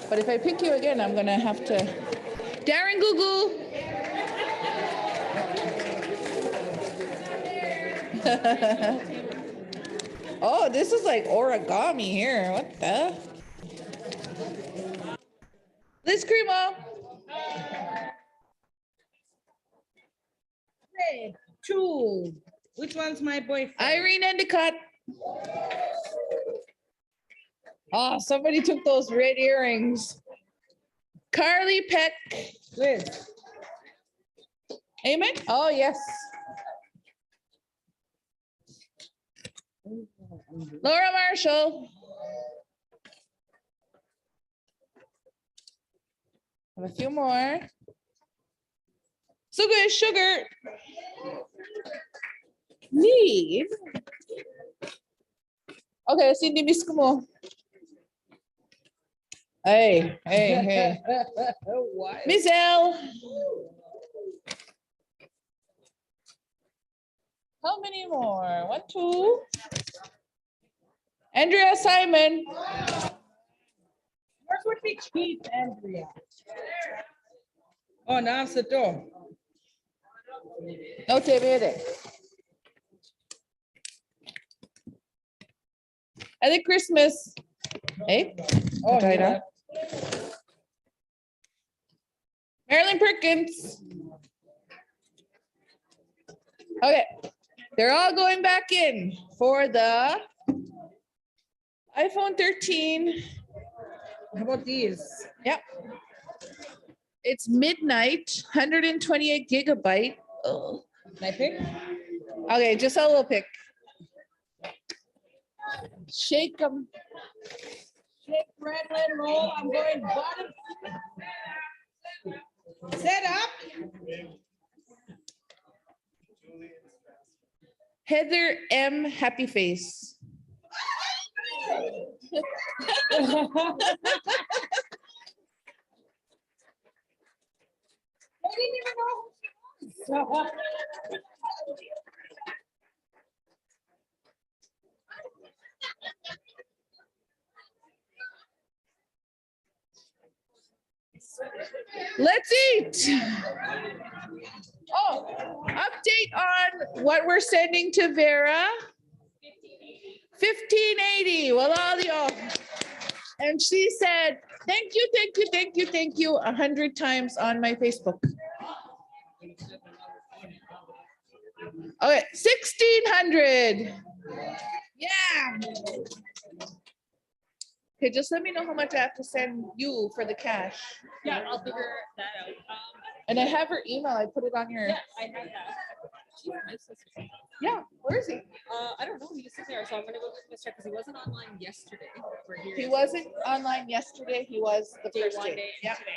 But if I pick you again, I'm gonna have to. Darren Gugu. Oh, this is like origami here. What the? Liz Cremo. Red, 2. Which one's my boyfriend? Irene Endicott. Oh, somebody took those red earrings. Carly Peck. Liz. Amen. Oh, yes. Laura Marshall. Have a few more. Sugar. Leave. Okay, Cindy Miskumo. Hey. What? Miss L. How many more? 1, 2. Andrea Simon. Yours would be Chief Andrea. Oh, now it's the door. No te vede. Happy Christmas. Hey. Oh, China. Marilyn Perkins. Okay. They're all going back in for the iPhone 13. How about these? Yep. It's midnight, 128 gigabyte. Oh. Can I pick? Okay, just a little pick. Shake them. Shake, rattle, and roll. I'm going bottom. Set up. Heather M. Happy Face. I didn't even know who she was. Let's eat. Oh, update on what we're sending to Vera. 1580. Well, all y'all. And she said, thank you 100 times on my Facebook. Okay, 1600. Yeah. Okay, just let me know how much I have to send you for the cash. Yeah, I'll figure that out. And I have her email. I put it on your. Yeah, I have that. Yeah, where is he? I don't know. He's sitting there, so I'm gonna go check because he wasn't online yesterday. He wasn't online yesterday. He was the first One day. day Yep. today.